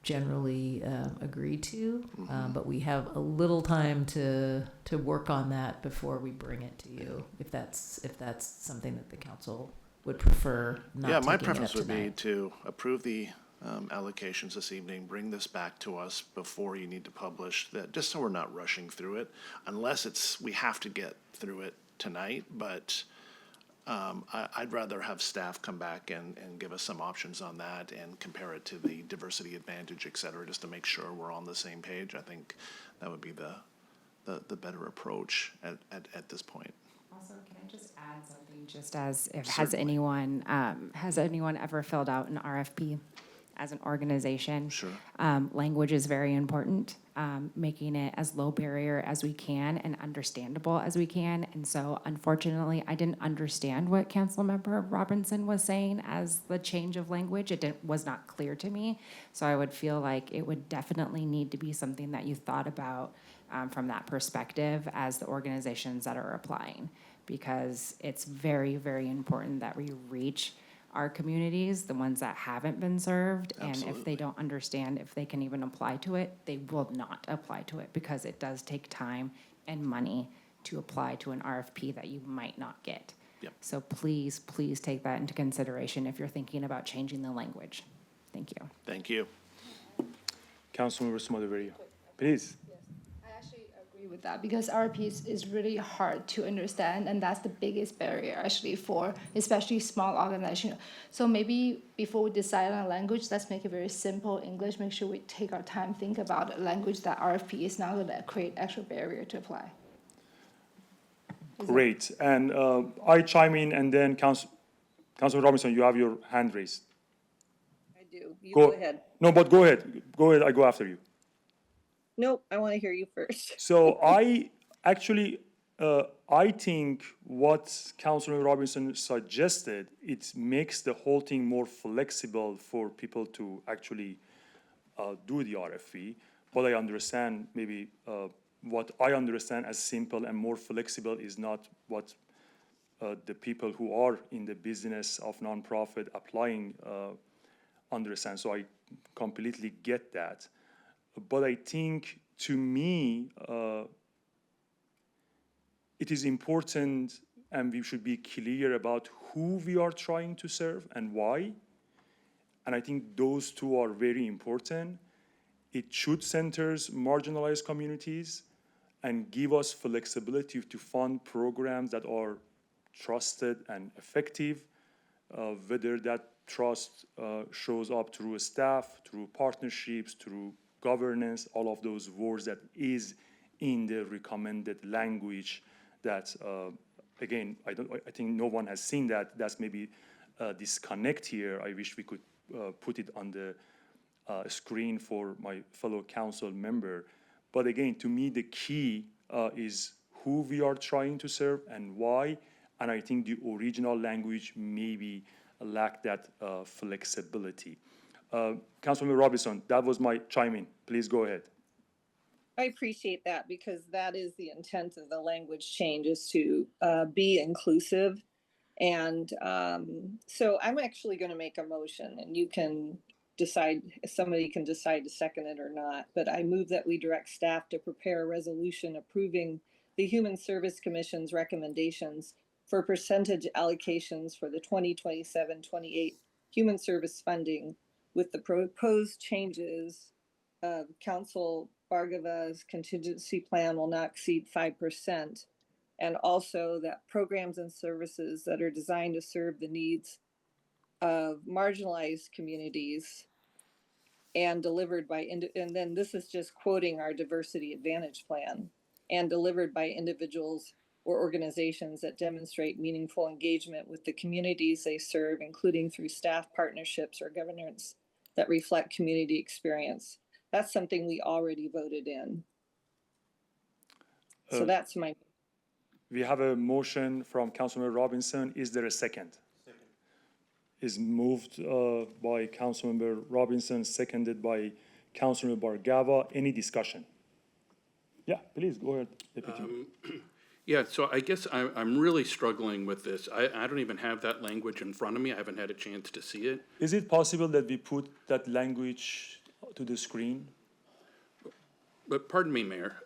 S4: generally agreed to. But we have a little time to work on that before we bring it to you, if that's something that the council would prefer not
S5: Yeah, my
S4: taking it up
S5: preference would be
S4: tonight.
S5: to approve the allocations this evening, bring this back to us before you need to publish that, just so we're not rushing through it, unless we have to get through it tonight, but I'd rather have staff come back and give us some options on that and compare it to the diversity advantage, et cetera, just to make sure we're on the same page. I think that would be the better approach at this point.
S7: Also, can I just add something, just as if,
S5: Certainly.
S7: has anyone ever filled out an RFP as an organization?
S5: Sure.
S7: Language is very important, making it as low barrier as we can and understandable as we can. And so unfortunately, I didn't understand what Councilmember Robinson was saying as the change of language. Was not clear to me. So I would feel like it would definitely need to be something that you thought about from that perspective as the organizations that are applying, because it's very, very important that we reach our communities, the ones that haven't been served. And if
S5: Absolutely.
S7: they don't understand if they can even apply to it, they will not apply to it, because it does take time and money to apply to an RFP that you might not get.
S5: Yep.
S7: So please, please take that into consideration if you're thinking about changing the language. Thank you.
S5: Thank you.
S1: Councilmember Smodoveria, please.
S13: I actually agree with that, because RP is really hard to understand, and that's the biggest barrier actually for especially small organizations. So maybe before we decide on a language, let's make it very simple English. Make sure we take our time, think about a language that RFP is not going to create extra barrier to apply.
S1: Great, and I chime in, and then Councilman Robinson, you have your hand raised.
S12: I do. You go ahead.
S1: No, but go ahead. Go ahead. I go after you.
S12: Nope, I want to hear you first.
S1: So I actually, I think what Councilman Robinson suggested, it makes the whole thing more flexible for people to actually do the RFP. But I understand maybe what I understand as simple and more flexible is not what the people who are in the business of nonprofit applying understand. So I completely get that. But I think, to me, it is important, and we should be clear about who we are trying to serve and why. And I think those two are very important. It should center marginalized communities and give us flexibility to fund programs that are trusted and effective, whether that trust shows up through staff, through partnerships, through governance, all of those words that is in the recommended language that, again, I think no one has seen that. That's maybe a disconnect here. I wish we could put it on the screen for my fellow council member. But again, to me, the key is who we are trying to serve and why. And I think the original language maybe lacked that flexibility. Councilmember Robinson, that was my chime in. Please go ahead.
S12: I appreciate that, because that is the intent of the language change, is to be inclusive. And so I'm actually going to make a motion, and you can decide, somebody can decide to second it or not. But I move that we direct staff to prepare a resolution approving the Human Service Commission's recommendations for percentage allocations for the 2027-28 human service funding, with the proposed changes of Council Bargava's contingency plan will not exceed 5%. And also that programs and services that are designed to serve the needs of marginalized communities and delivered by, and then this is just quoting our diversity advantage plan, and delivered by individuals or organizations that demonstrate meaningful engagement with the communities they serve, including through staff partnerships or governance that reflect community experience. That's something we already voted in. So that's my.
S1: We have a motion from Councilmember Robinson. Is there a second? Second. Is moved by Councilmember Robinson, seconded by Councilmember Bargava. Any discussion? Yeah, please go ahead, Deputy.
S3: Yeah, so I guess I'm really struggling with this. I don't even have that language in front of me. I haven't had a chance to see it.
S1: Is it possible that we put that language to the screen?
S3: But pardon me, Mayor.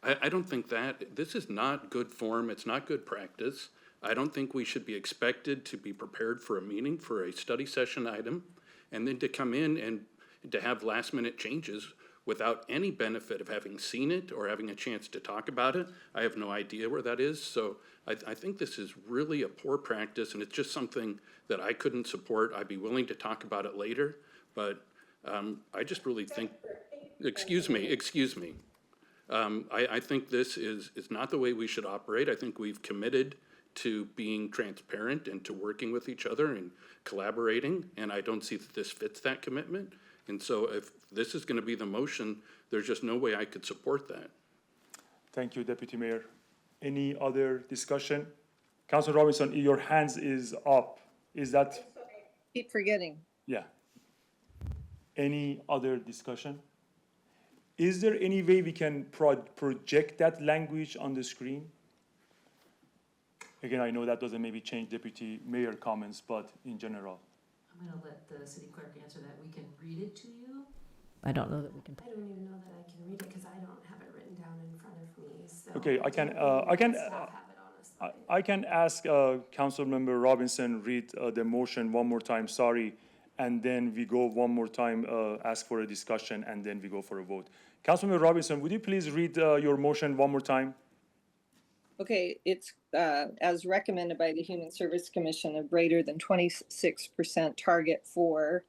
S3: I don't think that, this is not good form, it's not good practice. I don't think we should be expected to be prepared for a meeting, for a study session item, and then to come in and to have last minute changes without any benefit of having seen it or having a chance to talk about it. I have no idea where that is, so I think this is really a poor practice, and it's just something that I couldn't support. I'd be willing to talk about it later, but I just really think, excuse me. I think this is not the way we should operate. I think we've committed to being transparent and to working with each other and collaborating, and I don't see that this fits that commitment. And so if this is going to be the motion, there's just no way I could support that.
S1: Thank you, Deputy Mayor. Any other discussion? Councilor Robinson, your hands is up. Is that?
S12: Keep forgetting.
S1: Yeah. Any other discussion? Is there any way we can project that language on the screen? Again, I know that doesn't maybe change Deputy Mayor comments, but in general.
S4: I'm going to let the city clerk answer that. We can read it to you. I don't know that we can.
S2: I don't even know that I can read it because I don't have it written down in front of me. So
S1: Okay, I can ask Councilmember Robinson read the motion one more time. Sorry, and then we go one more time, ask for a discussion, and then we go for a vote. Councilmember Robinson, would you please read your motion one more time?
S12: Okay, it's as recommended by the Human Service Commission, a greater than 26% target for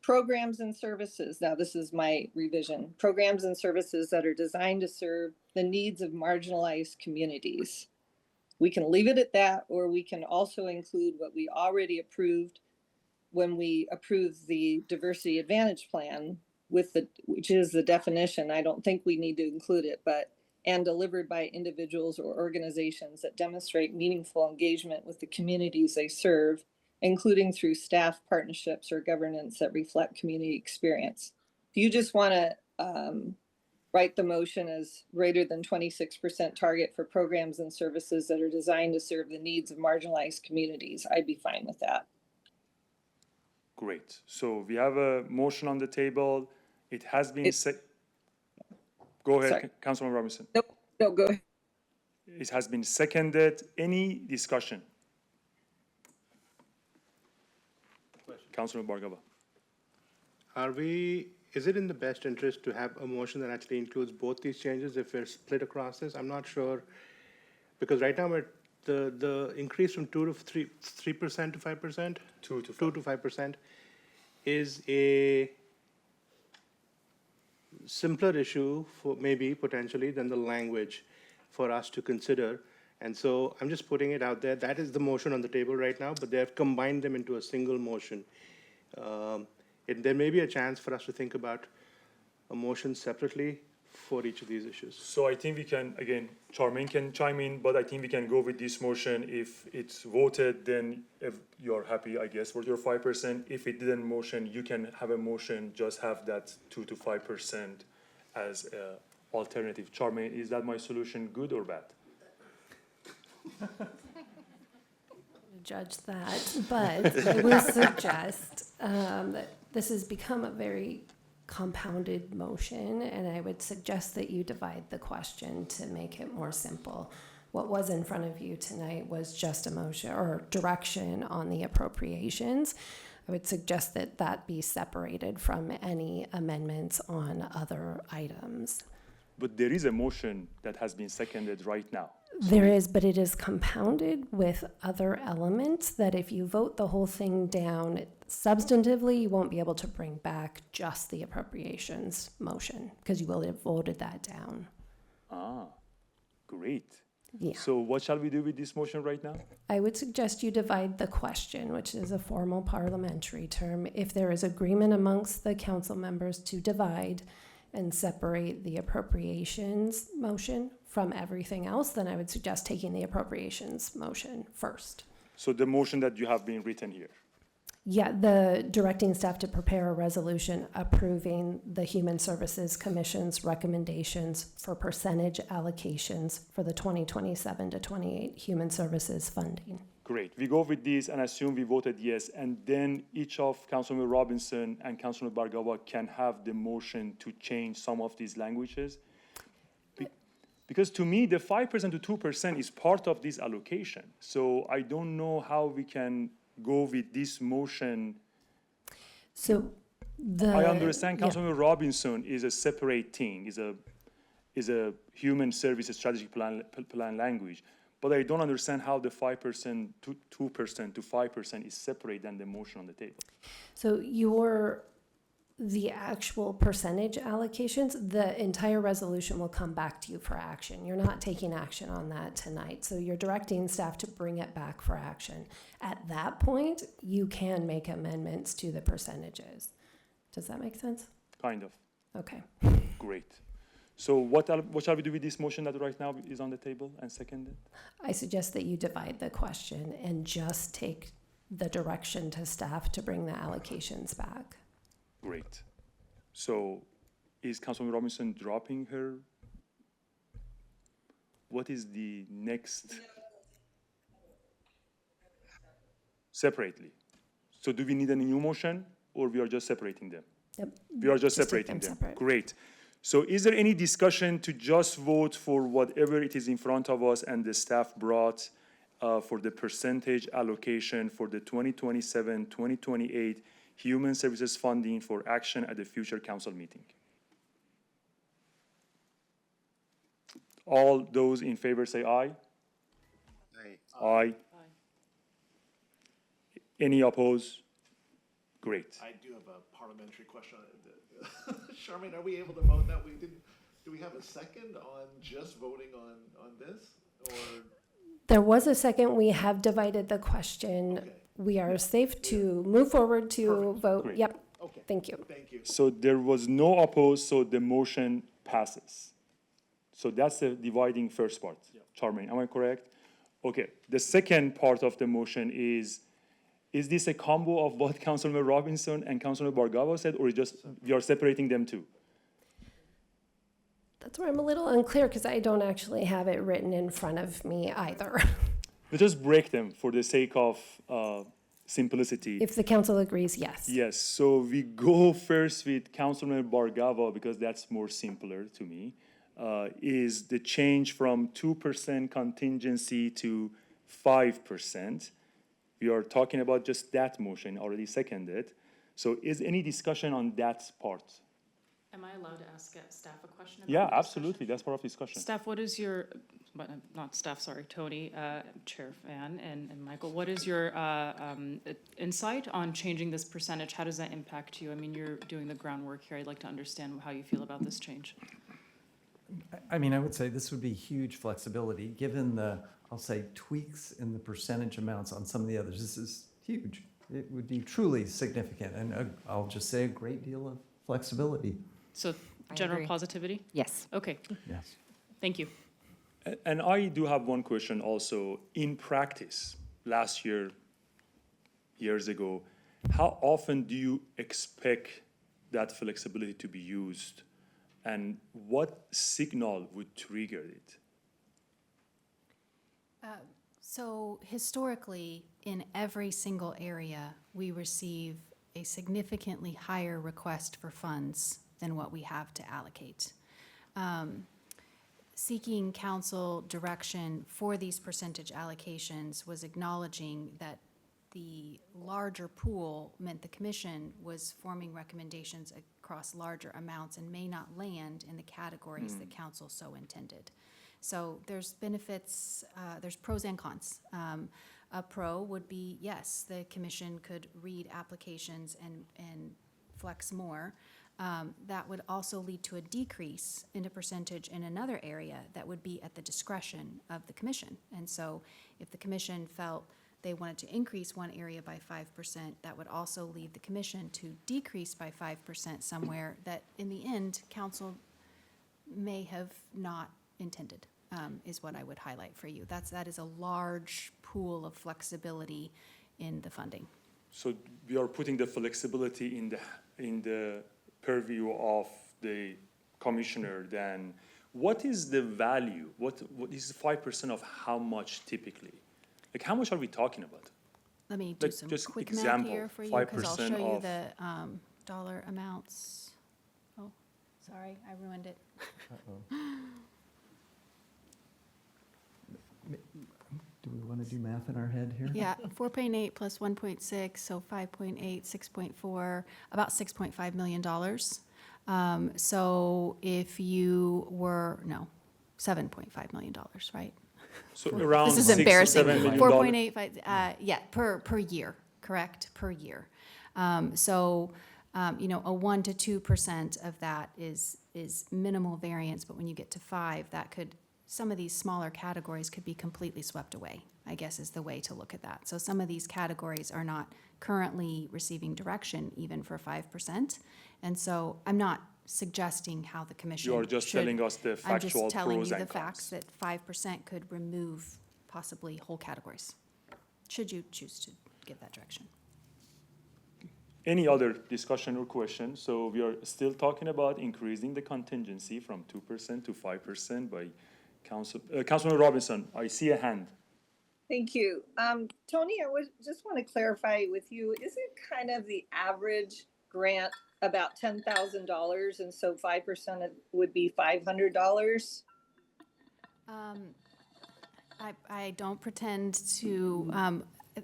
S12: programs and services. Now, this is my revision. Programs and services that are designed to serve the needs of marginalized communities. We can leave it at that, or we can also include what we already approved when we approved the Diversity Advantage Plan, which is the definition. I don't think we need to include it, but and delivered by individuals or organizations that demonstrate meaningful engagement with the communities they serve, including through staff partnerships or governance that reflect community experience. If you just want to write the motion as greater than 26% target for programs and services that are designed to serve the needs of marginalized communities. I'd be fine with that.
S1: Great. So we have a motion on the table. It has been Go ahead,
S12: Sorry.
S1: Councilman Robinson.
S12: Nope, no, go ahead.
S1: It has been seconded. Any discussion? Councilman Bargava.
S15: Is it in the best interest to have a motion that actually includes both these changes if we're split across this? I'm not sure, because right now the increase from 3% to 5%? 2 to 5% is a simpler issue for maybe potentially than the language for us to consider. And so I'm just putting it out there. That is the motion on the table right now, but they have combined them into a single motion. There may be a chance for us to think about a motion separately for each of these issues.
S1: So I think we can, again, Charmaine can chime in, but I think we can go with this motion. If it's voted, then if you're happy, I guess, with your 5%. If it didn't motion, you can have a motion, just have that 2 to 5% as an alternative. Charmaine, is that my solution good or bad?
S2: Judge that, but I would suggest that this has become a very compounded motion, and I would suggest that you divide the question to make it more simple. What was in front of you tonight was just a motion or direction on the appropriations. I would suggest that that be separated from any amendments on other items.
S1: But there is a motion that has been seconded right now.
S2: There is, but it is compounded with other elements that if you vote the whole thing down, substantively, you won't be able to bring back just the appropriations motion because you will have voted that down.
S1: Ah, great.
S2: Yeah.
S1: So what shall we do with this motion right now?
S2: I would suggest you divide the question, which is a formal parliamentary term. If there is agreement amongst the council members to divide and separate the appropriations motion from everything else, then I would suggest taking the appropriations motion first.
S1: So the motion that you have been written here.
S2: Yeah, the directing staff to prepare a resolution approving the Human Services Commission's recommendations for percentage allocations for the 2027 to 28 Human Services funding.
S1: Great. We go with this and assume we voted yes, and then each of Councilman Robinson and Councilman Bargava can have the motion to change some of these languages. Because to me, the 5% to 2% is part of this allocation. So I don't know how we can go with this motion.
S2: So
S1: I understand Councilman Robinson is a separate thing, is a human services strategic plan language. But I don't understand how the 5% to 2% to 5% is separate than the motion on the table.
S2: So the actual percentage allocations, the entire resolution will come back to you for action. You're not taking action on that tonight. So you're directing staff to bring it back for action. At that point, you can make amendments to the percentages. Does that make sense?
S1: Kind of.
S2: Okay.
S1: Great. So what shall we do with this motion that right now is on the table and seconded?
S2: I suggest that you divide the question and just take the direction to staff to bring the allocations back.
S1: Great. So is Councilwoman Robinson dropping her? What is the next? Separately. So do we need a new motion or we are just separating them?
S2: Yep.
S1: We are just
S2: take
S1: separating them.
S2: separate.
S1: Great. So is there any discussion to just vote for whatever it is in front of us and the staff brought for the percentage allocation for the 2027-2028 Human Services funding for action at the future council meeting? All those in favor say aye.
S15: Aye.
S1: Aye. Any opposed? Great.
S5: I do have a parliamentary question. Charmaine, are we able to vote that? Do we have a second on just voting on this? Or
S2: There was a second. We have divided the question.
S5: Okay.
S2: We are safe to move forward to
S5: Perfect.
S2: vote.
S1: Great.
S2: Yep.
S5: Okay.
S2: Thank you.
S5: Thank you.
S1: So there was no opposed, so the motion passes. So that's the dividing first part. Charmaine, am I correct? Okay. The second part of the motion is this a combo of what Councilman Robinson and Councilman Bargava said, or is just we are separating them too?
S2: That's where I'm a little unclear because I don't actually have it written in front of me either.
S1: Let's just break them for the sake of simplicity.
S2: If the council agrees, yes.
S1: Yes, so we go first with Councilman Bargava because that's more simpler to me. Is the change from 2% contingency to 5%. We are talking about just that motion, already seconded. So is any discussion on that part?
S10: Am I allowed to ask staff a question about
S1: Yeah,
S10: this?
S1: absolutely, that's part of discussion.
S10: Staff, what is your, not staff, sorry, Tony, Chair Fan, and Michael, what is your insight on changing this percentage? How does that impact you? I mean, you're doing the groundwork here. I'd like to understand how you feel about this change.
S11: I mean, I would say this would be huge flexibility, given the, I'll say, tweaks in the percentage amounts on some of the others. This is huge. It would be truly significant, and I'll just say a great deal of flexibility.
S10: So
S7: I
S10: general
S7: agree.
S10: positivity?
S7: Yes.
S10: Okay,
S11: Yes.
S10: thank you.
S1: And I do have one question also. In practice, last year, years ago, how often do you expect that flexibility to be used? And what signal would trigger it?
S23: So historically, in every single area, we receive a significantly higher request for funds than what we have to allocate. Seeking council direction for these percentage allocations was acknowledging that the larger pool meant the commission was forming recommendations across larger amounts and may not land in the categories that council so intended. So there's benefits, there's pros and cons. A pro would be, yes, the commission could read applications and flex more. That would also lead to a decrease in a percentage in another area that would be at the discretion of the commission. And so if the commission felt they wanted to increase one area by 5%, that would also lead the commission to decrease by 5% somewhere that in the end, council may have not intended, is what I would highlight for you. That is a large pool of flexibility in the funding.
S1: So we are putting the flexibility in the purview of the commissioner. Then what is the value? What is 5% of how much typically? Like how much are we talking about?
S23: Let me do
S1: Like,
S23: some
S1: just
S23: quick
S1: example,
S23: math here for you, because I'll
S1: 5%
S23: show you
S1: of-
S23: the dollar amounts. Oh, sorry, I ruined it.
S11: Do we want to do math in our head here?
S23: Yeah, 4.8 plus 1.6, so 5.8, 6.4, about $6.5 million. So if you were, no, $7.5 million, right?
S1: So around
S23: This is
S1: 6 to
S23: embarrassing.
S1: 7 million
S23: 4.85, yeah, per year, correct, per year. So, a 1 to 2% of that is minimal variance, but when you get to 5, that could, some of these smaller categories could be completely swept away, I guess is the way to look at that. So some of these categories are not currently receiving direction even for 5%. And so I'm not suggesting how the commission
S1: You are just
S23: should-
S1: telling us the
S23: I'm
S1: factual
S23: just telling
S1: pros
S23: you
S1: and
S23: the facts that 5% could remove possibly whole categories, should you choose to give that direction.
S1: Any other discussion or question? So we are still talking about increasing the contingency from 2% to 5% by Councilman Robinson. I see a hand.
S12: Thank you. Tony, I just want to clarify with you, isn't kind of the average grant about $10,000 and so 5% would be $500?
S23: I don't pretend to,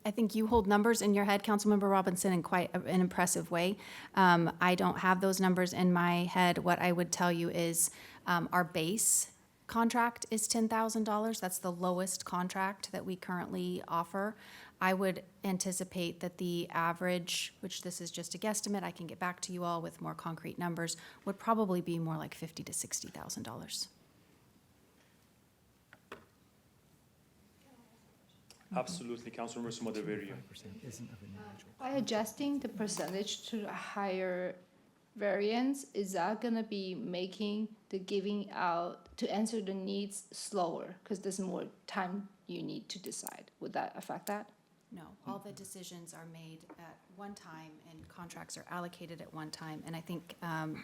S23: I think you hold numbers in your head, Councilmember Robinson, in quite an impressive way. I don't have those numbers in my head. What I would tell you is our base contract is $10,000. That's the lowest contract that we currently offer. I would anticipate that the average, which this is just a guesstimate, I can get back to you all with more concrete numbers, would probably be more like $50,000 to $60,000.
S1: Absolutely, Councilmember Sumadeveria.
S13: By adjusting the percentage to a higher variance, is that gonna be making the giving out to answer the needs slower? Because there's more time you need to decide. Would that affect that?
S23: No, all the decisions are made at one time and contracts are allocated at one time. And I think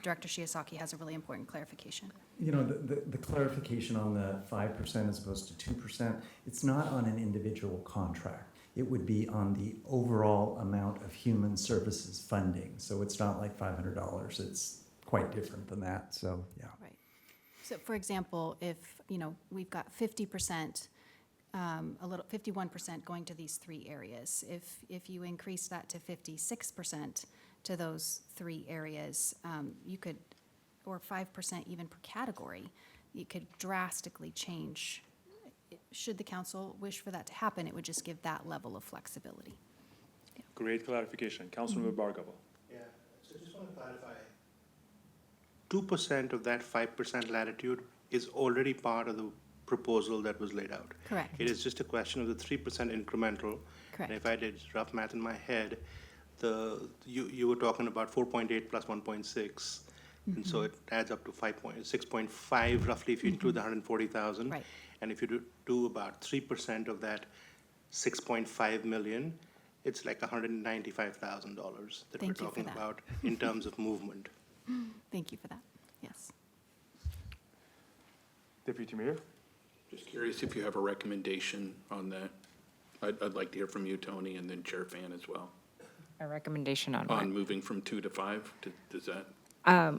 S23: Director Shiosaki has a really important clarification.
S11: You know, the clarification on the 5% as opposed to 2%, it's not on an individual contract. It would be on the overall amount of human services funding. So it's not like $500. It's quite different than that. So, yeah.
S23: Right. So for example, if, we've got 50%, 51% going to these three areas. If you increase that to 56% to those three areas, you could, or 5% even per category, you could drastically change. Should the council wish for that to happen, it would just give that level of flexibility.
S1: Great clarification. Councilmember Bargava.
S15: Yeah, so just want to clarify. 2% of that 5% latitude is already part of the proposal that was laid out.
S23: Correct.
S15: It is just a question of the 3% incremental.
S23: Correct.
S15: And if I did rough math in my head, you were talking about 4.8 plus 1.6. And so it adds up to 6.5 roughly if you include the 140,000.
S23: Right.
S15: And if you do about 3% of that 6.5 million, it's like $195,000 that
S23: Thank you
S15: we're
S23: for
S15: talking
S23: that.
S15: about in terms of movement.
S23: Thank you for that. Yes.
S1: Deputy Mayor?
S3: Just curious if you have a recommendation on that. I'd like to hear from you, Tony, and then Chair Fan as well.
S7: A recommendation on what?
S3: On moving from 2 to 5, does that?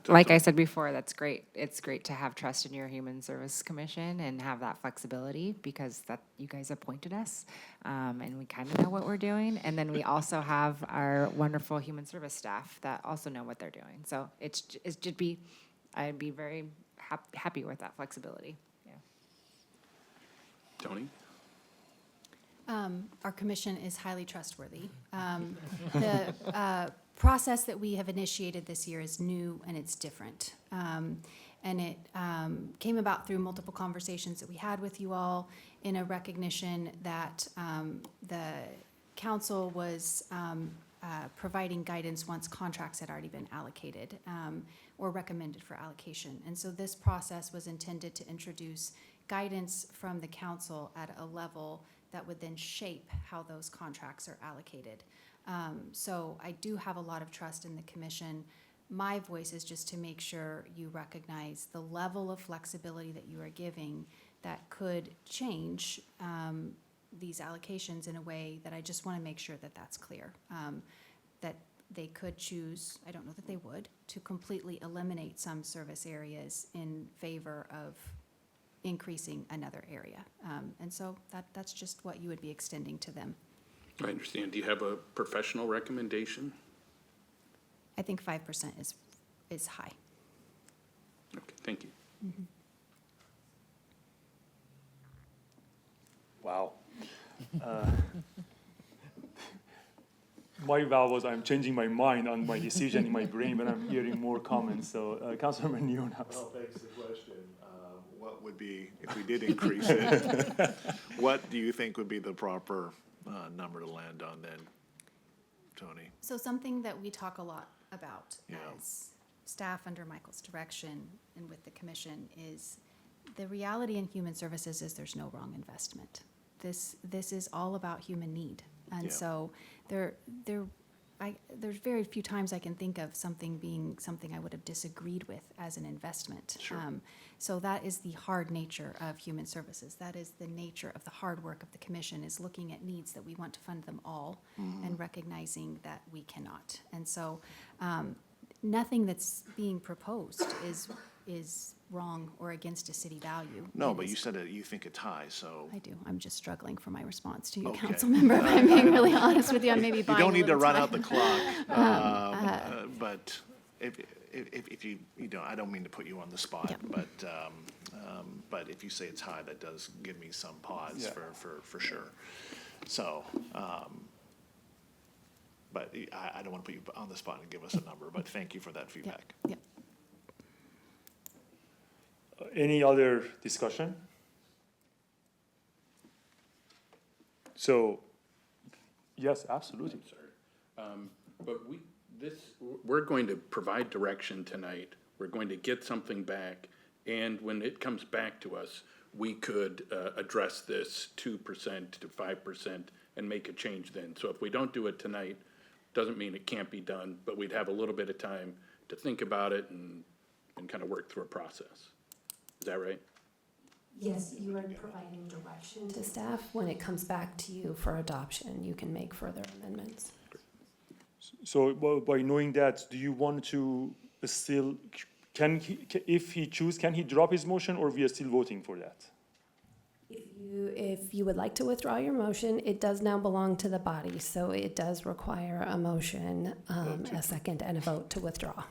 S7: Like I said before, that's great. It's great to have trust in your Human Service Commission and have that flexibility because that you guys appointed us, and we kind of know what we're doing. And then we also have our wonderful human service staff that also know what they're doing. So I'd be very happy with that flexibility. Yeah.
S3: Tony?
S23: Our commission is highly trustworthy. The process that we have initiated this year is new and it's different. And it came about through multiple conversations that we had with you all in a recognition that the council was providing guidance once contracts had already been allocated or recommended for allocation. And so this process was intended to introduce guidance from the council at a level that would then shape how those contracts are allocated. So I do have a lot of trust in the commission. My voice is just to make sure you recognize the level of flexibility that you are giving that could change these allocations in a way that I just want to make sure that that's clear. That they could choose, I don't know that they would, to completely eliminate some service areas in favor of increasing another area. And so that's just what you would be extending to them.
S3: I understand. Do you have a professional recommendation?
S23: I think 5% is high.
S3: Okay, thank you.
S23: Mm-hmm.
S1: Wow. My vow was I'm changing my mind on my decision in my brain, but I'm hearing more comments. So, Councilmember Newhouse.
S5: Well, thanks for the question. What would be, if we did increase it, what do you think would be the proper number to land on then, Tony?
S23: So something that we talk a lot about
S5: Yeah.
S23: as staff under Michael's direction and with the commission is the reality in human services is there's no wrong investment. This is all about human need. And
S5: Yeah.
S23: so there's very few times I can think of something being something I would have disagreed with as an investment.
S5: Sure.
S23: So that is the hard nature of human services. That is the nature of the hard work of the commission, is looking at needs that we want to fund them all and recognizing that we cannot. And so nothing that's being proposed is wrong or against a city value.
S5: No,
S23: It
S5: but
S23: is-
S5: you said that you think it's high, so.
S23: I do. I'm just struggling for my response to you,
S5: Okay.
S23: council member. If I'm being really honest with you, I'm maybe
S5: You
S23: buying
S5: don't
S23: a
S5: need to
S23: little
S5: run
S23: time.
S5: out the clock, but if you know, I don't mean to put you on the spot,
S23: Yep.
S5: but if you say it's high, that does give me some pause
S1: Yeah.
S5: for sure. So, but I don't want to put you on the spot and give us a number, but thank you for that feedback.
S23: Yep.
S1: Any other discussion? So, yes, absolutely.
S3: But we're going to provide direction tonight. We're going to get something back, and when it comes back to us, we could address this 2% to 5% and make a change then. So if we don't do it tonight, doesn't mean it can't be done, but we'd have a little bit of time to think about it and kind of work through a process. Is that right?
S2: Yes, you are providing direction to staff. When it comes back to you for adoption, you can make further amendments.
S1: So by knowing that, do you want to still, if he choose, can he drop his motion, or we are still voting for that?
S2: If you would like to withdraw your motion, it does now belong to the body, so it does require a motion, a second, and a vote to withdraw.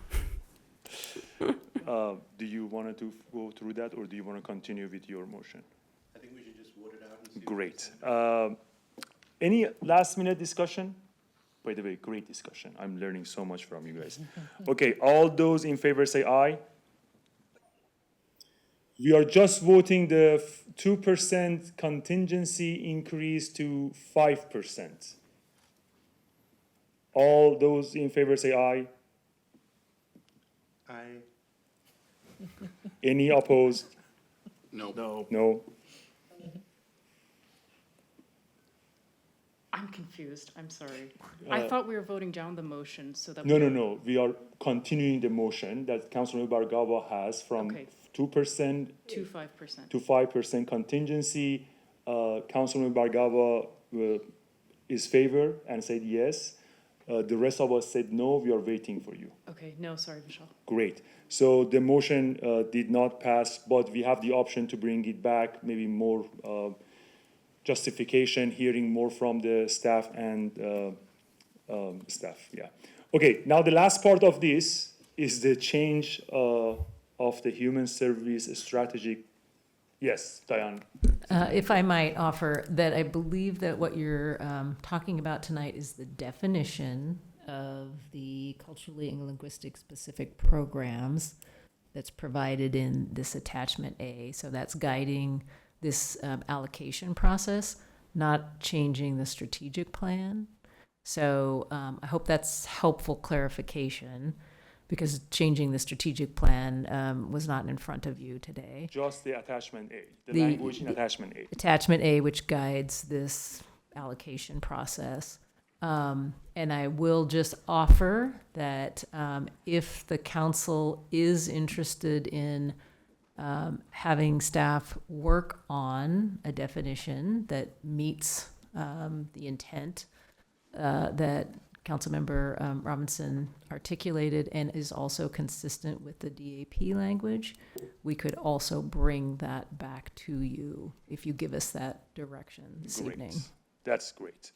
S1: Do you want to go through that, or do you want to continue with your motion?
S15: I think we should just vote it out and see.
S1: Great. Any last minute discussion? By the way, great discussion. I'm learning so much from you guys. Okay, all those in favor say aye. We are just voting the 2% contingency increase to 5%. All those in favor say aye.
S15: Aye.
S1: Any opposed?
S3: No.
S1: No.
S14: I'm confused, I'm sorry. I thought we were voting down the motion so that.
S1: No. We are continuing the motion that Councilor Bargava has from
S14: Okay.
S1: 2%
S14: To 5%.
S1: to 5% contingency. Councilman Bargava is favor and said yes. The rest of us said no. We are waiting for you.
S14: Okay, no, sorry, Michelle.
S1: Great. So the motion did not pass, but we have the option to bring it back, maybe more justification, hearing more from the staff and staff, yeah. Okay, now the last part of this is the change of the human service strategic. Yes, Diane.
S4: If I might offer that, I believe that what you're talking about tonight is the definition of the culturally and linguistic specific programs that's provided in this attachment A. So that's guiding this allocation process, not changing the strategic plan. So I hope that's helpful clarification, because changing the strategic plan was not in front of you today.
S1: Just the attachment A, the language in attachment A.
S4: Attachment A, which guides this allocation process. And I will just offer that if the council is interested in having staff work on a definition that meets the intent that Councilmember Robinson articulated and is also consistent with the DAP language, we could also bring that back to you if you give us that direction this evening.
S1: That's great.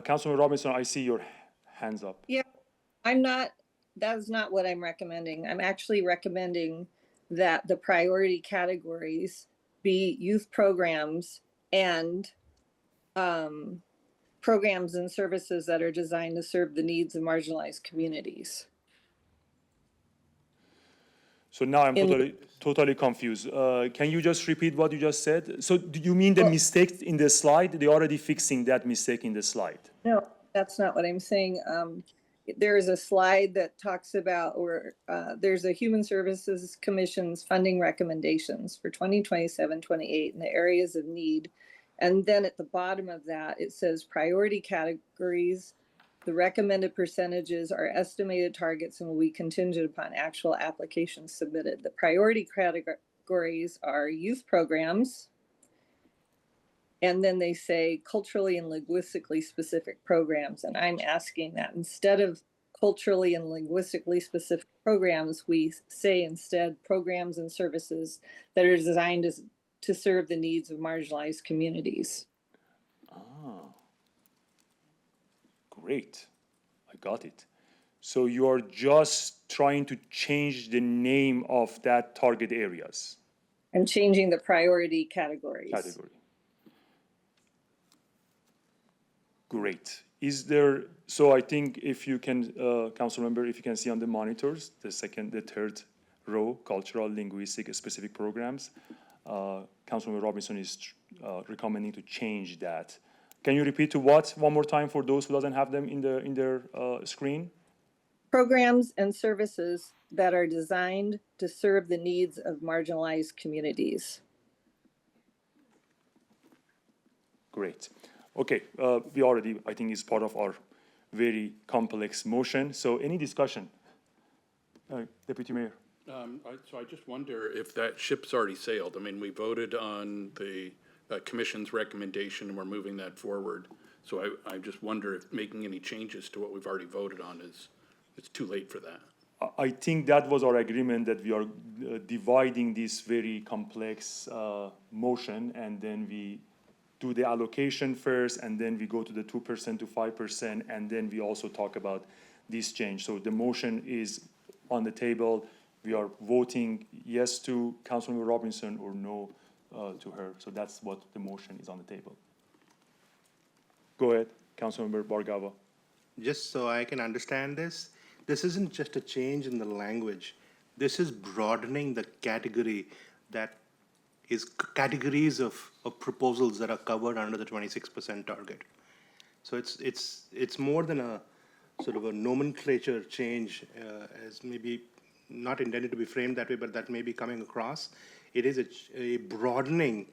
S1: Councilman Robinson, I see your hands up.
S12: Yeah, that's not what I'm recommending. I'm actually recommending that the priority categories be youth programs and programs and services that are designed to serve the needs of marginalized communities.
S1: So now I'm totally confused. Can you just repeat what you just said? So do you mean the mistake in the slide? They're already fixing that mistake in the slide.
S12: No, that's not what I'm saying. There is a slide that talks about, or there's a Human Services Commission's funding recommendations for 2027-28 in the areas of need. And then at the bottom of that, it says priority categories. The recommended percentages are estimated targets and will be contingent upon actual applications submitted. The priority categories are youth programs. And then they say culturally and linguistically specific programs. And I'm asking that instead of culturally and linguistically specific programs, we say instead programs and services that are designed to serve the needs of marginalized communities.
S1: Ah, great. I got it. So you are just trying to change the name of that target areas.
S12: I'm changing the priority categories.
S1: Great. Is there, so I think if you can, council member, if you can see on the monitors, the third row, cultural, linguistic, specific programs, Councilmember Robinson is recommending to change that. Can you repeat to what one more time for those who doesn't have them in their screen?
S12: Programs and services that are designed to serve the needs of marginalized communities.
S1: Great. Okay, we already, I think, is part of our very complex motion. So any discussion? Deputy Mayor.
S3: So I just wonder if that ship's already sailed. I mean, we voted on the commission's recommendation and we're moving that forward. So I just wonder if making any changes to what we've already voted on it's too late for that.
S1: I think that was our agreement, that we are dividing this very complex motion, and then we do the allocation first, and then we go to the 2% to 5%, and then we also talk about this change. So the motion is on the table. We are voting yes to Councilmember Robinson or no to her. So that's what the motion is on the table. Go ahead, Councilmember Bargava.
S15: Just so I can understand this, this isn't just a change in the language. This is broadening the category that is categories of proposals that are covered under the 26% target. So it's more than a sort of a nomenclature change, as maybe not intended to be framed that way, but that may be coming across. It is a broadening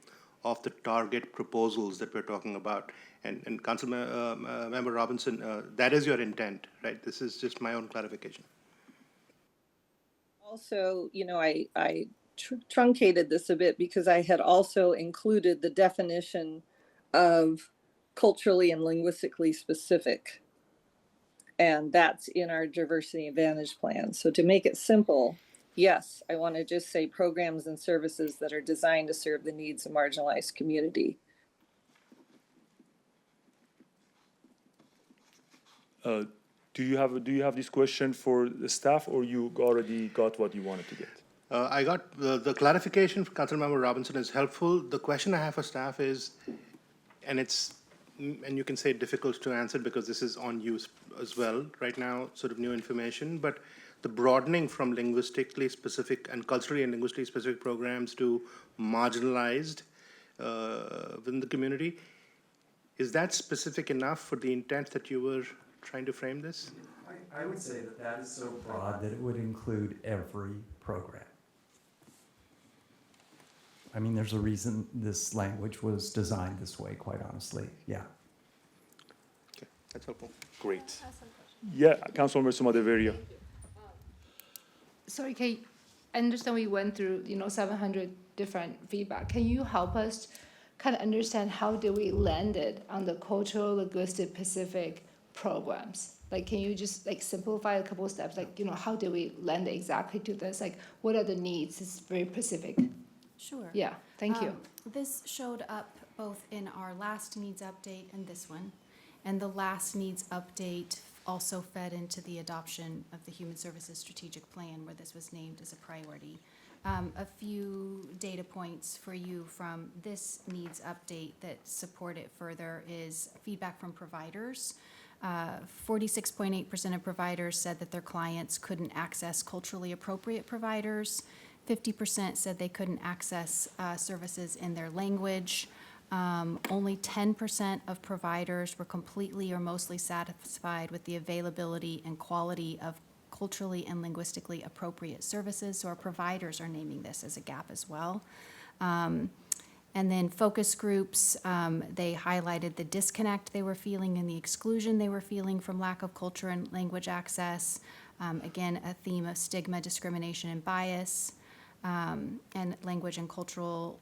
S15: of the target proposals that we're talking about. And Councilmember Robinson, that is your intent, right? This is just my own clarification.
S12: Also, I truncated this a bit because I had also included the definition of culturally and linguistically specific. And that's in our diversity advantage plan. So to make it simple, yes, I want to just say programs and services that are designed to serve the needs of marginalized community.
S1: Do you have this question for the staff, or you already got what you wanted to get?
S15: I got the clarification for Councilmember Robinson is helpful. The question I have for staff is, and you can say difficult to answer because this is on you as well right now, sort of new information, but the broadening from linguistically specific and culturally and linguistically specific programs to marginalized within the community, is that specific enough for the intent that you were trying to frame this?
S11: I would say that is so broad that it would include every program. I mean, there's a reason this language was designed this way, quite honestly. Yeah.
S15: Okay, that's helpful.
S1: Great. Yeah, Councilmember Sumadeveria.
S13: Sorry, Kate, I understand we went through, 700 different feedback. Can you help us kind of understand how did we land it on the cultural, linguistic, specific programs? Like, can you just simplify a couple of steps? How did we land it exactly to this? What are the needs? It's very specific.
S23: Sure.
S13: Yeah, thank you.
S23: This showed up both in our last needs update and this one. And the last needs update also fed into the adoption of the Human Services Strategic Plan, where this was named as a priority. A few data points for you from this needs update that support it further is feedback from providers. 46.8% of providers said that their clients couldn't access culturally appropriate providers. 50% said they couldn't access services in their language. Only 10% of providers were completely or mostly satisfied with the availability and quality of culturally and linguistically appropriate services. So our providers are naming this as a gap as well. And then focus groups, they highlighted the disconnect they were feeling and the exclusion they were feeling from lack of culture and language access. Again, a theme of stigma, discrimination, and bias, and language and cultural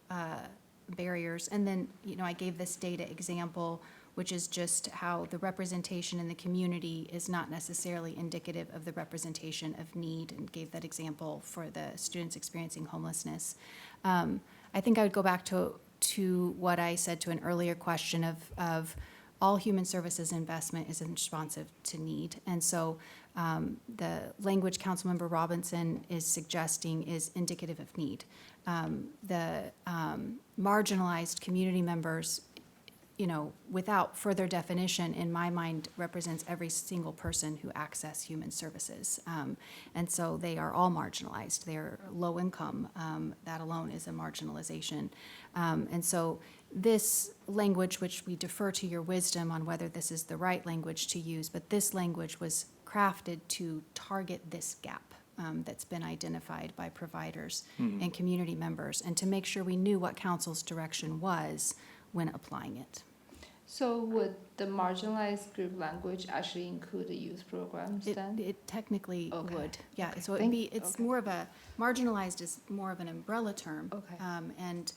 S23: barriers. And then, I gave this data example, which is just how the representation in the community is not necessarily indicative of the representation of need, and gave that example for the students experiencing homelessness. I think I would go back to what I said to an earlier question of all human services investment is responsive to need. And so the language Councilmember Robinson is suggesting is indicative of need. The marginalized community members, without further definition, in my mind, represents every single person who access human services. And so they are all marginalized. They're low income. That alone is a marginalization. And so this language, which we defer to your wisdom on whether this is the right language to use, but this language was crafted to target this gap that's been identified by providers and community members, and to make sure we knew what council's direction was when applying it.
S13: So would the marginalized group language actually include the youth programs then?
S23: It technically
S13: Okay.
S23: would, yeah.
S13: Okay.
S23: So it'd
S13: Thank-
S23: be, it's
S13: okay.
S23: more of a, marginalized is more of an umbrella term.
S13: Okay.
S23: And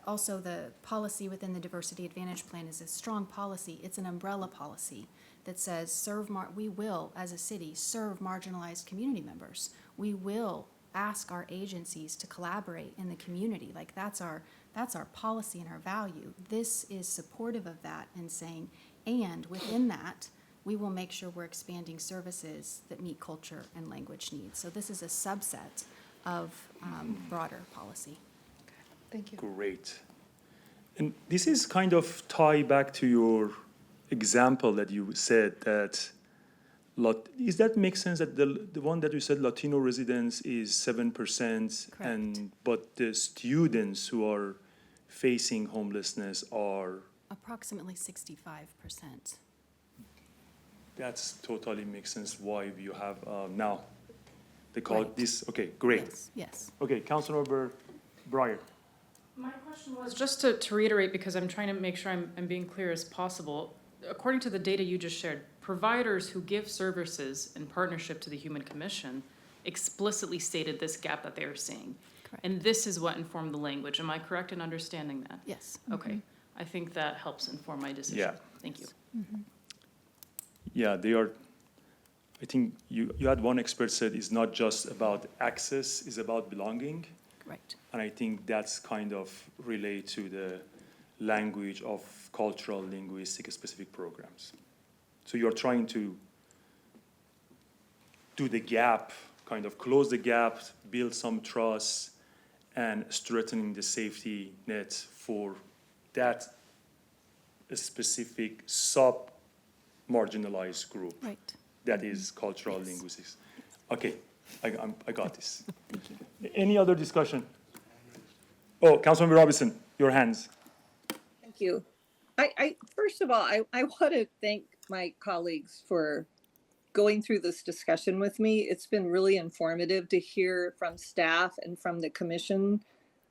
S23: also the policy within the Diversity Advantage Plan is a strong policy. It's an umbrella policy that says we will, as a city, serve marginalized community members. We will ask our agencies to collaborate in the community. Like that's our policy and our value. This is supportive of that and saying, and within that, we will make sure we're expanding services that meet culture and language needs. So this is a subset of broader policy.
S13: Thank you.
S1: Great. And this is kind of tie back to your example that you said that, is that make sense that the one that you said Latino residents is 7%, and but the students who are facing homelessness are?
S23: Approximately 65%.
S1: That's totally makes sense why you have now, they call it
S23: Right.
S1: this, okay, great.
S23: Yes.
S1: Okay, Councilmember Breyer.
S14: My question was just to reiterate, because I'm trying to make sure I'm being clear as possible. According to the data you just shared, providers who give services in partnership to the Human Commission explicitly stated this gap that they are seeing.
S23: Correct.
S14: And this is what informed the language. Am I correct in understanding that?
S23: Yes.
S14: Okay. I think that helps inform my decision.
S1: Yeah.
S14: Thank you.
S1: Yeah, they are, I think you had one expert said it's not just about access, it's about belonging.
S23: Right.
S1: And I think that's kind of relate to the language of cultural, linguistic, specific programs. So you're trying to do the gap, kind of close the gap, build some trust, and strengthening the safety net for that specific sub-marginalized group.
S23: Right.
S1: That is cultural
S23: Yes.
S1: linguistics. Okay, I got this. Thank you. Any other discussion? Oh, Councilmember Robinson, your hands.
S12: Thank you. First of all, I want to thank my colleagues for going through this discussion with me. It's been really informative to hear from staff and from the commission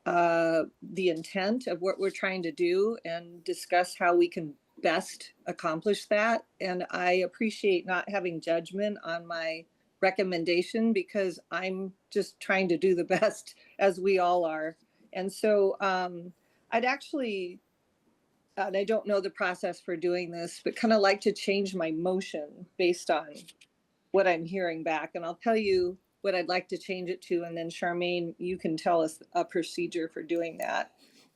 S12: the intent of what we're trying to do and discuss how we can best accomplish that. And I appreciate not having judgment on my recommendation because I'm just trying to do the best as we all are. And so I'd actually, and I don't know the process for doing this, but kind of like to change my motion based on what I'm hearing back. And I'll tell you what I'd like to change it to. And then Charmaine, you can tell us a procedure for doing that.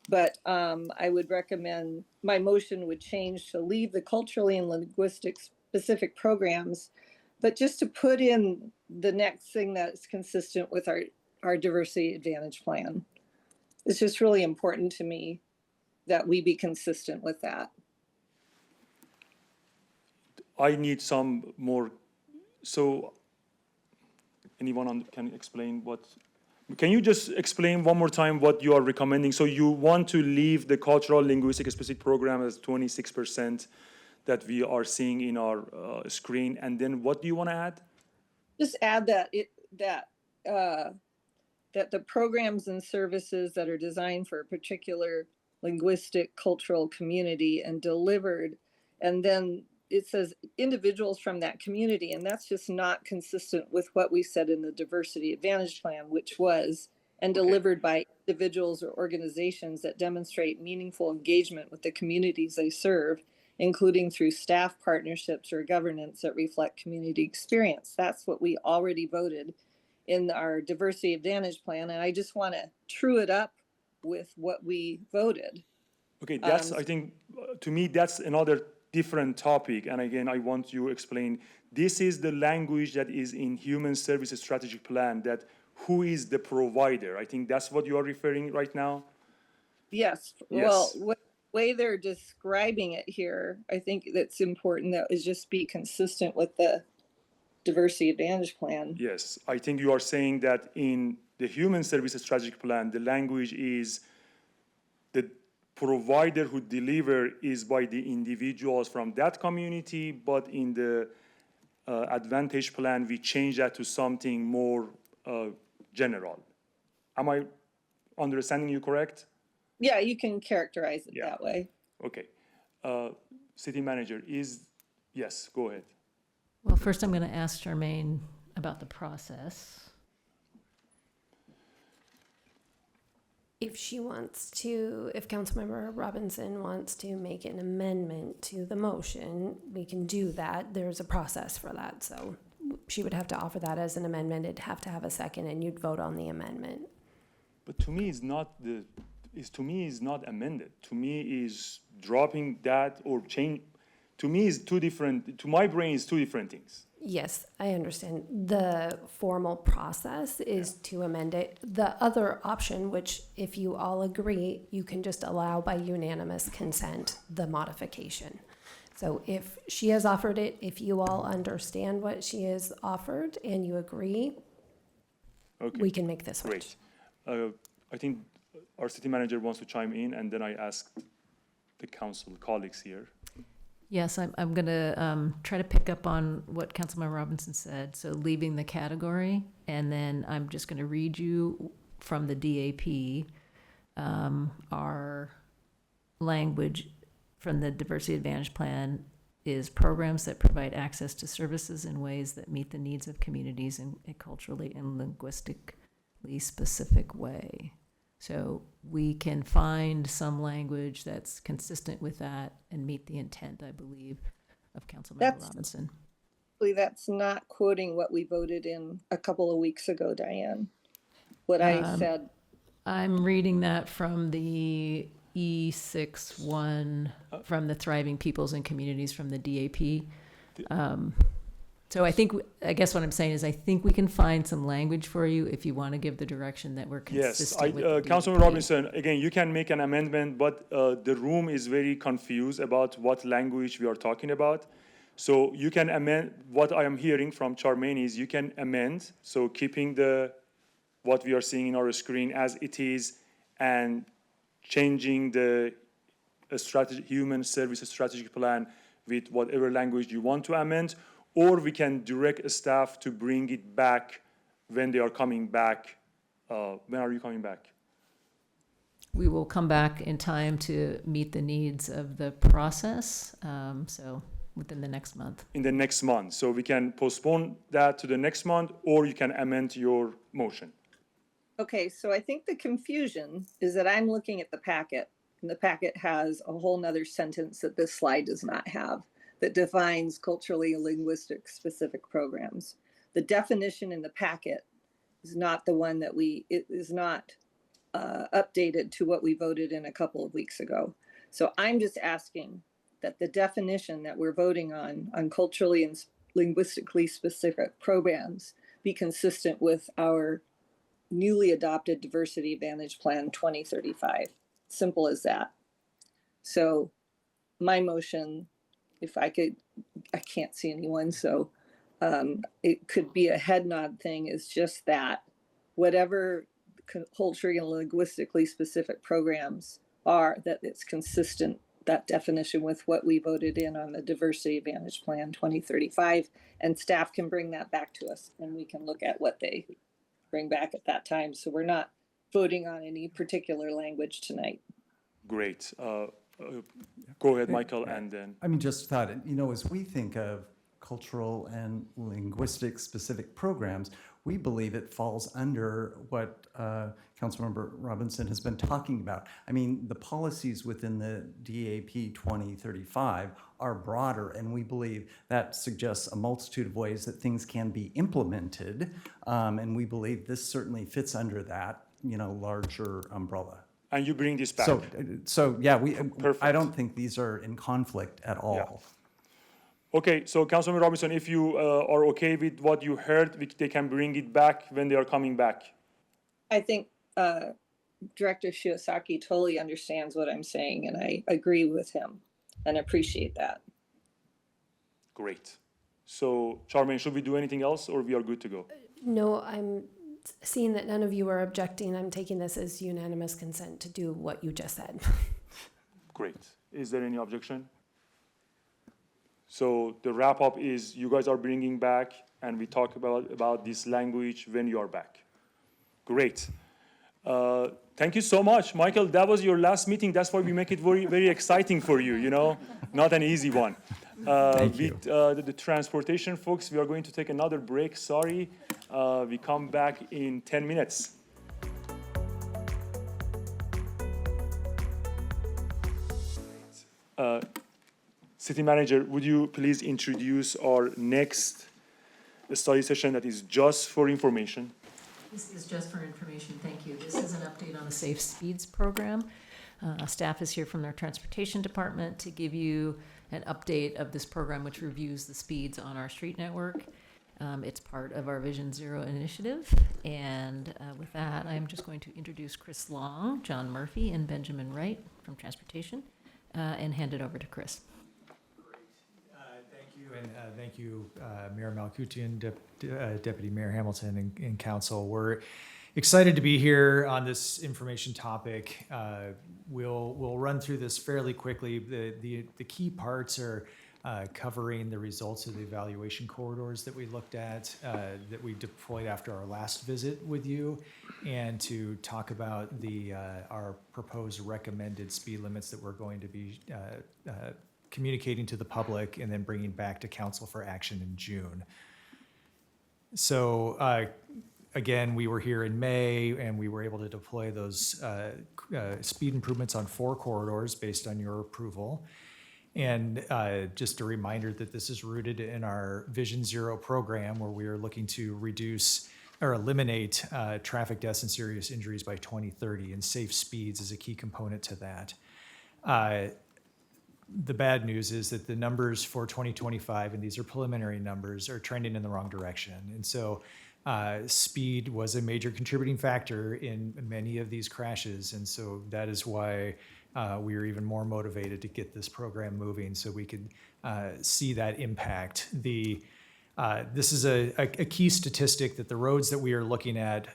S12: But I would recommend my motion would change to leave the culturally and linguistic specific programs, but just to put in the next thing that's consistent with our diversity advantage plan. It's just really important to me that we be consistent with that.
S1: I need some more, so anyone can explain what, can you just explain one more time what you are recommending? So you want to leave the cultural linguistic specific program as 26% that we are seeing in our screen, and then what do you want to add?
S12: Just add that that the programs and services that are designed for a particular linguistic cultural community and delivered, and then it says individuals from that community, and that's just not consistent with what we said in the diversity advantage plan, which was and delivered by individuals or organizations that demonstrate meaningful engagement with the communities they serve, including through staff partnerships or governance that reflect community experience. That's what we already voted in our diversity advantage plan, and I just want to true it up with what we voted.
S1: Okay, that's, I think, to me, that's another different topic. And again, I want you to explain, this is the language that is in Human Services Strategic Plan, that who is the provider? I think that's what you are referring right now?
S12: Yes,
S1: Yes.
S12: well, what way they're describing it here, I think that's important that is just be consistent with the diversity advantage plan.
S1: Yes, I think you are saying that in the Human Services Strategic Plan, the language is the provider who deliver is by the individuals from that community, but in the Advantage Plan, we change that to something more general. Am I understanding you correct?
S12: Yeah, you can characterize it
S1: Yeah.
S12: that way.
S1: Okay. City Manager, yes, go ahead.
S4: Well, first I'm going to ask Charmaine about the process.
S2: If Councilmember Robinson wants to make an amendment to the motion, we can do that. There's a process for that, so she would have to offer that as an amendment. It'd have to have a second, and you'd vote on the amendment.
S1: But to me, it's not amended. To me, is dropping that or change. To me, is two different. To my brain, is two different things.
S2: Yes, I understand. The formal process is to amend it. The other option, which if you all agree, you can just allow by unanimous consent the modification. So if she has offered it, if you all understand what she has offered and you agree,
S1: Okay.
S2: we can make this switch.
S1: Great. I think our city manager wants to chime in, and then I ask the council colleagues here.
S4: Yes, I'm going to try to pick up on what Councilmember Robinson said. So leaving the category, and then I'm just going to read you from the DAP our language from the Diversity Advantage Plan is programs that provide access to services in ways that meet the needs of communities in a culturally and linguistically specific way. So we can find some language that's consistent with that and meet the intent, I believe, of Councilmember Robinson.
S12: That's not quoting what we voted in a couple of weeks ago, Diane. What I said.
S4: I'm reading that from the E61 from the Thriving Peoples and Communities from the DAP. So I guess what I'm saying is I think we can find some language for you if you want to give the direction that we're consistent with the DAP.
S1: Councilman Robinson, again, you can make an amendment, but the room is very confused about what language we are talking about. So you can amend, what I am hearing from Charmaine is you can amend, so keeping what we are seeing in our screen as it is and changing the human services strategic plan with whatever language you want to amend, or we can direct staff to bring it back when they are coming back. When are you coming back?
S4: We will come back in time to meet the needs of the process, so within the next month.
S1: In the next month. So we can postpone that to the next month, or you can amend your motion.
S12: Okay, so I think the confusion is that I'm looking at the packet, and the packet has a whole nother sentence that this slide does not have that defines culturally and linguistic specific programs. The definition in the packet is not the one that it is not updated to what we voted in a couple of weeks ago. So I'm just asking that the definition that we're voting on culturally and linguistically specific programs be consistent with our newly adopted Diversity Advantage Plan 2035. Simple as that. So my motion, if I can't see anyone, so it could be a head nod thing, is just that whatever culturally and linguistically specific programs are, that it's consistent, that definition, with what we voted in on the Diversity Advantage Plan 2035, and staff can bring that back to us and we can look at what they bring back at that time. So we're not voting on any particular language tonight.
S1: Great. Go ahead, Michael, and then.
S11: I mean, just thought, as we think of cultural and linguistic specific programs, we believe it falls under what Councilmember Robinson has been talking about. I mean, the policies within the DAP 2035 are broader, and we believe that suggests a multitude of ways that things can be implemented, and we believe this certainly fits under that, larger umbrella.
S1: And you bring this back.
S11: So yeah,
S1: Perfect.
S11: I don't think these are in conflict at all.
S1: Yeah. Okay, so Councilman Robinson, if you are okay with what you heard, they can bring it back when they are coming back.
S12: I think Director Shiosaki totally understands what I'm saying, and I agree with him and appreciate that.
S1: Great. So, Charmaine, should we do anything else, or we are good to go?
S2: No, I'm seeing that none of you are objecting. I'm taking this as unanimous consent to do what you just said.
S1: Great. Is there any objection? So the wrap up is you guys are bringing back, and we talk about this language when you are back. Great. Thank you so much, Michael. That was your last meeting. That's why we make it very, very exciting for you, you know? Not an easy one.
S11: Thank you.
S1: The transportation folks, we are going to take another break. Sorry. We come back in 10 minutes. City Manager, would you please introduce our next study session that is just for information?
S4: This is just for information, thank you. This is an update on the Safe Speeds program. Staff is here from their transportation department to give you an update of this program, which reviews the speeds on our street network. It's part of our Vision Zero initiative. And with that, I'm just going to introduce Chris Long, John Murphy, and Benjamin Wright from Transportation, and hand it over to Chris.
S16: Thank you, Mayor Malkoutian, Deputy Mayor Hamilton, and Council. We're excited to be here on this information topic. We'll run through this fairly quickly. The key parts are covering the results of the evaluation corridors that we looked at, that we deployed after our last visit with you, and to talk about our proposed recommended speed limits that we're going to be communicating to the public and then bringing back to council for action in June. So again, we were here in May and we were able to deploy those speed improvements on 4 corridors based on your approval. And just a reminder that this is rooted in our Vision Zero program, where we are looking to reduce or eliminate traffic deaths and serious injuries by 2030, and safe speeds is a key component to that. The bad news is that the numbers for 2025, and these are preliminary numbers, are trending in the wrong direction. And so speed was a major contributing factor in many of these crashes. And so that is why we are even more motivated to get this program moving so we could see that impact. This is a key statistic that the roads that we are looking at,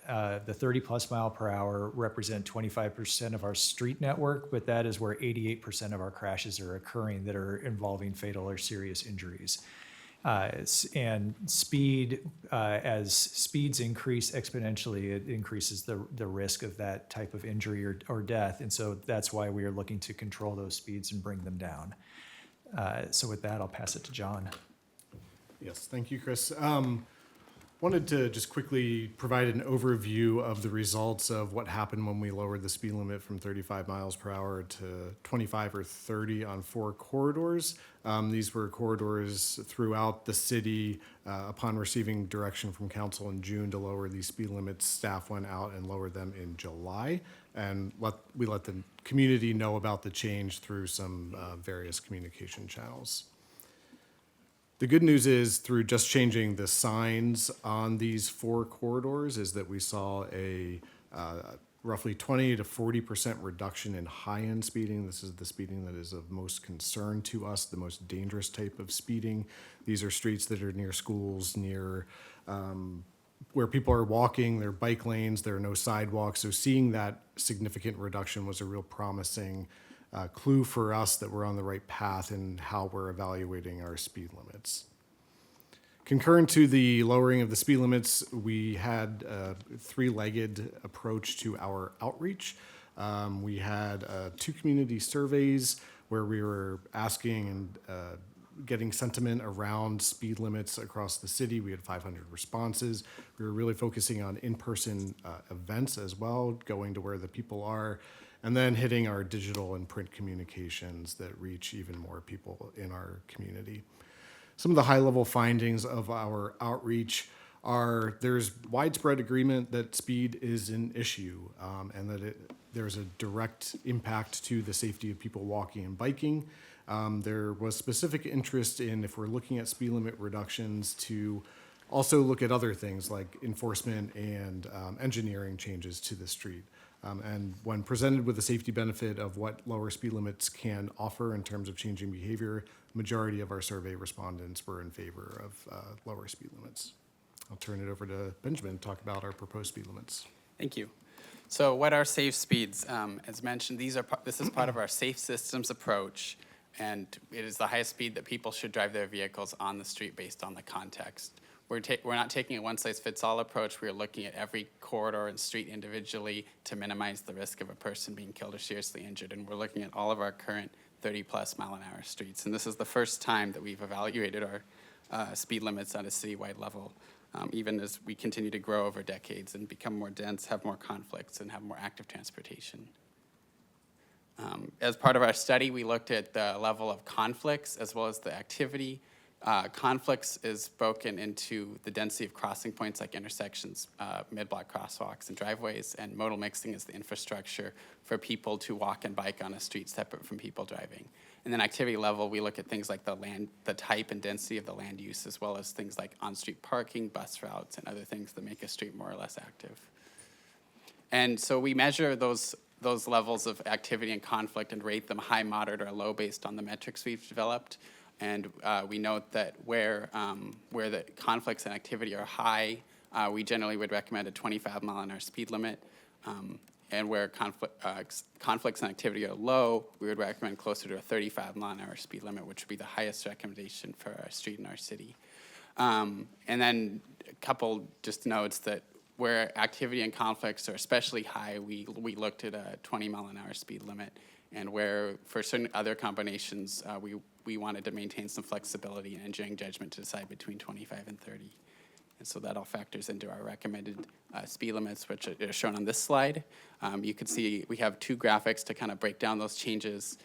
S16: the 30+ mile per hour, represent 25% of our street network, but that is where 88% of our crashes are occurring that are involving fatal or serious injuries. And speed, as speeds increase exponentially, it increases the risk of that type of injury or death. And so that's why we are looking to control those speeds and bring them down. So with that, I'll pass it to John.
S5: Yes, thank you, Chris. Wanted to just quickly provide an overview of the results of what happened when we lowered the speed limit from 35 miles per hour to 25 or 30 on 4 corridors. These were corridors throughout the city. Upon receiving direction from council in June to lower these speed limits, staff went out and lowered them in July. And we let the community know about the change through some various communication channels. The good news is, through just changing the signs on these 4 corridors, is that we saw a roughly 20 to 40% reduction in high-end speeding. This is the speeding that is of most concern to us, the most dangerous type of speeding. These are streets that are near schools, near where people are walking, there are bike lanes, there are no sidewalks. So seeing that significant reduction was a real promising clue for us that we're on the right path in how we're evaluating our speed limits. Concurrent to the lowering of the speed limits, we had a 3-legged approach to our outreach. We had 2 community surveys where we were asking and getting sentiment around speed limits across the city. We had 500 responses. We were really focusing on in-person events as well, going to where the people are, and then hitting our digital and print communications that reach even more people in our community. Some of the high-level findings of our outreach are there's widespread agreement that speed is an issue, and that there's a direct impact to the safety of people walking and biking. There was specific interest in, if we're looking at speed limit reductions, to also look at other things like enforcement and engineering changes to the street. And when presented with the safety benefit of what lower speed limits can offer in terms of changing behavior, majority of our survey respondents were in favor of lower speed limits. I'll turn it over to Benjamin to talk about our proposed speed limits.
S17: Thank you. So what are safe speeds? As mentioned, this is part of our safe systems approach, and it is the highest speed that people should drive their vehicles on the street based on the context. we're not taking a one-size-fits-all approach. We're looking at every corridor and street individually to minimize the risk of a person being killed or seriously injured. And we're looking at all of our current 30-plus mile-an-hour streets. And this is the first time that we've evaluated our speed limits at a citywide level, even as we continue to grow over decades and become more dense, have more conflicts, and have more active transportation. As part of our study, we looked at the level of conflicts as well as the activity. Conflicts is broken into the density of crossing points like intersections, mid-block crosswalks, and driveways, and modal mixing is the infrastructure for people to walk and bike on a street separate from people driving. And then activity level, we look at things like the type and density of the land use, as well as things like on-street parking, bus routes, and other things that make a street more or less active. And so we measure those levels of activity and conflict and rate them high, moderate, or low based on the metrics we've developed. And we note that where the conflicts and activity are high, we generally would recommend a 25 mile-an-hour speed limit. And where conflicts and activity are low, we would recommend closer to a 35 mile-an-hour speed limit, which would be the highest recommendation for our street in our city. And then a couple just notes that where activity and conflicts are especially high, we looked at a 20 mile-an-hour speed limit. And where for certain other combinations, we wanted to maintain some flexibility and engineering judgment to decide between 25 and 30. And so that all factors into our recommended speed limits, which are shown on this slide. You can see we have two graphics to kind of break down those changes.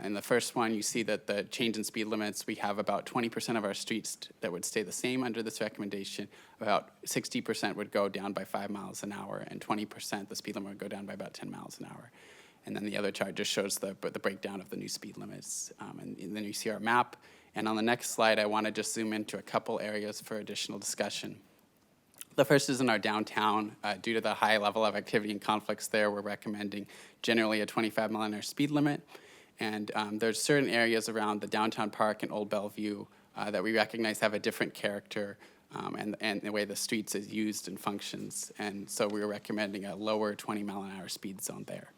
S17: In the first one, you see that the change in speed limits, we have about 20% of our streets that would stay the same under this recommendation. About 60% would go down by 5 miles an hour, and 20% the speed limit would go down by about 10 miles an hour. And then the other chart just shows the breakdown of the new speed limits. And then you see our map. And on the next slide, I want to just zoom into a couple areas for additional discussion. The first is in our downtown. Due to the high level of activity and conflicts there, we're recommending generally a 25 mile-an-hour speed limit. And there's certain areas around the downtown park and Old Bellevue that we recognize have a different character and the way the streets is used and functions. And so we're recommending a lower 20 mile-an-hour speed zone there.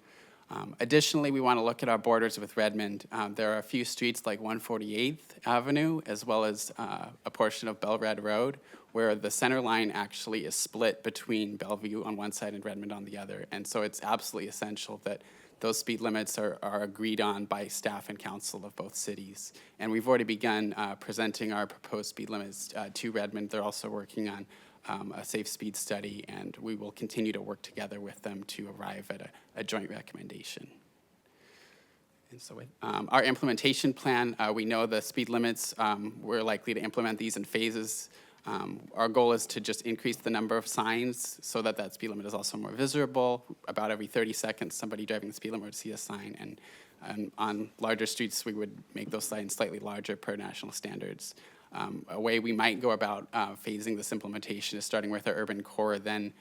S17: Additionally, we want to look at our borders with Redmond. There are a few streets like 148th Avenue, as well as a portion of Bellred Road, where the center line actually is split between Bellevue on one side and Redmond on the other. And so it's absolutely essential that those speed limits are agreed on by staff and council of both cities. And we've already begun presenting our proposed speed limits to Redmond. They're also working on a safe speed study, and we will continue to work together with them to arrive at a joint recommendation. And so with our implementation plan, we know the speed limits, we're likely to implement these in phases. Our goal is to just increase the number of signs so that that speed limit is also more visible. About every 30 seconds, somebody driving the speed limit would see a sign, and on larger streets, we would make those signs slightly larger per national standards. A way we might go about phasing this implementation is starting with our urban core, then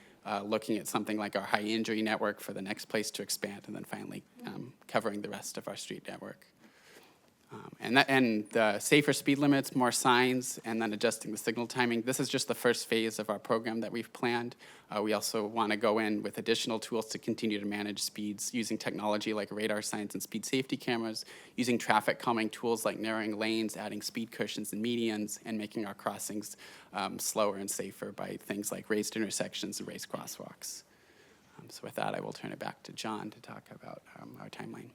S17: looking at something like our high injury network for the next place to expand, and then finally covering the rest of our street network. And the safer speed limits, more signs, and then adjusting the signal timing. This is just the first phase of our program that we've planned. We also want to go in with additional tools to continue to manage speeds using technology like radar signs and speed safety cameras, using traffic calming tools like narrowing lanes, adding speed cushions and medians, and making our crossings slower and safer by things like raised intersections and raised crosswalks. So with that, I will turn it back to John to talk about our timeline.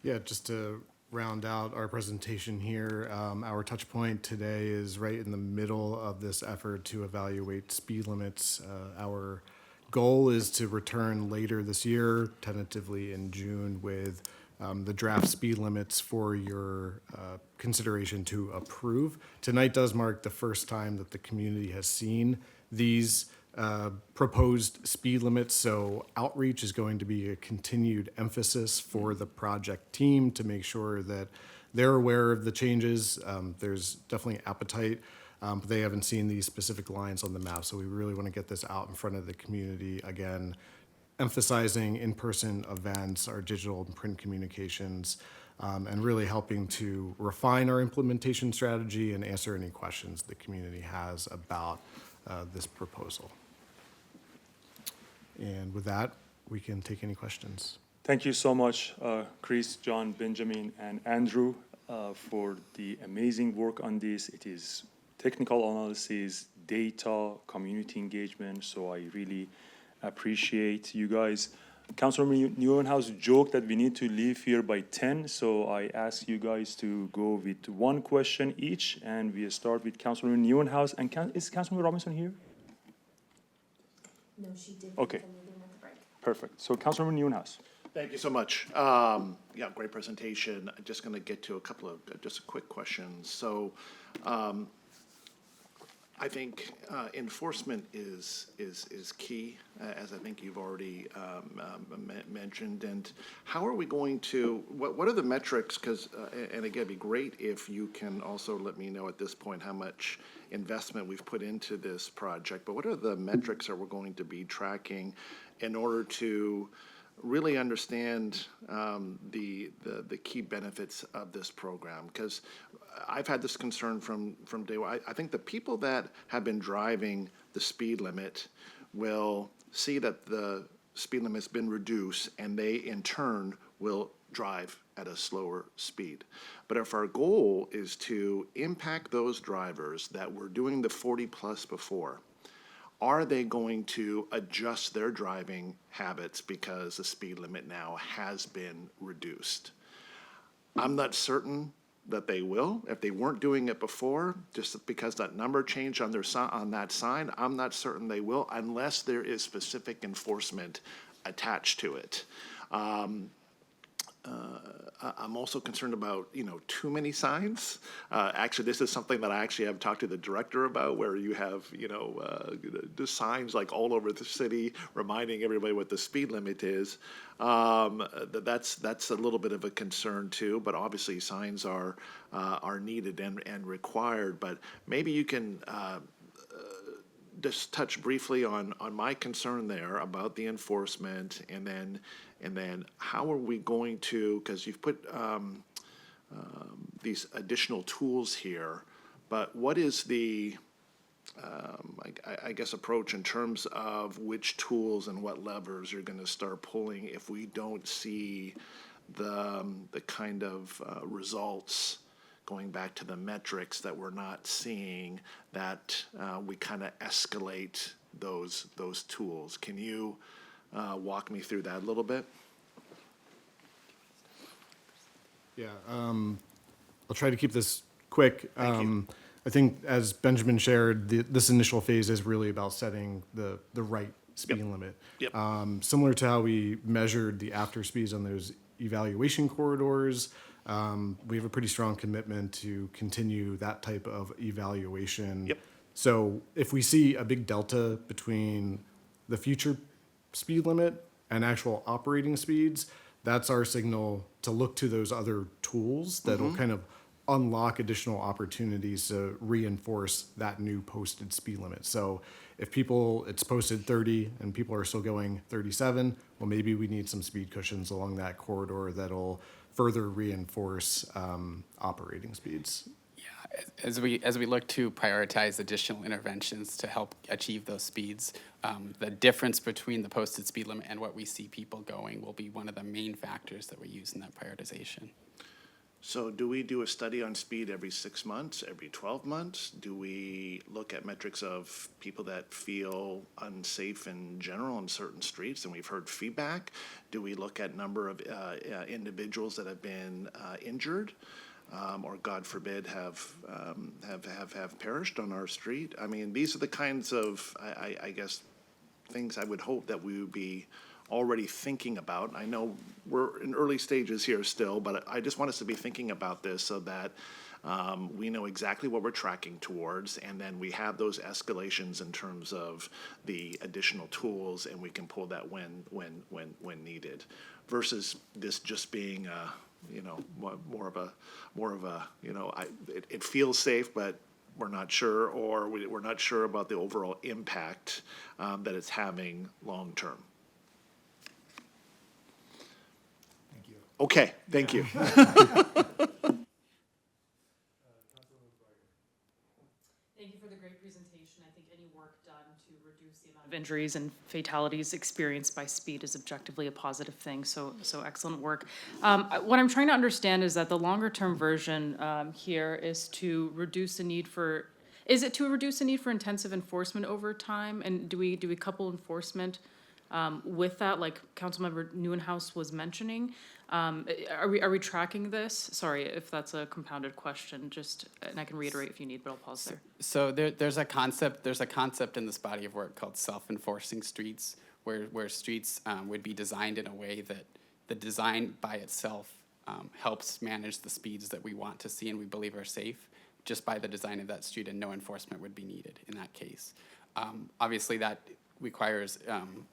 S5: Yeah, just to round out our presentation here, our touch point today is right in the middle of this effort to evaluate speed limits. Our goal is to return later this year, tentatively in June, with the draft speed limits for your consideration to approve. Tonight does mark the first time that the community has seen these proposed speed limits, so outreach is going to be a continued emphasis for the project team to make sure that they're aware of the changes. There's definitely appetite, but they haven't seen these specific lines on the map, so we really want to get this out in front of the community. Again, emphasizing in-person events, our digital and print communications, and really helping to refine our implementation strategy and answer any questions the community has about this proposal. And with that, we can take any questions.
S1: Thank you so much, Chris, John, Benjamin, and Andrew, for the amazing work on this. It is technical analysis, data, community engagement. So I really appreciate you guys. Councilor Newhouse joked that we need to leave here by 10, so I ask you guys to go with one question each, and we start with Councilor Newhouse. And is Councilor Robinson here?
S2: No, she did.
S1: Okay. Perfect. So Councilor Newhouse.
S5: Thank you so much. Yeah, great presentation. I'm just going to get to a couple of just quick questions. So I think enforcement is key, as I think you've already mentioned. And how are we going to, what are the metrics? Because, and again, it'd be great if you can also let me know at this point how much investment we've put into this project. But what are the metrics that we're going to be tracking in order to really understand the key benefits of this program? Because I've had this concern from day one. I think the people that have been driving the speed limit will see that the speed limit has been reduced, and they in turn will drive at a slower speed. But if our goal is to impact those drivers that were doing the 40 plus before, are they going to adjust their driving habits because the speed limit now has been reduced? I'm not certain that they will. If they weren't doing it before, just because that number changed on their on that sign, I'm not certain they will, unless there is specific enforcement attached to it. I'm also concerned about, too many signs. Actually, this is something that I actually have talked to the director about, where you have, the signs like all over the city reminding everybody what the speed limit is. That's a little bit of a concern too, but obviously signs are needed and required. But maybe you can just touch briefly on my concern there about the enforcement, and then how are we going to, because you've put these additional tools here, but what is the I guess approach in terms of which tools and what levers you're going to start pulling if we don't see the kind of results, going back to the metrics that we're not seeing, that we kind of escalate those tools. Can you walk me through that a little bit?
S18: Yeah, I'll try to keep this quick.
S5: Thank you.
S18: I think, as Benjamin shared, this initial phase is really about setting the right speed limit.
S5: Yep.
S18: Similar to how we measured the after speeds on those evaluation corridors, we have a pretty strong commitment to continue that type of evaluation.
S5: Yep.
S18: So if we see a big delta between the future speed limit and actual operating speeds, that's our signal to look to those other tools that'll kind of unlock additional opportunities to reinforce that new posted speed limit. So if it's posted 30 and people are still going 37, well, maybe we need some speed cushions along that corridor that'll further reinforce operating speeds.
S17: Yeah, as we look to prioritize additional interventions to help achieve those speeds, the difference between the posted speed limit and what we see people going will be one of the main factors that we use in that prioritization.
S5: So do we do a study on speed every 6 months, every 12 months? Do we look at metrics of people that feel unsafe in general on certain streets, and we've heard feedback? Do we look at number of individuals that have been injured, or God forbid have perished on our street? I mean, these are the kinds of, I guess, things I would hope that we would be already thinking about. I know we're in early stages here still, but I just want us to be thinking about this so that we know exactly what we're tracking towards, and then we have those escalations in terms of the additional tools, and we can pull that when needed, versus this just being more of a it feels safe, but we're not sure, or we're not sure about the overall impact that it's having long term. Okay, thank you.
S14: Thank you for the great presentation. I think any work done to reduce the amount of injuries and fatalities experienced by speed is objectively a positive thing, so excellent work. What I'm trying to understand is that the longer term version here is to reduce the need for Is it to reduce the need for intensive enforcement over time? And do we couple enforcement with that, like Councilmember Neuenhuis was mentioning? Are we tracking this? Sorry if that's a compounded question, and I can reiterate if you need, but I'll pause there.
S17: So there's a concept in this body of work called self-enforcing streets, where streets would be designed in a way that the design by itself helps manage the speeds that we want to see and we believe are safe just by the design of that street, and no enforcement would be needed in that case. Obviously, that requires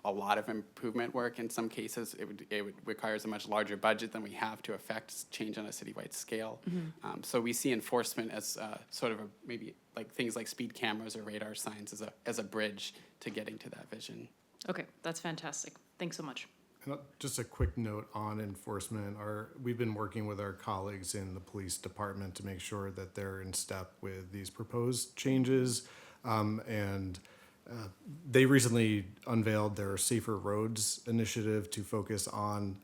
S17: a lot of improvement work. In some cases, it requires a much larger budget than we have to affect change on a citywide scale. So we see enforcement as sort of maybe like things like speed cameras or radar signs as a bridge to getting to that vision.
S14: Okay, that's fantastic. Thanks so much.
S18: And just a quick note on enforcement. We've been working with our colleagues in the police department to make sure that they're in step with these proposed changes. They recently unveiled their Safer Roads initiative to focus on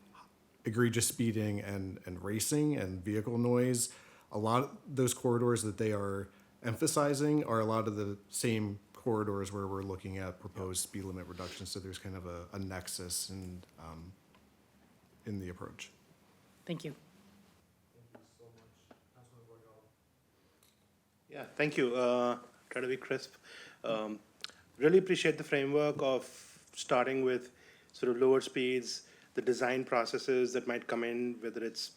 S18: egregious speeding and racing and vehicle noise. A lot of those corridors that they are emphasizing are a lot of the same corridors where we're looking at proposed speed limit reductions. So there's kind of a nexus in the approach.
S14: Thank you.
S15: Yeah, thank you. Try to be crisp. Really appreciate the framework of starting with sort of lower speeds, the design processes that might come in, whether it's,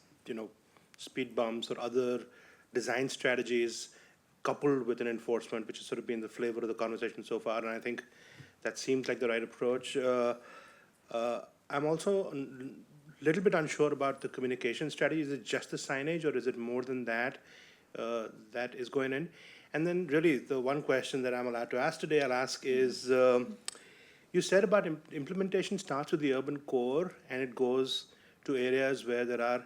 S15: speed bumps or other design strategies coupled with an enforcement, which has sort of been the flavor of the conversation so far. And I think that seems like the right approach. I'm also a little bit unsure about the communication strategy. Is it just the signage, or is it more than that that is going in? And then really the one question that I'm allowed to ask today, I'll ask is, you said about implementation starts with the urban core and it goes to areas where there are,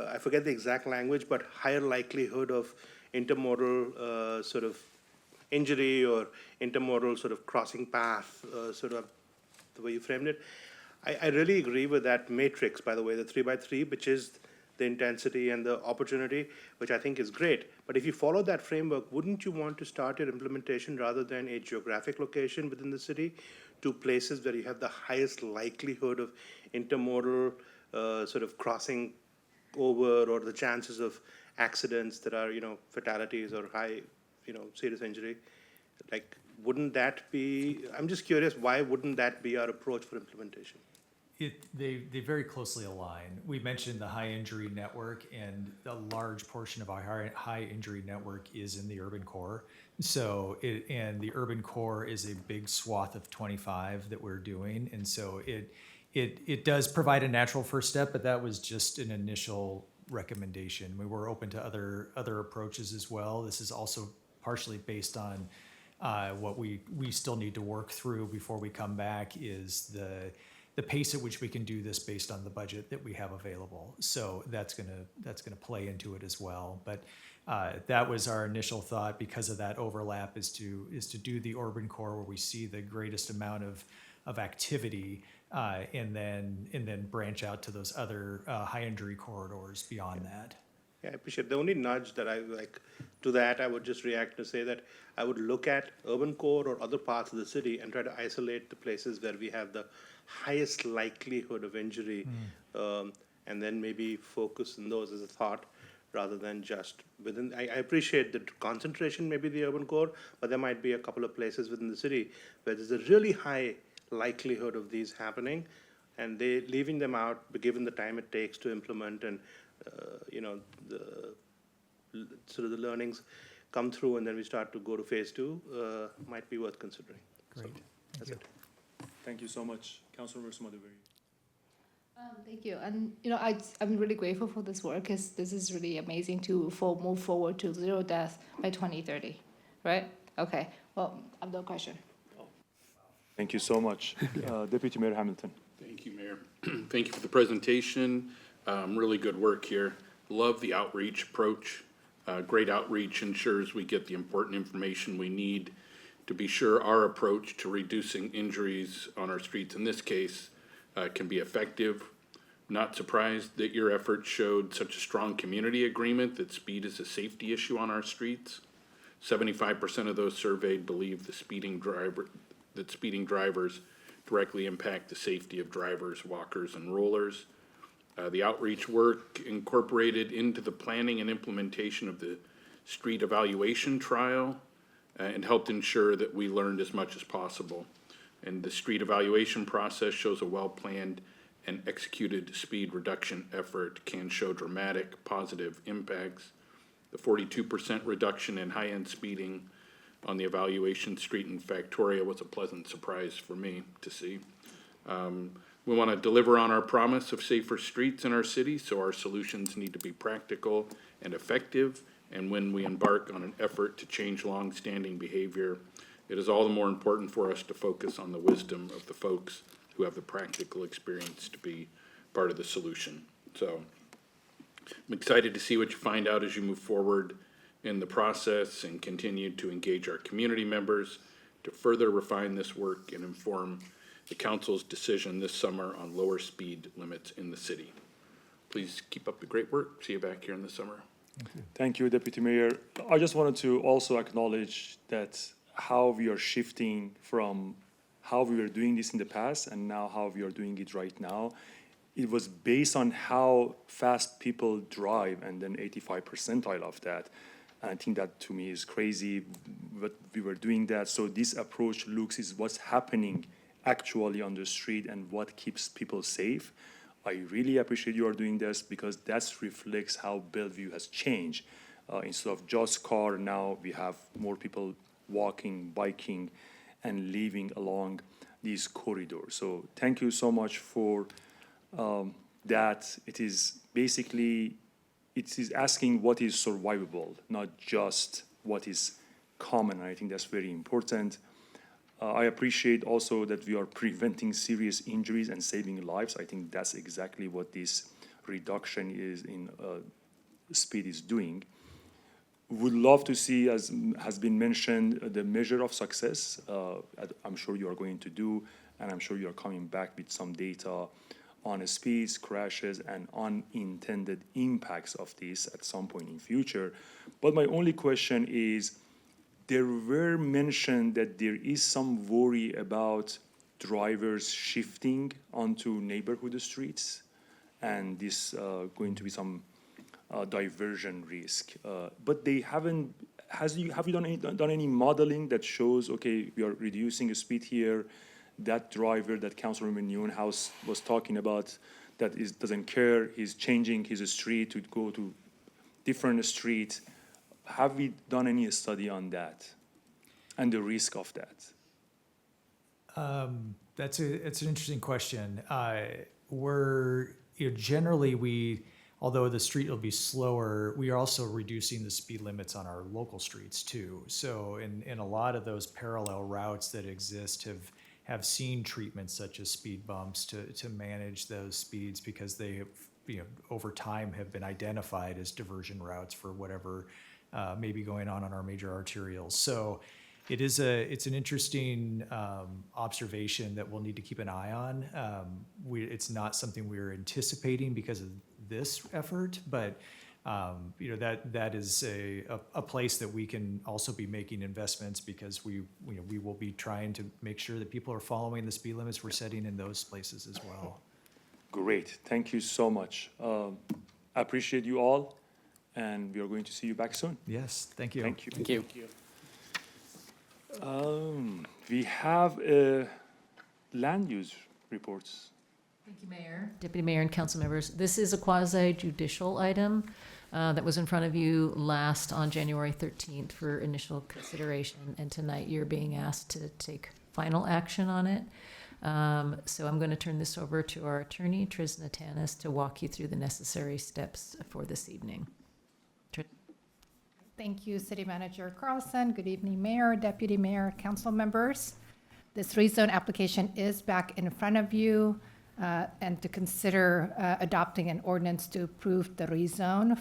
S15: I forget the exact language, but higher likelihood of intermodal sort of injury or intermodal sort of crossing path, sort of the way you framed it. I really agree with that matrix, by the way, the 3x3, which is the intensity and the opportunity, which I think is great. But if you follow that framework, wouldn't you want to start your implementation rather than a geographic location within the city to places where you have the highest likelihood of intermodal sort of crossing over, or the chances of accidents that are, fatalities or high, serious injury? Like, wouldn't that be, I'm just curious, why wouldn't that be our approach for implementation?
S16: They very closely align. We mentioned the high injury network, and a large portion of our high injury network is in the urban core. So and the urban core is a big swath of 25 that we're doing. And so it does provide a natural first step, but that was just an initial recommendation. We were open to other approaches as well. This is also partially based on what we still need to work through before we come back is the pace at which we can do this based on the budget that we have available. So that's gonna play into it as well. But that was our initial thought, because of that overlap, is to do the urban core where we see the greatest amount of activity, and then branch out to those other high injury corridors beyond that.
S15: Yeah, I appreciate it. The only nudge that I like to that, I would just react to say that I would look at urban core or other parts of the city and try to isolate the places where we have the highest likelihood of injury, and then maybe focus on those as a thought rather than just within. I appreciate the concentration, maybe the urban core, but there might be a couple of places within the city where there's a really high likelihood of these happening, and they leaving them out, given the time it takes to implement and the sort of the learnings come through, and then we start to go to phase 2, might be worth considering.
S16: Great.
S15: So, that's it.
S1: Thank you so much, Councilmember Madhuri.
S13: Thank you. And, I'm really grateful for this work, because this is really amazing to move forward to 0 death by 2030, right? Okay, well, I have no question.
S1: Thank you so much. Deputy Mayor Hamilton.
S3: Thank you, Mayor. Thank you for the presentation. Really good work here. Love the outreach approach. Great outreach ensures we get the important information we need to be sure our approach to reducing injuries on our streets, in this case, can be effective. Not surprised that your efforts showed such a strong community agreement that speed is a safety issue on our streets. 75% of those surveyed believe that speeding drivers directly impact the safety of drivers, walkers, and rollers. The outreach work incorporated into the planning and implementation of the street evaluation trial and helped ensure that we learned as much as possible. And the street evaluation process shows a well-planned and executed speed reduction effort can show dramatic positive impacts. The 42% reduction in high-end speeding on the evaluation street in Factoria was a pleasant surprise for me to see. We want to deliver on our promise of safer streets in our city, so our solutions need to be practical and effective. And when we embark on an effort to change long-standing behavior, it is all the more important for us to focus on the wisdom of the folks who have the practical experience to be part of the solution. So I'm excited to see what you find out as you move forward in the process and continue to engage our community members to further refine this work and inform the council's decision this summer on lower speed limits in the city. Please keep up the great work. See you back here in the summer.
S1: Thank you, Deputy Mayor. I just wanted to also acknowledge that how we are shifting from how we were doing this in the past and now how we are doing it right now. It was based on how fast people drive and then 85 percentile of that. And I think that to me is crazy, but we were doing that. So this approach looks is what's happening actually on the street and what keeps people safe. I really appreciate you are doing this because that reflects how Bellevue has changed. Instead of just car, now we have more people walking, biking, and living along these corridors. So thank you so much for that. It is basically, it is asking what is survivable, not just what is common. I think that's very important. I appreciate also that we are preventing serious injuries and saving lives. I think that's exactly what this reduction is in speed is doing. Would love to see, as has been mentioned, the measure of success. I'm sure you are going to do, and I'm sure you are coming back with some data on speeds, crashes, and unintended impacts of this at some point in future. But my only question is, there were mentioned that there is some worry about drivers shifting onto neighborhood streets, and this going to be some diversion risk. But they haven't. Have you done any modeling that shows, okay, we are reducing the speed here? That driver that Councilwoman Newhouse was talking about, that doesn't care. He's changing his street to go to different street. Have we done any study on that and the risk of that?
S16: It's an interesting question. Generally although the street will be slower, we are also reducing the speed limits on our local streets too. So in a lot of those parallel routes that exist have seen treatments such as speed bumps to manage those speeds because they have, over time have been identified as diversion routes for whatever may be going on our major arterials. So it's an interesting observation that we'll need to keep an eye on. It's not something we were anticipating because of this effort, but that is a place that we can also be making investments because we will be trying to make sure that people are following the speed limits we're setting in those places as well.
S1: Great, thank you so much. I appreciate you all, and we are going to see you back soon.
S16: Yes, thank you.
S1: Thank you.
S17: Thank you.
S1: We have land use reports.
S4: Thank you, Mayor, Deputy Mayor, and council members. This is a quasi-judicial item that was in front of you last on January 13th for initial consideration, and tonight you're being asked to take final action on it. So I'm going to turn this over to our attorney, Trisna Tanis, to walk you through the necessary steps for this evening.
S19: Thank you, City Manager Carlson. Good evening, Mayor, Deputy Mayor, council members. This rezone application is back in front of you and to consider adopting an ordinance to approve the rezone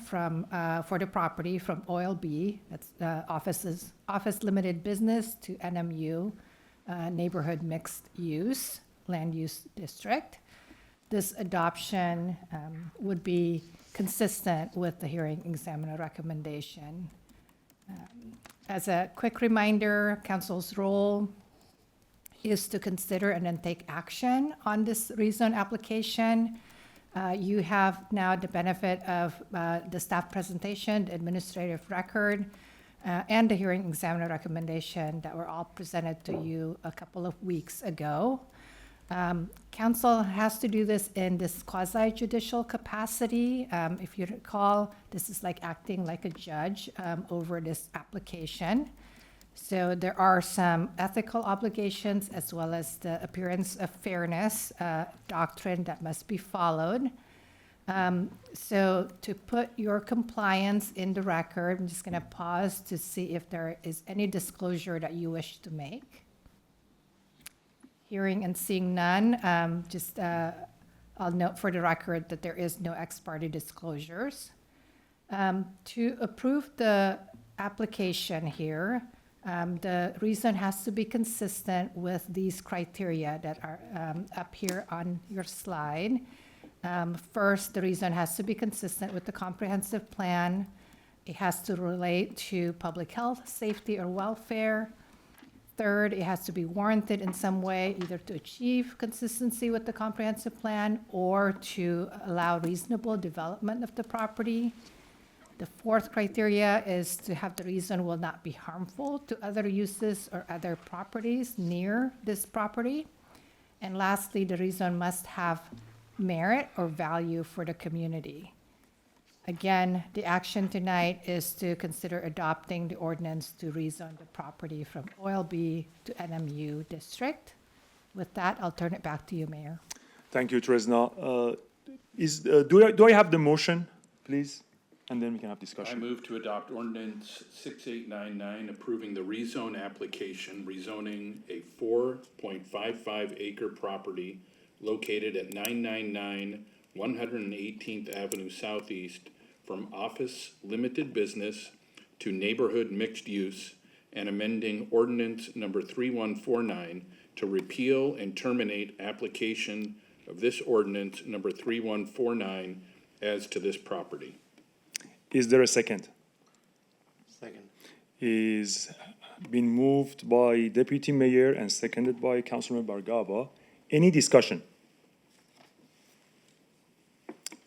S19: for the property from OLB, that's office limited business, to NMU, neighborhood mixed use, land use district. This adoption would be consistent with the hearing examiner recommendation. As a quick reminder, council's role is to consider and then take action on this rezone application. You have now the benefit of the staff presentation, the administrative record, and the hearing examiner recommendation that were all presented to you a couple of weeks ago. Council has to do this in this quasi-judicial capacity. If you recall, this is like acting like a judge over this application. So there are some ethical obligations as well as the appearance of fairness doctrine that must be followed. So to put your compliance in the record, I'm just going to pause to see if there is any disclosure that you wish to make. Hearing and seeing none, I'll note for the record that there is no ex parte disclosures. To approve the application here, the reason has to be consistent with these criteria that are up here on your slide. First, the reason has to be consistent with the comprehensive plan. It has to relate to public health, safety, or welfare. Third, it has to be warranted in some way, either to achieve consistency with the comprehensive plan or to allow reasonable development of the property. The fourth criteria is to have the reason will not be harmful to other uses or other properties near this property. And lastly, the reason must have merit or value for the community. Again, the action tonight is to consider adopting the ordinance to rezone the property from OLB to NMU district. With that, I'll turn it back to you, Mayor.
S1: Thank you, Tresna. Do I have the motion, please? And then we can have
S3: I
S1: discussion.
S3: move to adopt ordinance 6899, approving the rezone application, rezoning a 4.55 acre property located at 999 118th Avenue Southeast from office limited business to neighborhood mixed use, and amending ordinance number 3149 to repeal and terminate application of this ordinance number 3149 as to this property.
S1: Is there a second?
S15: Second.
S1: Is been moved by Deputy Mayor and seconded by Councilman Bargava. Any discussion?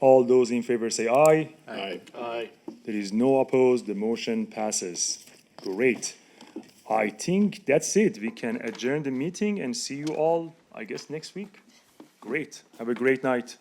S1: All those in favor say aye.
S3: Aye.
S15: Aye.
S1: There is no opposed. The motion passes. Great. I think that's it. We can adjourn the meeting and see you all, I guess, next week. Great. Have a great night.